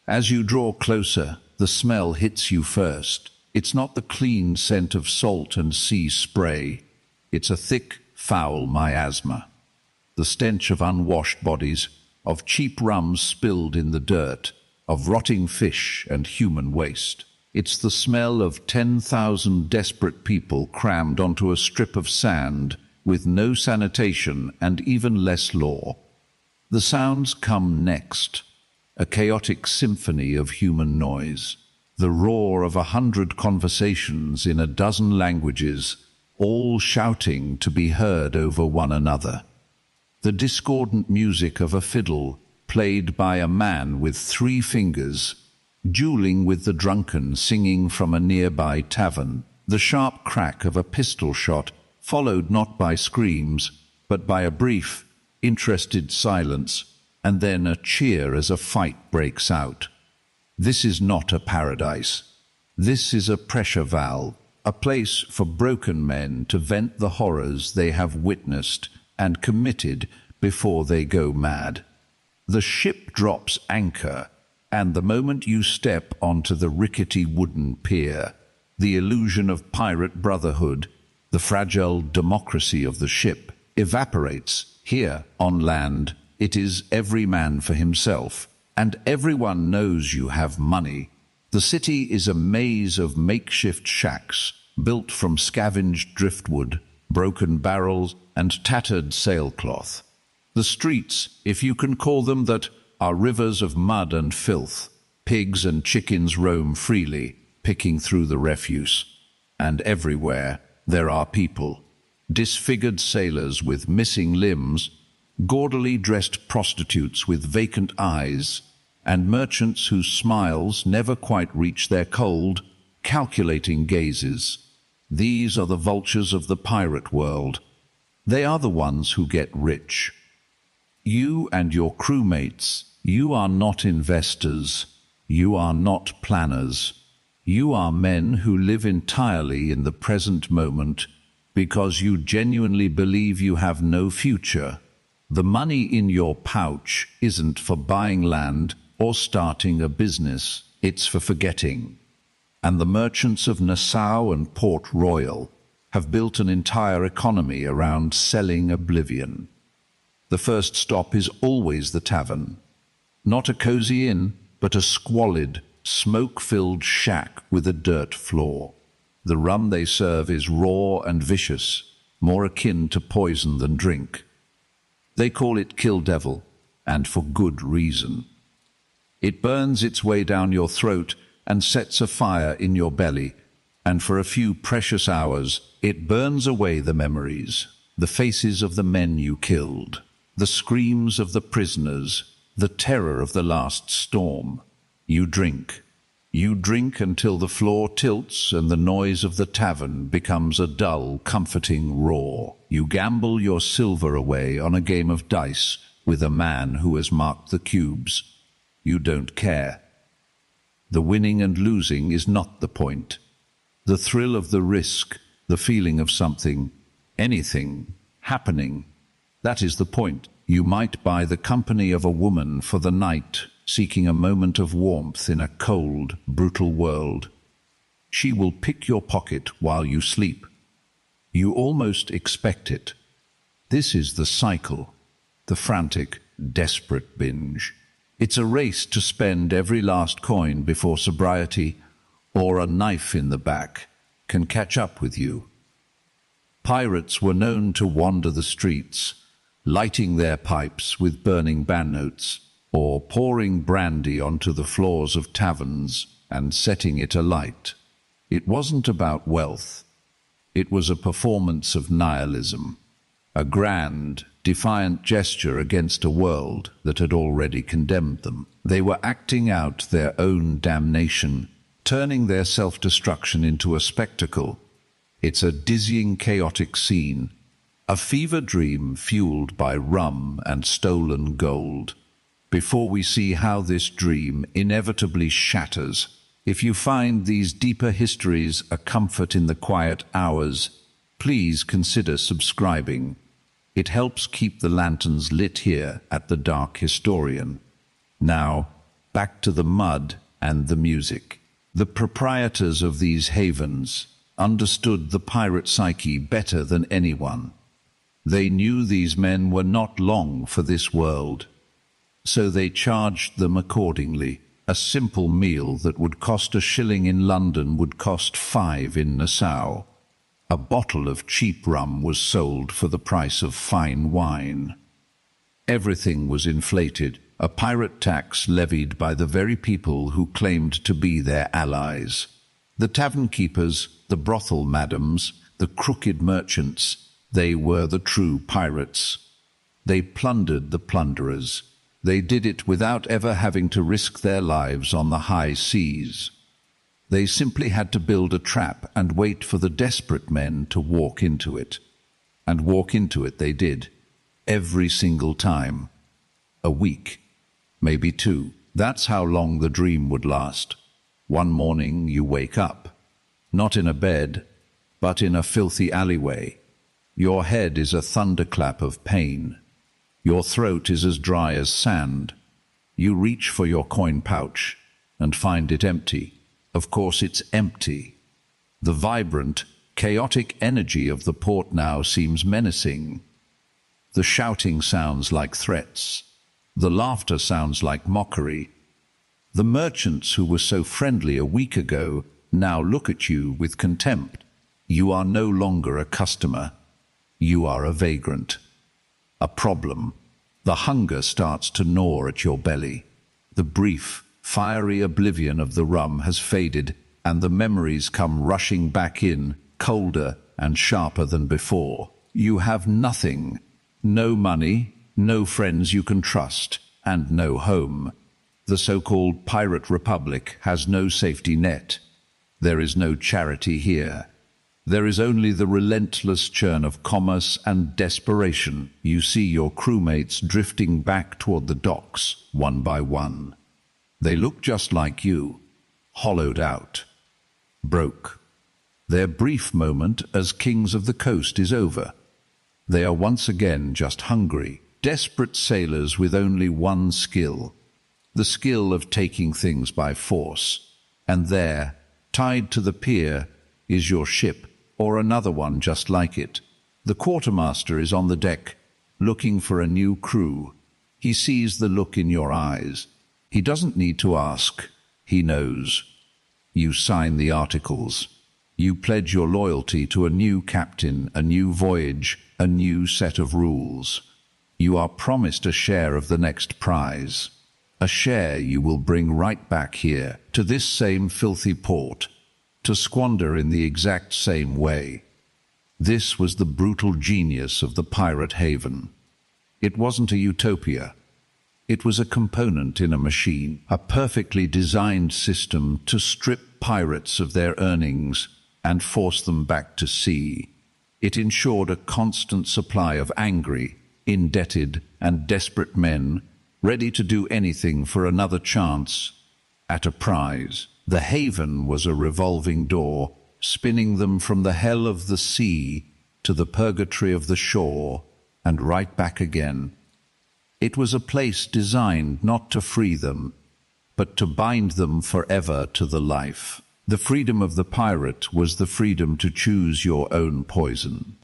As you draw closer, the smell hits you first. It's not the clean scent of salt and sea spray. It's a thick, foul miasma. The stench of unwashed bodies, of cheap rum spilled in the dirt, of rotting fish and human waste. It's the smell of 10,000 desperate people crammed onto a strip of sand with no sanitation and even less law. The sounds come next, a chaotic symphony of human noise, the roar of 100 conversations in a dozen languages, all shouting to be heard over one another. The discordant music of a fiddle played by a man with 3 fingers, dueling with the drunken singing from a nearby tavern. The sharp crack of a pistol shot, followed not by screams, but by a brief, interested silence, and then a cheer as a fight breaks out. This is not a paradise. This is a pressure valve, a place for broken men to vent the horrors they have witnessed and committed before they go mad. The ship drops anchor, and the moment you step onto the rickety wooden pier, the illusion of pirate brotherhood, the fragile democracy of the ship, evaporates. Here, on land, it is every man for himself, and everyone knows you have money. The city is a maze of makeshift shacks, built from scavenged driftwood, broken barrels, and tattered sailcloth. The streets, if you can call them that, are rivers of mud and filth. Pigs and chickens roam freely, picking through the refuse. And everywhere there are people. Disfigured sailors with missing limbs, gaudily dressed prostitutes with vacant eyes, and merchants whose smiles never quite reach their cold, calculating gazes. These are the vultures of the pirate world. They are the ones who get rich. You and your crewmates, you are not investors. You are not planners. You are men who live entirely in the present moment because you genuinely believe you have no future. The money in your pouch isn't for buying land or starting a business, it's for forgetting. And the merchants of Nassau and Port Royal have built an entire economy around selling oblivion. The first stop is always the tavern. Not a cozy inn, but a squalid, smoke-filled shack with a dirt floor. The rum they serve is raw and vicious, more akin to poison than drink. They call it Kill Devil, and for good reason. It burns its way down your throat and sets a fire in your belly, and for a few precious hours it burns away the memories, the faces of the men you killed, the screams of the prisoners, the terror of the last storm. You drink. You drink until the floor tilts and the noise of the tavern becomes a dull, comforting roar. You gamble your silver away on a game of dice with a man who has marked the cubes. You don't care. The winning and losing is not the point. The thrill of the risk, the feeling of something, anything, happening, that is the point. You might buy the company of a woman for the night, seeking a moment of warmth in a cold, brutal world. She will pick your pocket while you sleep. You almost expect it. This is the cycle, the frantic, desperate binge. It's a race to spend every last coin before sobriety, or a knife in the back, can catch up with you. Pirates were known to wander the streets, lighting their pipes with burning banknotes, or pouring brandy onto the floors of taverns and setting it alight. It wasn't about wealth. It was a performance of nihilism, a grand, defiant gesture against a world that had already condemned them. They were acting out their own damnation, turning their self-destruction into a spectacle. It's a dizzying, chaotic scene, a fever dream fueled by rum and stolen gold. Before we see how this dream inevitably shatters, if you find these deeper histories a comfort in the quiet hours, please consider subscribing. It helps keep the lanterns lit here at the Dark Historian. Now, back to the mud and the music. The proprietors of these havens understood the pirate psyche better than anyone. They knew these men were not long for this world, so they charged them accordingly. A simple meal that would cost a shilling in London would cost 5 in Nassau. A bottle of cheap rum was sold for the price of fine wine. Everything was inflated, a pirate tax levied by the very people who claimed to be their allies. The tavern keepers, the brothel madams, the crooked merchants, they were the true pirates. They plundered the plunderers. They did it without ever having to risk their lives on the high seas. They simply had to build a trap and wait for the desperate men to walk into it. And walk into it they did, every single time. A week, maybe two. That's how long the dream would last. One morning you wake up, not in a bed, but in a filthy alleyway. Your head is a thunderclap of pain. Your throat is as dry as sand. You reach for your coin pouch and find it empty. Of course it's empty. The vibrant, chaotic energy of the port now seems menacing. The shouting sounds like threats. The laughter sounds like mockery. The merchants who were so friendly a week ago now look at you with contempt. You are no longer a customer. You are a vagrant. A problem. The hunger starts to gnaw at your belly. The brief, fiery oblivion of the rum has faded, and the memories come rushing back in, colder and sharper than before. You have nothing. No money, no friends you can trust, and no home. The so-called pirate republic has no safety net. There is no charity here. There is only the relentless churn of commerce and desperation. You see your crewmates drifting back toward the docks, one by one. They look just like you, hollowed out, broke. Their brief moment as kings of the coast is over. They are once again just hungry, desperate sailors with only one skill, the skill of taking things by force. And there, tied to the pier, is your ship, or another one just like it. The quartermaster is on the deck, looking for a new crew. He sees the look in your eyes. He doesn't need to ask. He knows. You sign the articles. You pledge your loyalty to a new captain, a new voyage, a new set of rules. You are promised a share of the next prize. A share you will bring right back here, to this same filthy port, to squander in the exact same way. This was the brutal genius of the pirate haven. It wasn't a utopia. It was a component in a machine, a perfectly designed system to strip pirates of their earnings and force them back to sea. It ensured a constant supply of angry, indebted, and desperate men, ready to do anything for another chance at a prize. The haven was a revolving door, spinning them from the hell of the sea to the purgatory of the shore, and right back again. It was a place designed not to free them, but to bind them forever to the life. The freedom of the pirate was the freedom to choose your own poison.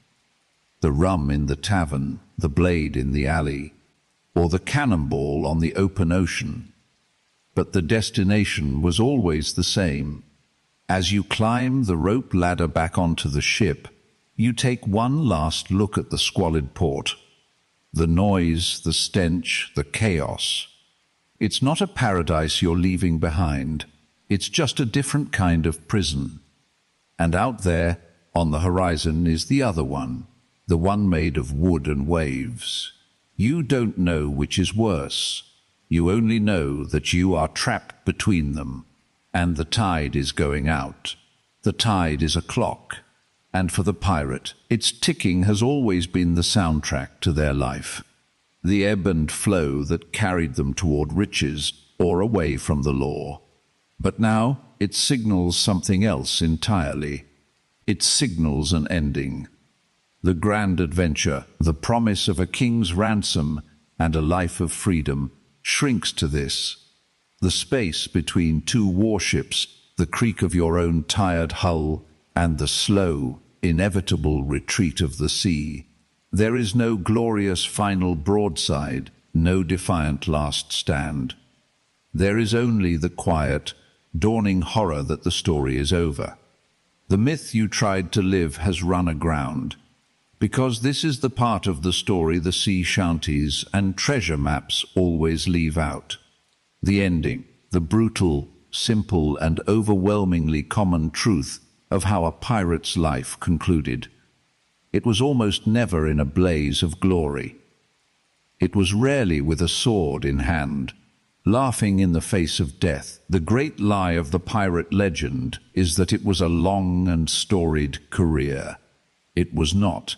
The rum in the tavern, the blade in the alley, or the cannonball on the open ocean. But the destination was always the same. As you climb the rope ladder back onto the ship, you take one last look at the squalid port. The noise, the stench, the chaos. It's not a paradise you're leaving behind. It's just a different kind of prison. And out there, on the horizon, is the other one, the one made of wood and waves. You don't know which is worse. You only know that you are trapped between them, and the tide is going out. The tide is a clock, and for the pirate, its ticking has always been the soundtrack to their life. The ebb and flow that carried them toward riches or away from the law. But now it signals something else entirely. It signals an ending. The grand adventure, the promise of a king's ransom and a life of freedom, shrinks to this. The space between two warships, the creak of your own tired hull, and the slow, inevitable retreat of the sea. There is no glorious final broadside, no defiant last stand. There is only the quiet, dawning horror that the story is over. The myth you tried to live has run aground, because this is the part of the story the sea shanties and treasure maps always leave out. The ending, the brutal, simple, and overwhelmingly common truth of how a pirate's life concluded. It was almost never in a blaze of glory. It was rarely with a sword in hand, laughing in the face of death. The great lie of the pirate legend is that it was a long and storied career. It was not.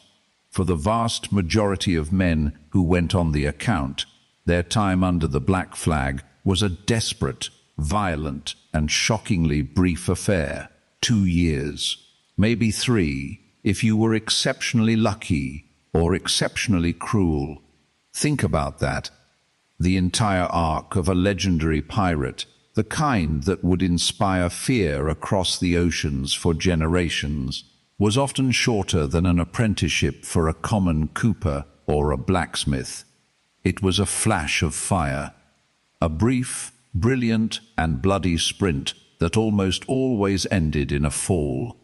For the vast majority of men who went on the account, their time under the Black Flag was a desperate, violent, and shockingly brief affair. 2 years, maybe 3, if you were exceptionally lucky or exceptionally cruel. Think about that. The entire arc of a legendary pirate, the kind that would inspire fear across the oceans for generations, was often shorter than an apprenticeship for a common cooper or a blacksmith. It was a flash of fire, a brief, brilliant, and bloody sprint that almost always ended in a fall.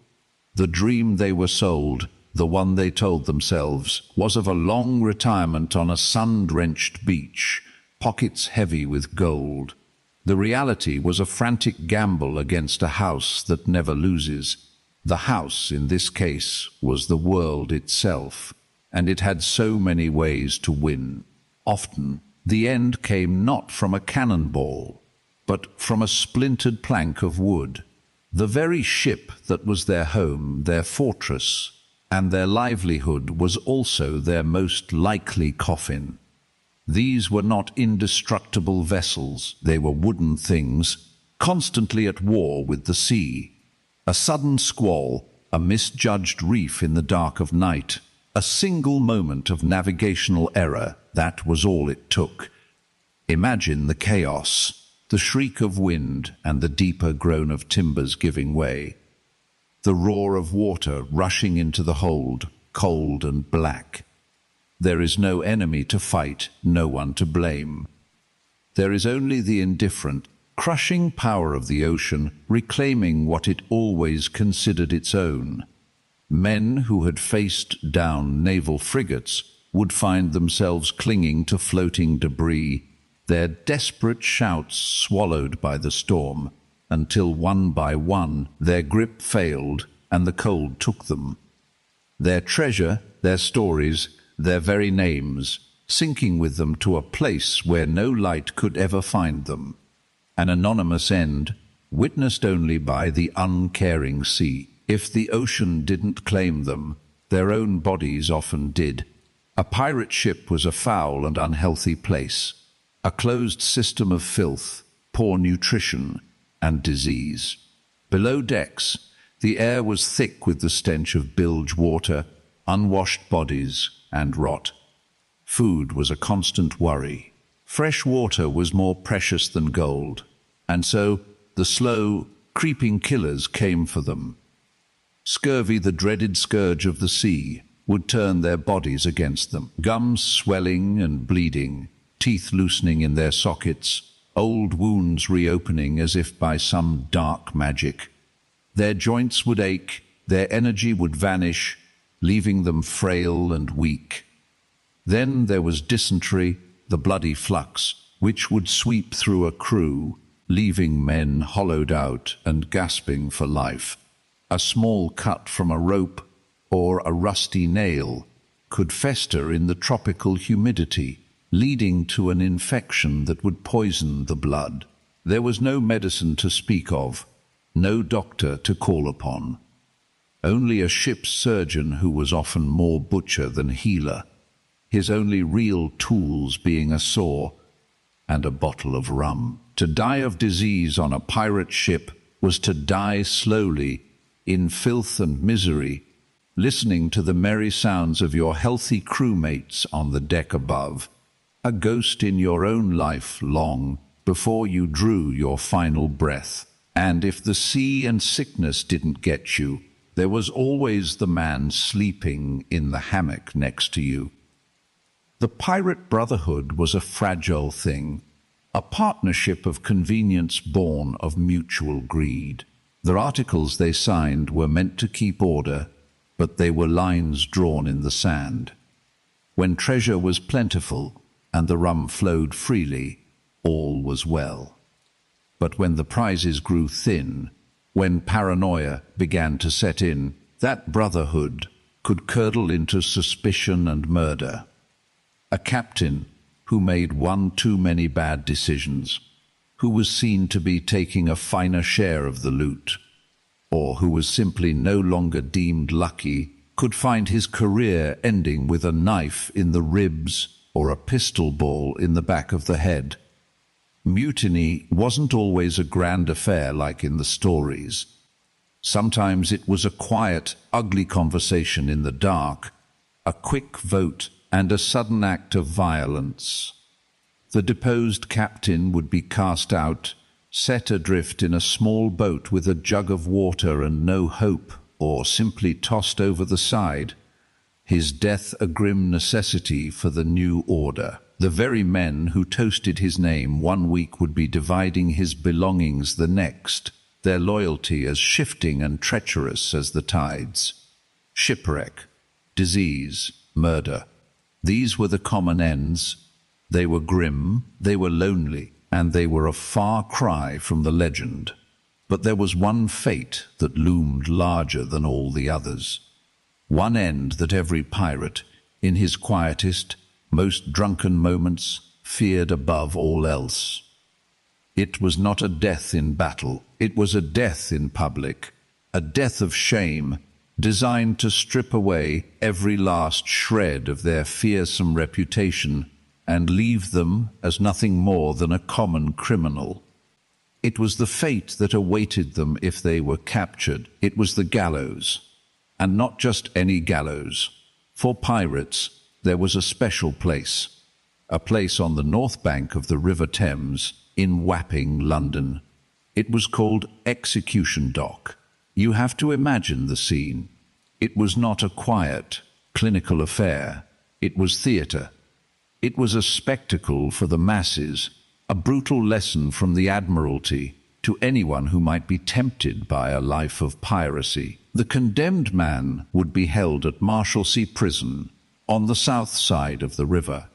The dream they were sold, the one they told themselves, was of a long retirement on a sun-drenched beach, pockets heavy with gold. The reality was a frantic gamble against a house that never loses. The house, in this case, was the world itself, and it had so many ways to win. Often, the end came not from a cannonball, but from a splintered plank of wood. The very ship that was their home, their fortress, and their livelihood was also their most likely coffin. These were not indestructible vessels, they were wooden things, constantly at war with the sea. A sudden squall, a misjudged reef in the dark of night, a single moment of navigational error, that was all it took. Imagine the chaos, the shriek of wind and the deeper groan of timbers giving way. The roar of water rushing into the hold, cold and black. There is no enemy to fight, no one to blame. There is only the indifferent, crushing power of the ocean reclaiming what it always considered its own. Men who had faced down naval frigates would find themselves clinging to floating debris, their desperate shouts swallowed by the storm, until one by one their grip failed and the cold took them. Their treasure, their stories, their very names, sinking with them to a place where no light could ever find them. An anonymous end, witnessed only by the uncaring sea. If the ocean didn't claim them, their own bodies often did. A pirate ship was a foul and unhealthy place, a closed system of filth, poor nutrition, and disease. Below decks, the air was thick with the stench of bilge water, unwashed bodies, and rot. Food was a constant worry. Fresh water was more precious than gold, and so the slow, creeping killers came for them. Scurvy, the dreaded scourge of the sea, would turn their bodies against them, gums swelling and bleeding, teeth loosening in their sockets, old wounds reopening as if by some dark magic. Their joints would ache, their energy would vanish, leaving them frail and weak. Then there was dysentery, the bloody flux, which would sweep through a crew, leaving men hollowed out and gasping for life. A small cut from a rope or a rusty nail could fester in the tropical humidity, leading to an infection that would poison the blood. There was no medicine to speak of, no doctor to call upon. Only a ship's surgeon who was often more butcher than healer, his only real tools being a saw and a bottle of rum. To die of disease on a pirate ship was to die slowly, in filth and misery, listening to the merry sounds of your healthy crewmates on the deck above, a ghost in your own life long before you drew your final breath. And if the sea and sickness didn't get you, there was always the man sleeping in the hammock next to you. The pirate brotherhood was a fragile thing, a partnership of convenience born of mutual greed. The articles they signed were meant to keep order, but they were lines drawn in the sand. When treasure was plentiful and the rum flowed freely, all was well. But when the prizes grew thin, when paranoia began to set in, that brotherhood could curdle into suspicion and murder. A captain who made one too many bad decisions, who was seen to be taking a finer share of the loot, or who was simply no longer deemed lucky, could find his career ending with a knife in the ribs or a pistol ball in the back of the head. Mutiny wasn't always a grand affair like in the stories. Sometimes it was a quiet, ugly conversation in the dark, a quick vote, and a sudden act of violence. The deposed captain would be cast out, set adrift in a small boat with a jug of water and no hope, or simply tossed over the side, his death a grim necessity for the new order. The very men who toasted his name one week would be dividing his belongings the next, their loyalty as shifting and treacherous as the tides. Shipwreck, disease, murder. These were the common ends. They were grim, they were lonely, and they were a far cry from the legend. But there was one fate that loomed larger than all the others. One end that every pirate, in his quietest, most drunken moments, feared above all else. It was not a death in battle, it was a death in public, a death of shame, designed to strip away every last shred of their fearsome reputation and leave them as nothing more than a common criminal. It was the fate that awaited them if they were captured. It was the gallows. And not just any gallows. For pirates, there was a special place. A place on the north bank of the River Thames, in Wapping, London. It was called Execution Dock. You have to imagine the scene. It was not a quiet, clinical affair. It was theatre. It was a spectacle for the masses, a brutal lesson from the Admiralty to anyone who might be tempted by a life of piracy. The condemned man would be held at Marshalsea Prison, on the south side of the river.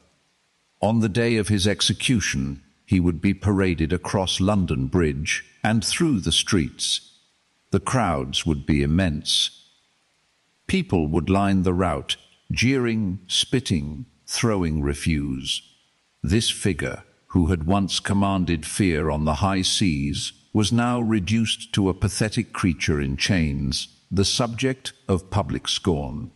On the day of his execution, he would be paraded across London Bridge and through the streets. The crowds would be immense. People would line the route, jeering, spitting, throwing refuse. This figure, who had once commanded fear on the high seas, was now reduced to a pathetic creature in chains, the subject of public scorn.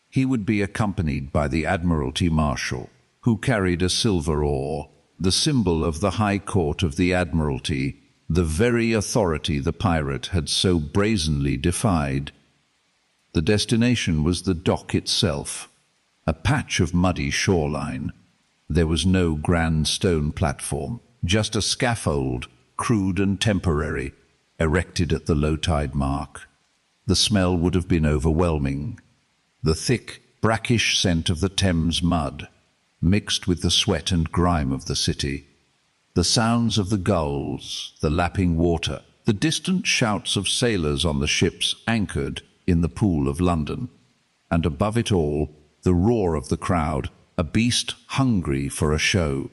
He would be accompanied by the Admiralty Marshal, who carried a silver oar, the symbol of the High Court of the Admiralty, the very authority the pirate had so brazenly defied. The destination was the dock itself, a patch of muddy shoreline. There was no grand stone platform, just a scaffold, crude and temporary, erected at the low tide mark. The smell would have been overwhelming. The thick, brackish scent of the Thames mud, mixed with the sweat and grime of the city. The sounds of the gulls, the lapping water, the distant shouts of sailors on the ships anchored in the Pool of London. And above it all, the roar of the crowd, a beast hungry for a show.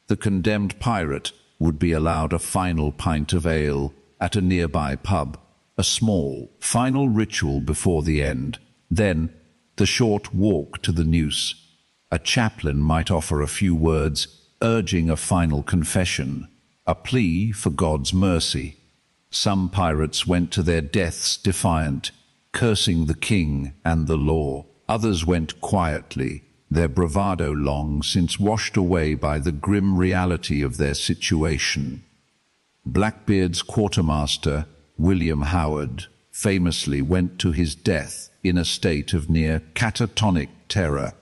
The condemned pirate would be allowed a final pint of ale at a nearby pub, a small, final ritual before the end. Then, the short walk to the noose. A chaplain might offer a few words, urging a final confession, a plea for God's mercy. Some pirates went to their deaths defiant, cursing the king and the law. Others went quietly, their bravado long since washed away by the grim reality of their situation. Blackbeard's quartermaster, William Howard, famously went to his death in a state of near catatonic terror.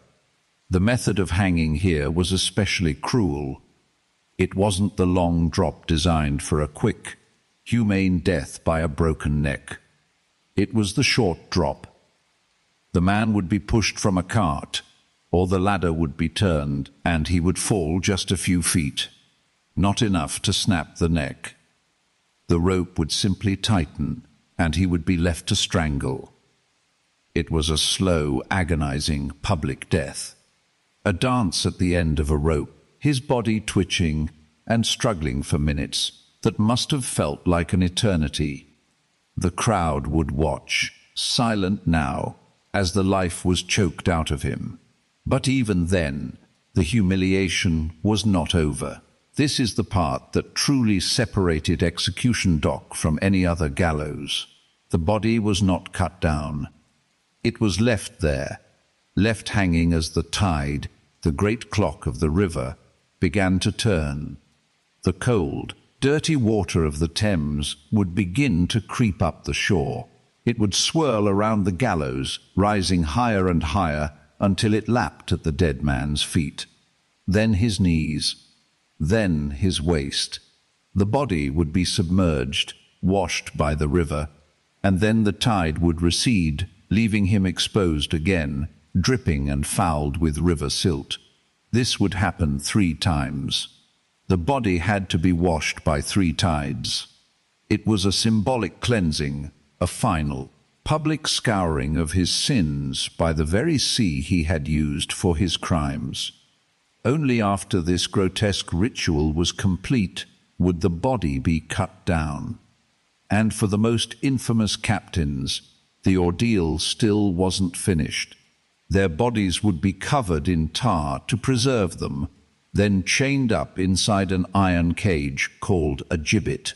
The method of hanging here was especially cruel. It wasn't the long drop designed for a quick, humane death by a broken neck. It was the short drop. The man would be pushed from a cart, or the ladder would be turned, and he would fall just a few feet, not enough to snap the neck. The rope would simply tighten, and he would be left to strangle. It was a slow, agonizing public death. A dance at the end of a rope, his body twitching and struggling for minutes that must have felt like an eternity. The crowd would watch, silent now, as the life was choked out of him. But even then, the humiliation was not over. This is the part that truly separated execution dock from any other gallows. The body was not cut down. It was left there, left hanging as the tide, the great clock of the river, began to turn. The cold, dirty water of the Thames would begin to creep up the shore. It would swirl around the gallows, rising higher and higher until it lapped at the dead man's feet. Then his knees, then his waist. The body would be submerged, washed by the river, and then the tide would recede, leaving him exposed again, dripping and fouled with river silt. This would happen 3 times. The body had to be washed by 3 tides. It was a symbolic cleansing, a final, public scouring of his sins by the very sea he had used for his crimes. Only after this grotesque ritual was complete would the body be cut down. And for the most infamous captains, the ordeal still wasn't finished. Their bodies would be covered in tar to preserve them, then chained up inside an iron cage called a gibbet.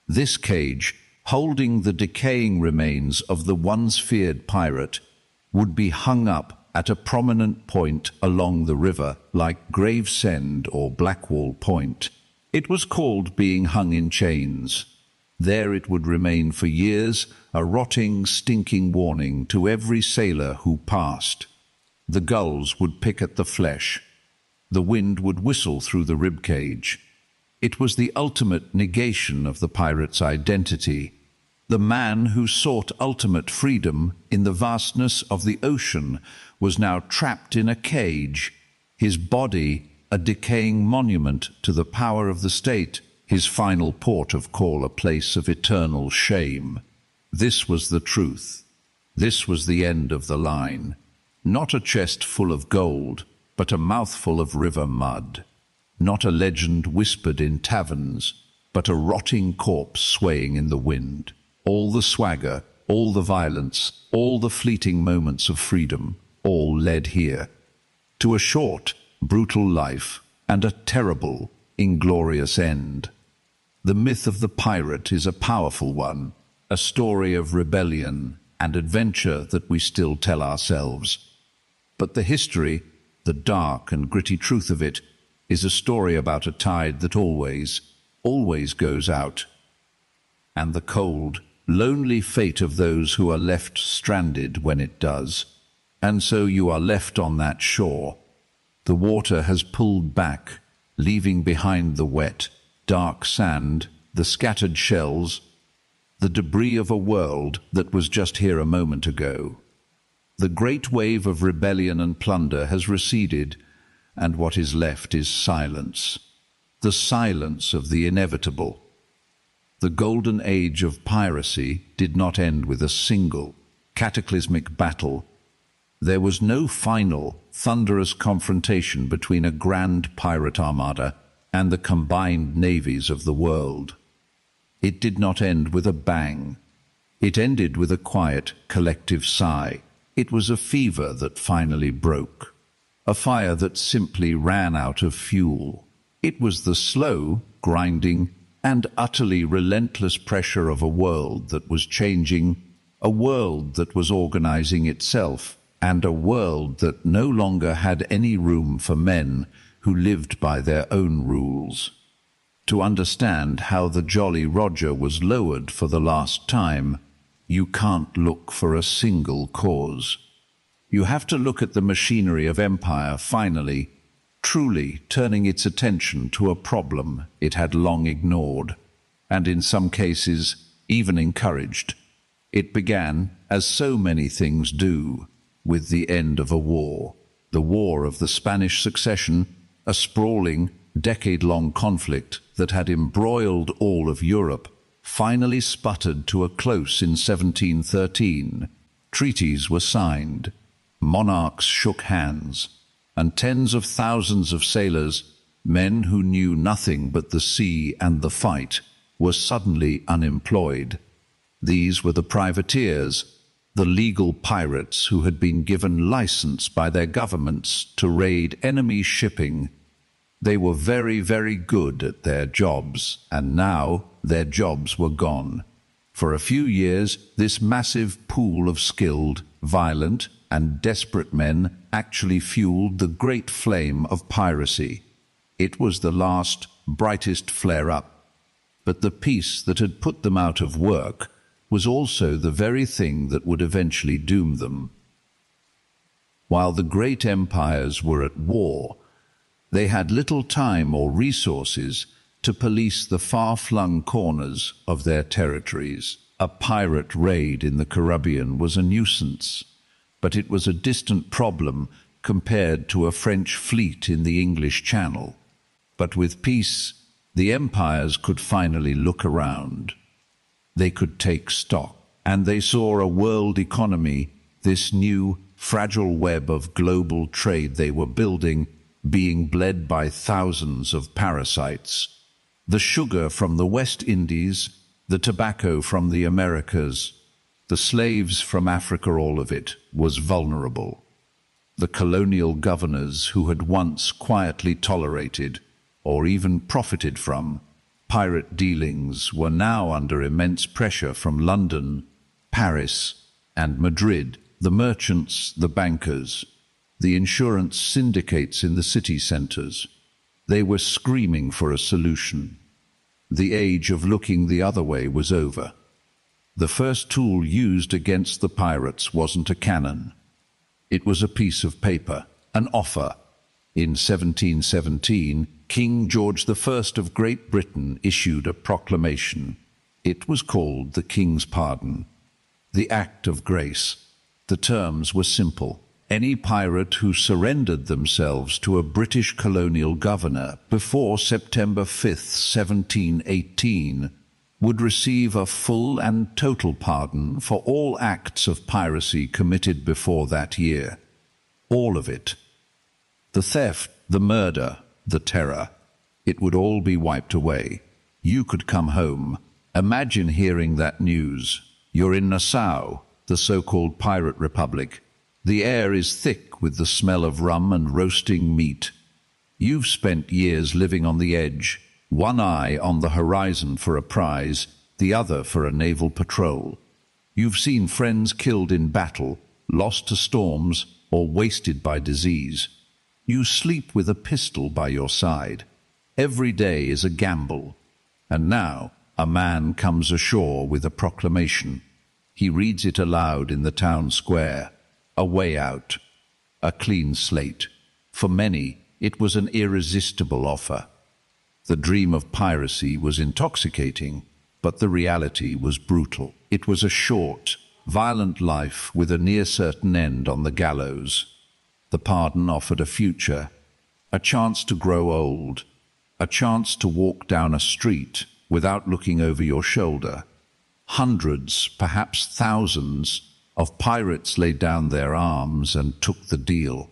This cage, holding the decaying remains of the once feared pirate, would be hung up at a prominent point along the river like Gravesend or Blackwall Point. It was called being hung in chains. There it would remain for years, a rotting, stinking warning to every sailor who passed. The gulls would pick at the flesh. The wind would whistle through the ribcage. It was the ultimate negation of the pirate's identity. The man who sought ultimate freedom in the vastness of the ocean was now trapped in a cage, his body a decaying monument to the power of the state, his final port of call a place of eternal shame. This was the truth. This was the end of the line. Not a chest full of gold, but a mouthful of river mud. Not a legend whispered in taverns, but a rotting corpse swaying in the wind. All the swagger, all the violence, all the fleeting moments of freedom, all led here. To a short, brutal life and a terrible, inglorious end. The myth of the pirate is a powerful one, a story of rebellion and adventure that we still tell ourselves. But the history, the dark and gritty truth of it, is a story about a tide that always goes out. And the cold, lonely fate of those who are left stranded when it does. And so you are left on that shore. The water has pulled back, leaving behind the wet, dark sand, the scattered shells, the debris of a world that was just here a moment ago. The great wave of rebellion and plunder has receded, and what is left is silence. The silence of the inevitable. The Golden Age of Piracy did not end with a single, cataclysmic battle. There was no final, thunderous confrontation between a grand pirate armada and the combined navies of the world. It did not end with a bang. It ended with a quiet, collective sigh. It was a fever that finally broke. A fire that simply ran out of fuel. It was the slow, grinding, and utterly relentless pressure of a world that was changing, a world that was organizing itself, and a world that no longer had any room for men who lived by their own rules. To understand how the Jolly Roger was lowered for the last time, you can't look for a single cause. You have to look at the machinery of empire finally, truly turning its attention to a problem it had long ignored, and in some cases even encouraged. It began, as so many things do, with the end of a war. The War of the Spanish Succession, a sprawling, decade-long conflict that had embroiled all of Europe, finally sputtered to a close in 1713. Treaties were signed, monarchs shook hands, and tens of thousands of sailors, men who knew nothing but the sea and the fight, were suddenly unemployed. These were the privateers, the legal pirates who had been given license by their governments to raid enemy shipping. They were very, very good at their jobs, and now their jobs were gone. For a few years, this massive pool of skilled, violent, and desperate men actually fueled the great flame of piracy. It was the last, brightest flare-up. But the peace that had put them out of work was also the very thing that would eventually doom them. While the great empires were at war, they had little time or resources to police the far-flung corners of their territories. A pirate raid in the Caribbean was a nuisance, but it was a distant problem compared to a French fleet in the English Channel. But with peace, the empires could finally look around. They could take stock, and they saw a world economy, this new, fragile web of global trade they were building, being bled by thousands of parasites. The sugar from the West Indies, the tobacco from the Americas, the slaves from Africa, all of it was vulnerable. The colonial governors who had once quietly tolerated, or even profited from, pirate dealings were now under immense pressure from London, Paris, and Madrid. The merchants, the bankers, the insurance syndicates in the city centers. They were screaming for a solution. The age of looking the other way was over. The first tool used against the pirates wasn't a cannon. It was a piece of paper, an offer. In 1717, King George I of Great Britain issued a proclamation. It was called the King's Pardon, the Act of Grace. The terms were simple. Any pirate who surrendered themselves to a British colonial governor before September 5th, 1718, would receive a full and total pardon for all acts of piracy committed before that year. All of it. The theft, the murder, the terror. It would all be wiped away. You could come home. Imagine hearing that news. You're in Nassau, the so-called pirate republic. The air is thick with the smell of rum and roasting meat. You've spent years living on the edge, one eye on the horizon for a prize, the other for a naval patrol. You've seen friends killed in battle, lost to storms, or wasted by disease. You sleep with a pistol by your side. Every day is a gamble. And now a man comes ashore with a proclamation. He reads it aloud in the town square. A way out. A clean slate. For many, it was an irresistible offer. The dream of piracy was intoxicating, but the reality was brutal. It was a short, violent life with a near-certain end on the gallows. The pardon offered a future, a chance to grow old, a chance to walk down a street without looking over your shoulder. Hundreds, perhaps thousands, of pirates laid down their arms and took the deal.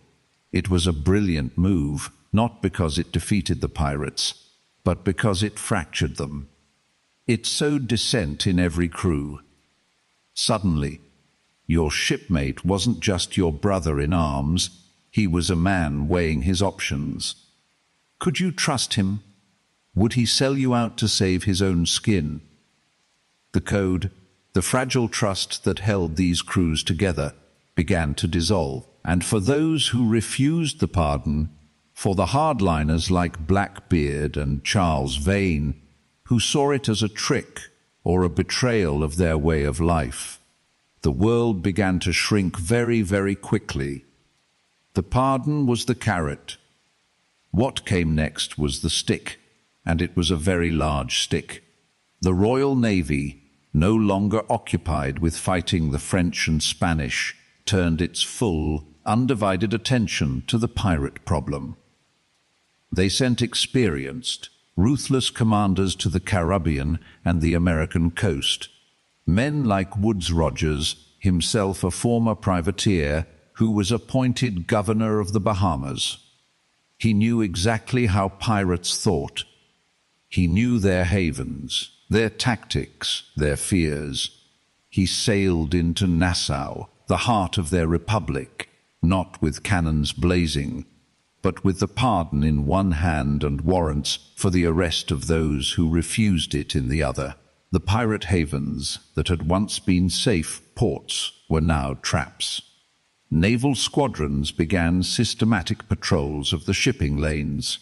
It was a brilliant move, not because it defeated the pirates, but because it fractured them. It sowed dissent in every crew. Suddenly, your shipmate wasn't just your brother in arms, he was a man weighing his options. Could you trust him? Would he sell you out to save his own skin? The code, the fragile trust that held these crews together, began to dissolve. And for those who refused the pardon, for the hardliners like Blackbeard and Charles Vane, who saw it as a trick or a betrayal of their way of life, the world began to shrink very, very quickly. The pardon was the carrot. What came next was the stick, and it was a very large stick. The Royal Navy, no longer occupied with fighting the French and Spanish, turned its full, undivided attention to the pirate problem. They sent experienced, ruthless commanders to the Caribbean and the American coast. Men like Woodes Rogers, himself a former privateer, who was appointed governor of the Bahamas. He knew exactly how pirates thought. He knew their havens, their tactics, their fears. He sailed into Nassau, the heart of their republic, not with cannons blazing, but with the pardon in one hand and warrants for the arrest of those who refused it in the other. The pirate havens that had once been safe ports were now traps. Naval squadrons began systematic patrols of the shipping lanes.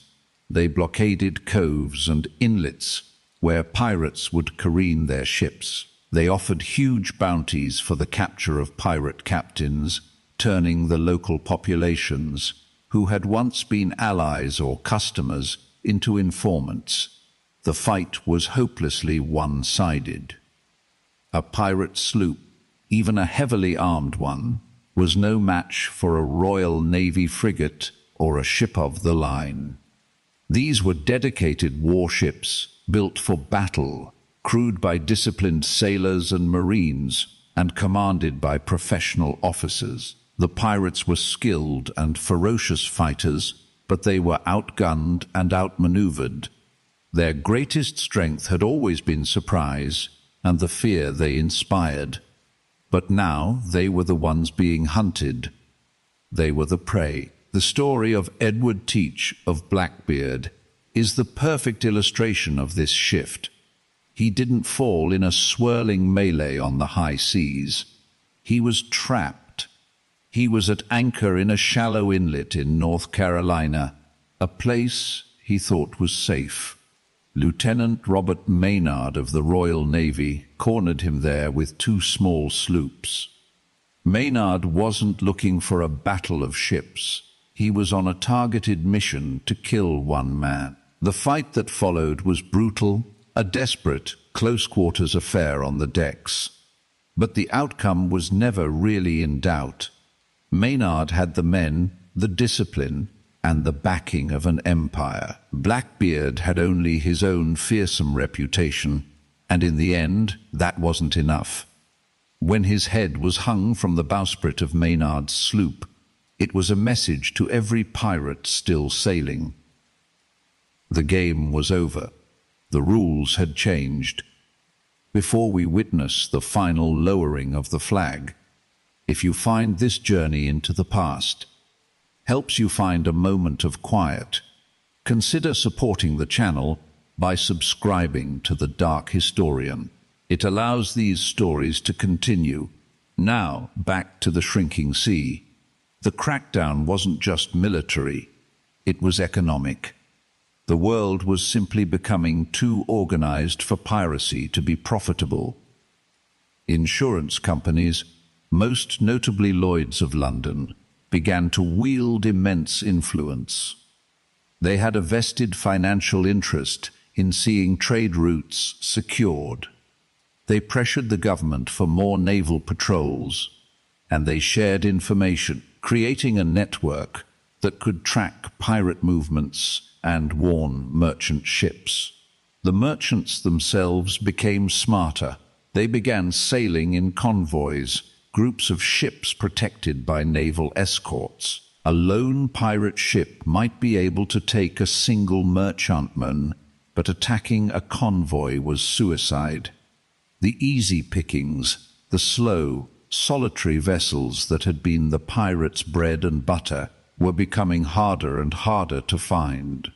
They blockaded coves and inlets where pirates would careen their ships. They offered huge bounties for the capture of pirate captains, turning the local populations, who had once been allies or customers, into informants. The fight was hopelessly one-sided. A pirate sloop, even a heavily armed one, was no match for a Royal Navy frigate or a ship of the line. These were dedicated warships built for battle, crewed by disciplined sailors and marines, and commanded by professional officers. The pirates were skilled and ferocious fighters, but they were outgunned and outmaneuvered. Their greatest strength had always been surprise and the fear they inspired. But now they were the ones being hunted. They were the prey. The story of Edward Teach of Blackbeard is the perfect illustration of this shift. He didn't fall in a swirling melee on the high seas. He was trapped. He was at anchor in a shallow inlet in North Carolina, a place he thought was safe. Lieutenant Robert Maynard of the Royal Navy cornered him there with 2 small sloops. Maynard wasn't looking for a battle of ships. He was on a targeted mission to kill one man. The fight that followed was brutal, a desperate, close-quarters affair on the decks. But the outcome was never really in doubt. Maynard had the men, the discipline, and the backing of an empire. Blackbeard had only his own fearsome reputation, and in the end, that wasn't enough. When his head was hung from the bowsprit of Maynard's sloop, it was a message to every pirate still sailing. The game was over. The rules had changed. Before we witness the final lowering of the flag, if you find this journey into the past helps you find a moment of quiet, consider supporting the channel by subscribing to The Dark Historian. It allows these stories to continue. Now, back to the shrinking sea. The crackdown wasn't just military, it was economic. The world was simply becoming too organized for piracy to be profitable. Insurance companies, most notably Lloyd's of London, began to wield immense influence. They had a vested financial interest in seeing trade routes secured. They pressured the government for more naval patrols, and they shared information, creating a network that could track pirate movements and warn merchant ships. The merchants themselves became smarter. They began sailing in convoys, groups of ships protected by naval escorts. A lone pirate ship might be able to take a single merchantman, but attacking a convoy was suicide. The easy pickings, the slow, solitary vessels that had been the pirates' bread and butter, were becoming harder and harder to find.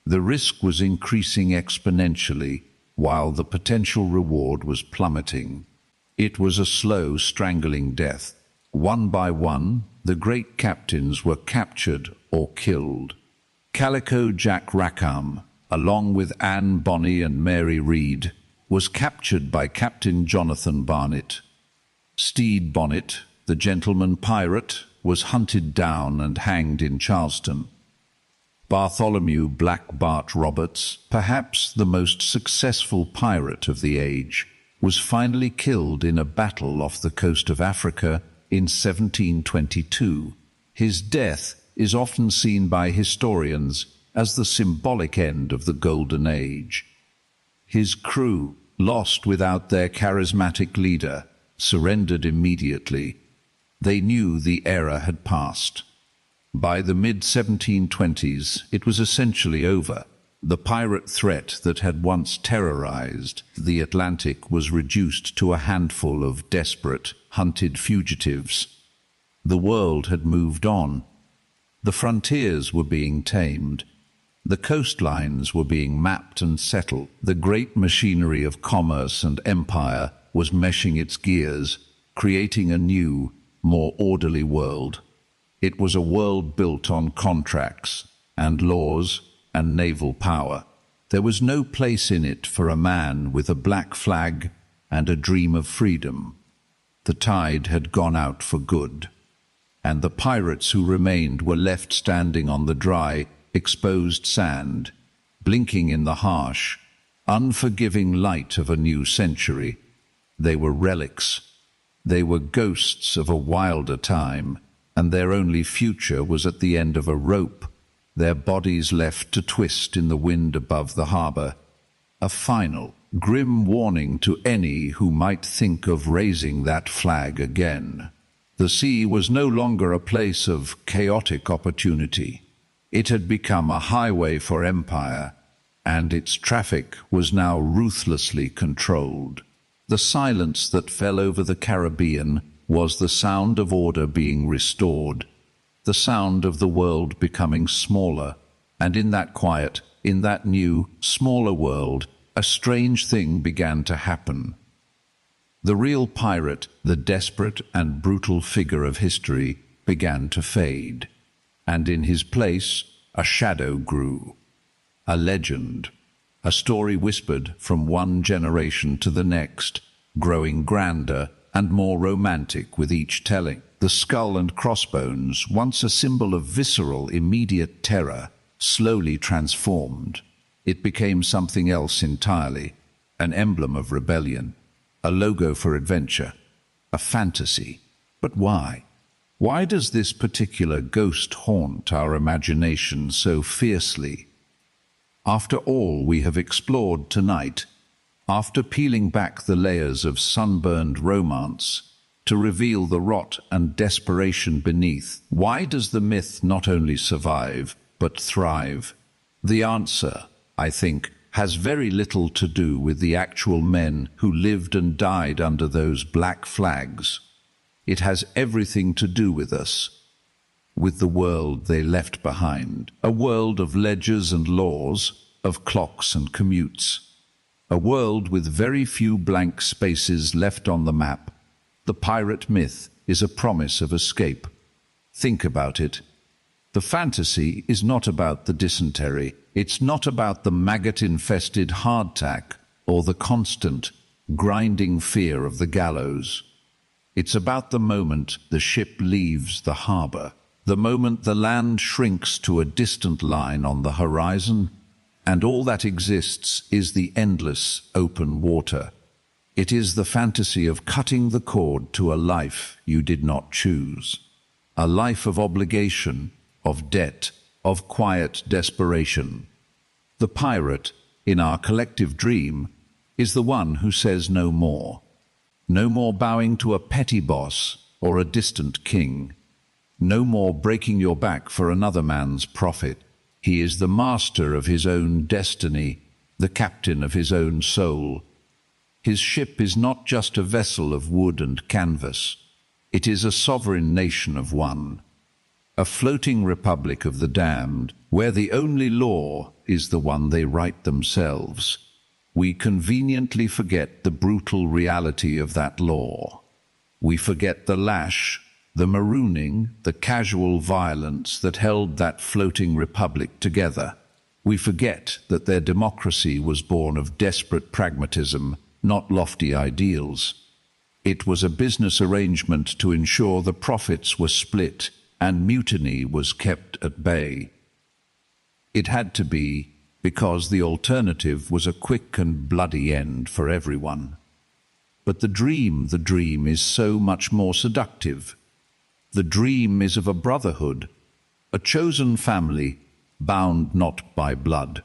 The risk was increasing exponentially, while the potential reward was plummeting. It was a slow, strangling death. One by one, the great captains were captured or killed. Calico Jack Rackham, along with Anne Bonny and Mary Read, was captured by Captain Jonathan Barnett. Stede Bonnet, the gentleman pirate, was hunted down and hanged in Charleston. Bartholomew Black Bart Roberts, perhaps the most successful pirate of the age, was finally killed in a battle off the coast of Africa in 1722. His death is often seen by historians as the symbolic end of the Golden Age. His crew, lost without their charismatic leader, surrendered immediately. They knew the era had passed. By the mid-1720s, it was essentially over. The pirate threat that had once terrorized the Atlantic was reduced to a handful of desperate, hunted fugitives. The world had moved on. The frontiers were being tamed. The coastlines were being mapped and settled. The great machinery of commerce and empire was meshing its gears, creating a new, more orderly world. It was a world built on contracts and laws and naval power. There was no place in it for a man with a black flag and a dream of freedom. The tide had gone out for good, and the pirates who remained were left standing on the dry, exposed sand, blinking in the harsh, unforgiving light of a new century. They were relics. They were ghosts of a wilder time, and their only future was at the end of a rope, their bodies left to twist in the wind above the harbor. A final, grim warning to any who might think of raising that flag again. The sea was no longer a place of chaotic opportunity. It had become a highway for empire, and its traffic was now ruthlessly controlled. The silence that fell over the Caribbean was the sound of order being restored, the sound of the world becoming smaller, and in that quiet, in that new, smaller world, a strange thing began to happen. The real pirate, the desperate and brutal figure of history, began to fade, and in his place a shadow grew. A legend, a story whispered from one generation to the next, growing grander and more romantic with each telling. The skull and crossbones, once a symbol of visceral, immediate terror, slowly transformed. It became something else entirely, an emblem of rebellion, a logo for adventure, a fantasy. But why? Why does this particular ghost haunt our imagination so fiercely? After all we have explored tonight, after peeling back the layers of sunburned romance to reveal the rot and desperation beneath, why does the myth not only survive, but thrive? The answer, I think, has very little to do with the actual men who lived and died under those black flags. It has everything to do with us, with the world they left behind, a world of ledgers and laws, of clocks and commutes, a world with very few blank spaces left on the map. The pirate myth is a promise of escape. Think about it. The fantasy is not about the dysentery. It's not about the maggot-infested hardtack or the constant, grinding fear of the gallows. It's about the moment the ship leaves the harbor, the moment the land shrinks to a distant line on the horizon, and all that exists is the endless open water. It is the fantasy of cutting the cord to a life you did not choose, a life of obligation, of debt, of quiet desperation. The pirate, in our collective dream, is the one who says no more. No more bowing to a petty boss or a distant king. No more breaking your back for another man's profit. He is the master of his own destiny, the captain of his own soul. His ship is not just a vessel of wood and canvas. It is a sovereign nation of one, a floating republic of the damned, where the only law is the one they write themselves. We conveniently forget the brutal reality of that law. We forget the lash, the marooning, the casual violence that held that floating republic together. We forget that their democracy was born of desperate pragmatism, not lofty ideals. It was a business arrangement to ensure the profits were split and mutiny was kept at bay. It had to be, because the alternative was a quick and bloody end for everyone. But the dream is so much more seductive. The dream is of a brotherhood, a chosen family, bound not by blood,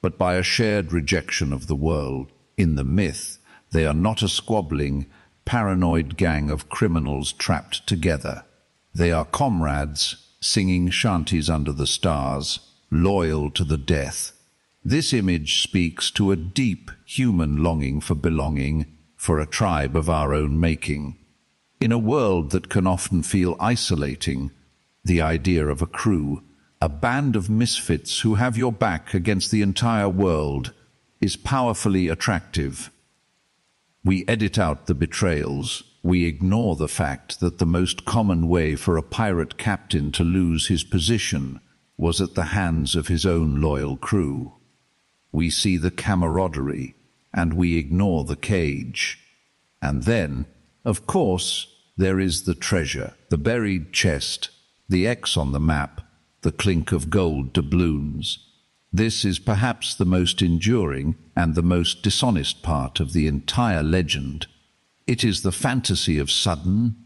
but by a shared rejection of the world. In the myth, they are not a squabbling, paranoid gang of criminals trapped together. They are comrades, singing shanties under the stars, loyal to the death. This image speaks to a deep human longing for belonging, for a tribe of our own making. In a world that can often feel isolating, The idea of a crew, a band of misfits who have your back against the entire world, is powerfully attractive. We edit out the betrayals. We ignore the fact that the most common way for a pirate captain to lose his position was at the hands of his own loyal crew. We see the camaraderie, and we ignore the cage. And then, of course, there is the treasure, the buried chest, the X on the map, the clink of gold doubloons. This is perhaps the most enduring and the most dishonest part of the entire legend. It is the fantasy of sudden,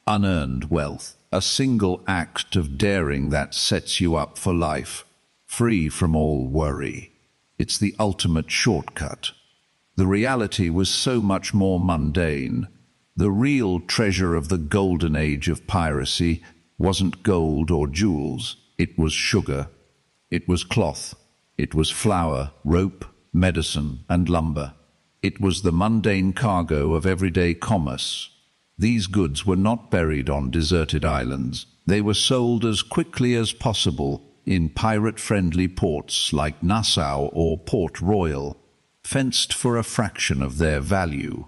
unearned wealth, a single act of daring that sets you up for life, free from all worry. It's the ultimate shortcut. The reality was so much more mundane. The real treasure of the Golden Age of Piracy wasn't gold or jewels. It was sugar. It was cloth. It was flour, rope, medicine, and lumber. It was the mundane cargo of everyday commerce. These goods were not buried on deserted islands. They were sold as quickly as possible in pirate-friendly ports like Nassau or Port Royal, fenced for a fraction of their value.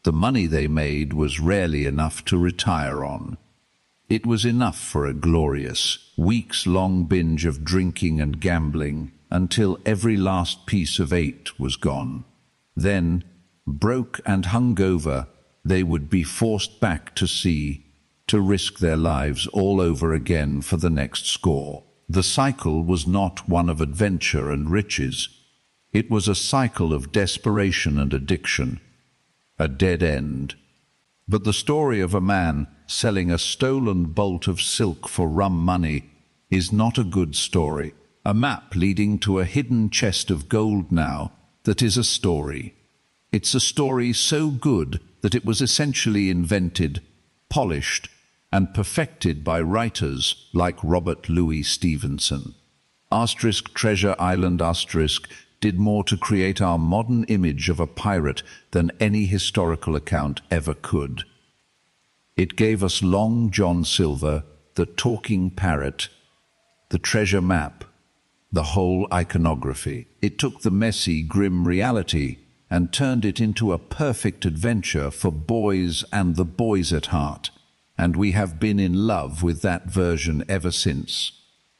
The money they made was rarely enough to retire on. It was enough for a glorious, weeks-long binge of drinking and gambling until every last piece of eight was gone. Then, broke and hungover, they would be forced back to sea to risk their lives all over again for the next score. The cycle was not one of adventure and riches. It was a cycle of desperation and addiction, a dead end. But the story of a man selling a stolen bolt of silk for rum money is not a good story. A map leading to a hidden chest of gold now, that is a story. It's a story so good that it was essentially invented, polished, and perfected by writers like Robert Louis Stevenson. Treasure Island did more to create our modern image of a pirate than any historical account ever could. It gave us Long John Silver, the talking parrot, the treasure map, the whole iconography. It took the messy, grim reality and turned it into a perfect adventure for boys and the boys at heart, and we have been in love with that version ever since.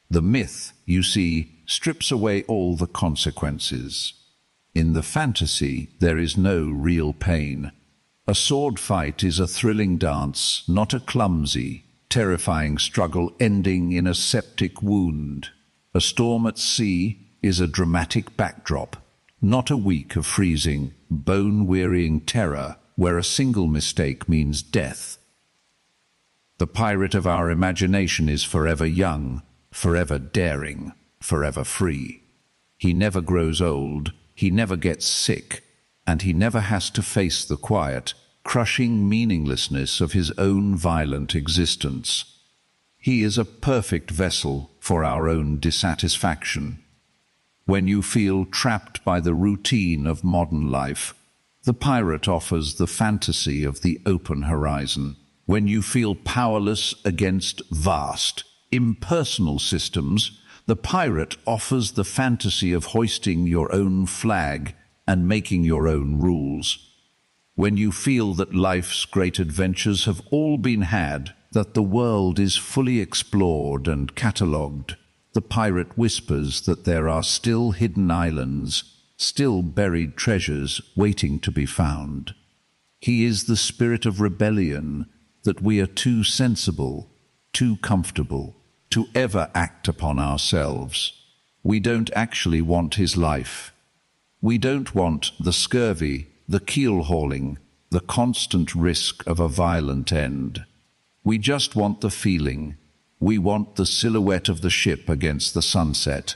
The myth, you see, strips away all the consequences. In the fantasy, there is no real pain. A sword fight is a thrilling dance, not a clumsy, terrifying struggle ending in a septic wound. A storm at sea is a dramatic backdrop, not a week of freezing, bone-wearying terror where a single mistake means death. The pirate of our imagination is forever young, forever daring, forever free. He never grows old, he never gets sick, and he never has to face the quiet, crushing meaninglessness of his own violent existence. He is a perfect vessel for our own dissatisfaction. When you feel trapped by the routine of modern life, the pirate offers the fantasy of the open horizon. When you feel powerless against vast, impersonal systems, the pirate offers the fantasy of hoisting your own flag and making your own rules. When you feel that life's great adventures have all been had, that the world is fully explored and catalogued, the pirate whispers that there are still hidden islands, still buried treasures waiting to be found. He is the spirit of rebellion, that we are too sensible, too comfortable, to ever act upon ourselves. We don't actually want his life. We don't want the scurvy, the keel-hauling, the constant risk of a violent end. We just want the feeling. We want the silhouette of the ship against the sunset.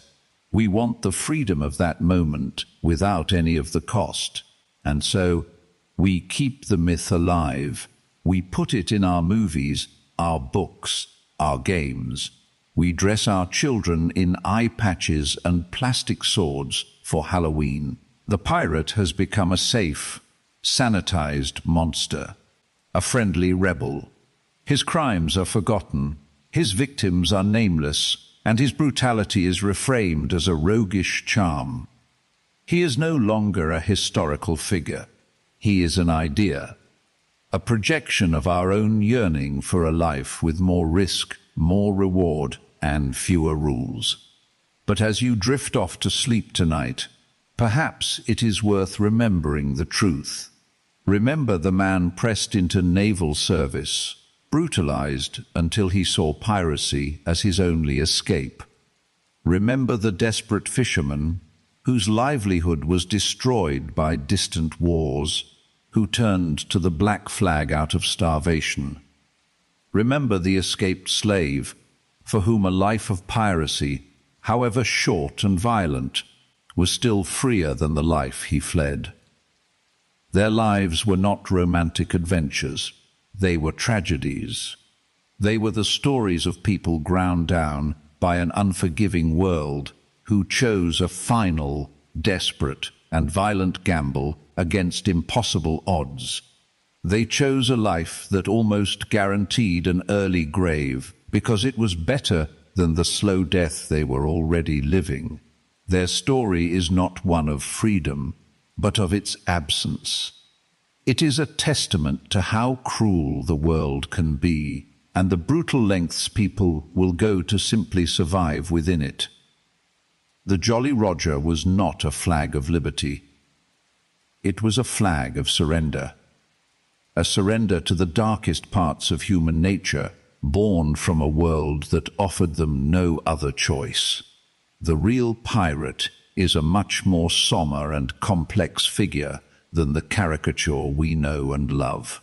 We want the freedom of that moment without any of the cost. And so, we keep the myth alive. We put it in our movies, our books, our games. We dress our children in eye patches and plastic swords for Halloween. The pirate has become a safe, sanitized monster, a friendly rebel. His crimes are forgotten, His victims are nameless, and his brutality is reframed as a roguish charm. He is no longer a historical figure. He is an idea, a projection of our own yearning for a life with more risk, more reward, and fewer rules. But as you drift off to sleep tonight, perhaps it is worth remembering the truth. Remember the man pressed into naval service, brutalized until he saw piracy as his only escape. Remember the desperate fisherman whose livelihood was destroyed by distant wars, who turned to the black flag out of starvation. Remember the escaped slave for whom a life of piracy, however short and violent, was still freer than the life he fled. Their lives were not romantic adventures. They were tragedies. They were the stories of people ground down by an unforgiving world who chose a final, desperate, and violent gamble against impossible odds. They chose a life that almost guaranteed an early grave because it was better than the slow death they were already living. Their story is not one of freedom, but of its absence. It is a testament to how cruel the world can be, and the brutal lengths people will go to simply survive within it. The Jolly Roger was not a flag of liberty. It was a flag of surrender. A surrender to the darkest parts of human nature, born from a world that offered them no other choice. The real pirate is a much more somber and complex figure than the caricature we know and love.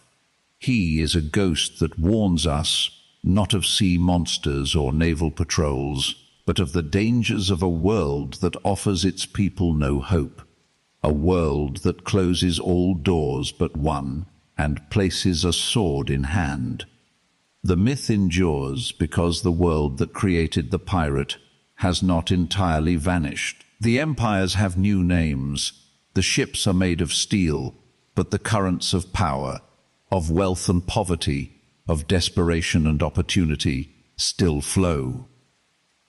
He is a ghost that warns us not of sea monsters or naval patrols, but of the dangers of a world that offers its people no hope, a world that closes all doors but one and places a sword in hand. The myth endures because the world that created the pirate has not entirely vanished. The empires have new names. The ships are made of steel, but the currents of power, of wealth and poverty, of desperation and opportunity still flow.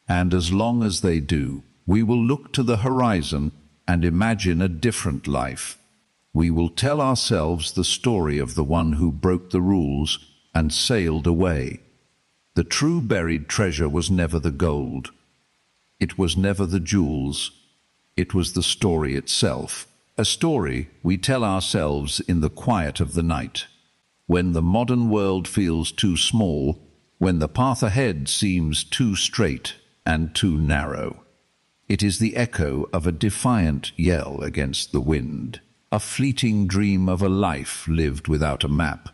And as long as they do, we will look to the horizon and imagine a different life. We will tell ourselves the story of the one who broke the rules and sailed away. The true buried treasure was never the gold. It was never the jewels. It was the story itself. A story we tell ourselves in the quiet of the night. When the modern world feels too small, when the path ahead seems too straight and too narrow. It is the echo of a defiant yell against the wind, a fleeting dream of a life lived without a map,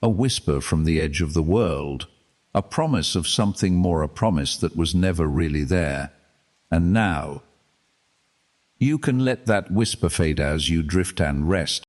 a whisper from the edge of the world, a promise of something more, a promise that was never really there. And now, you can let that whisper fade as you drift and rest.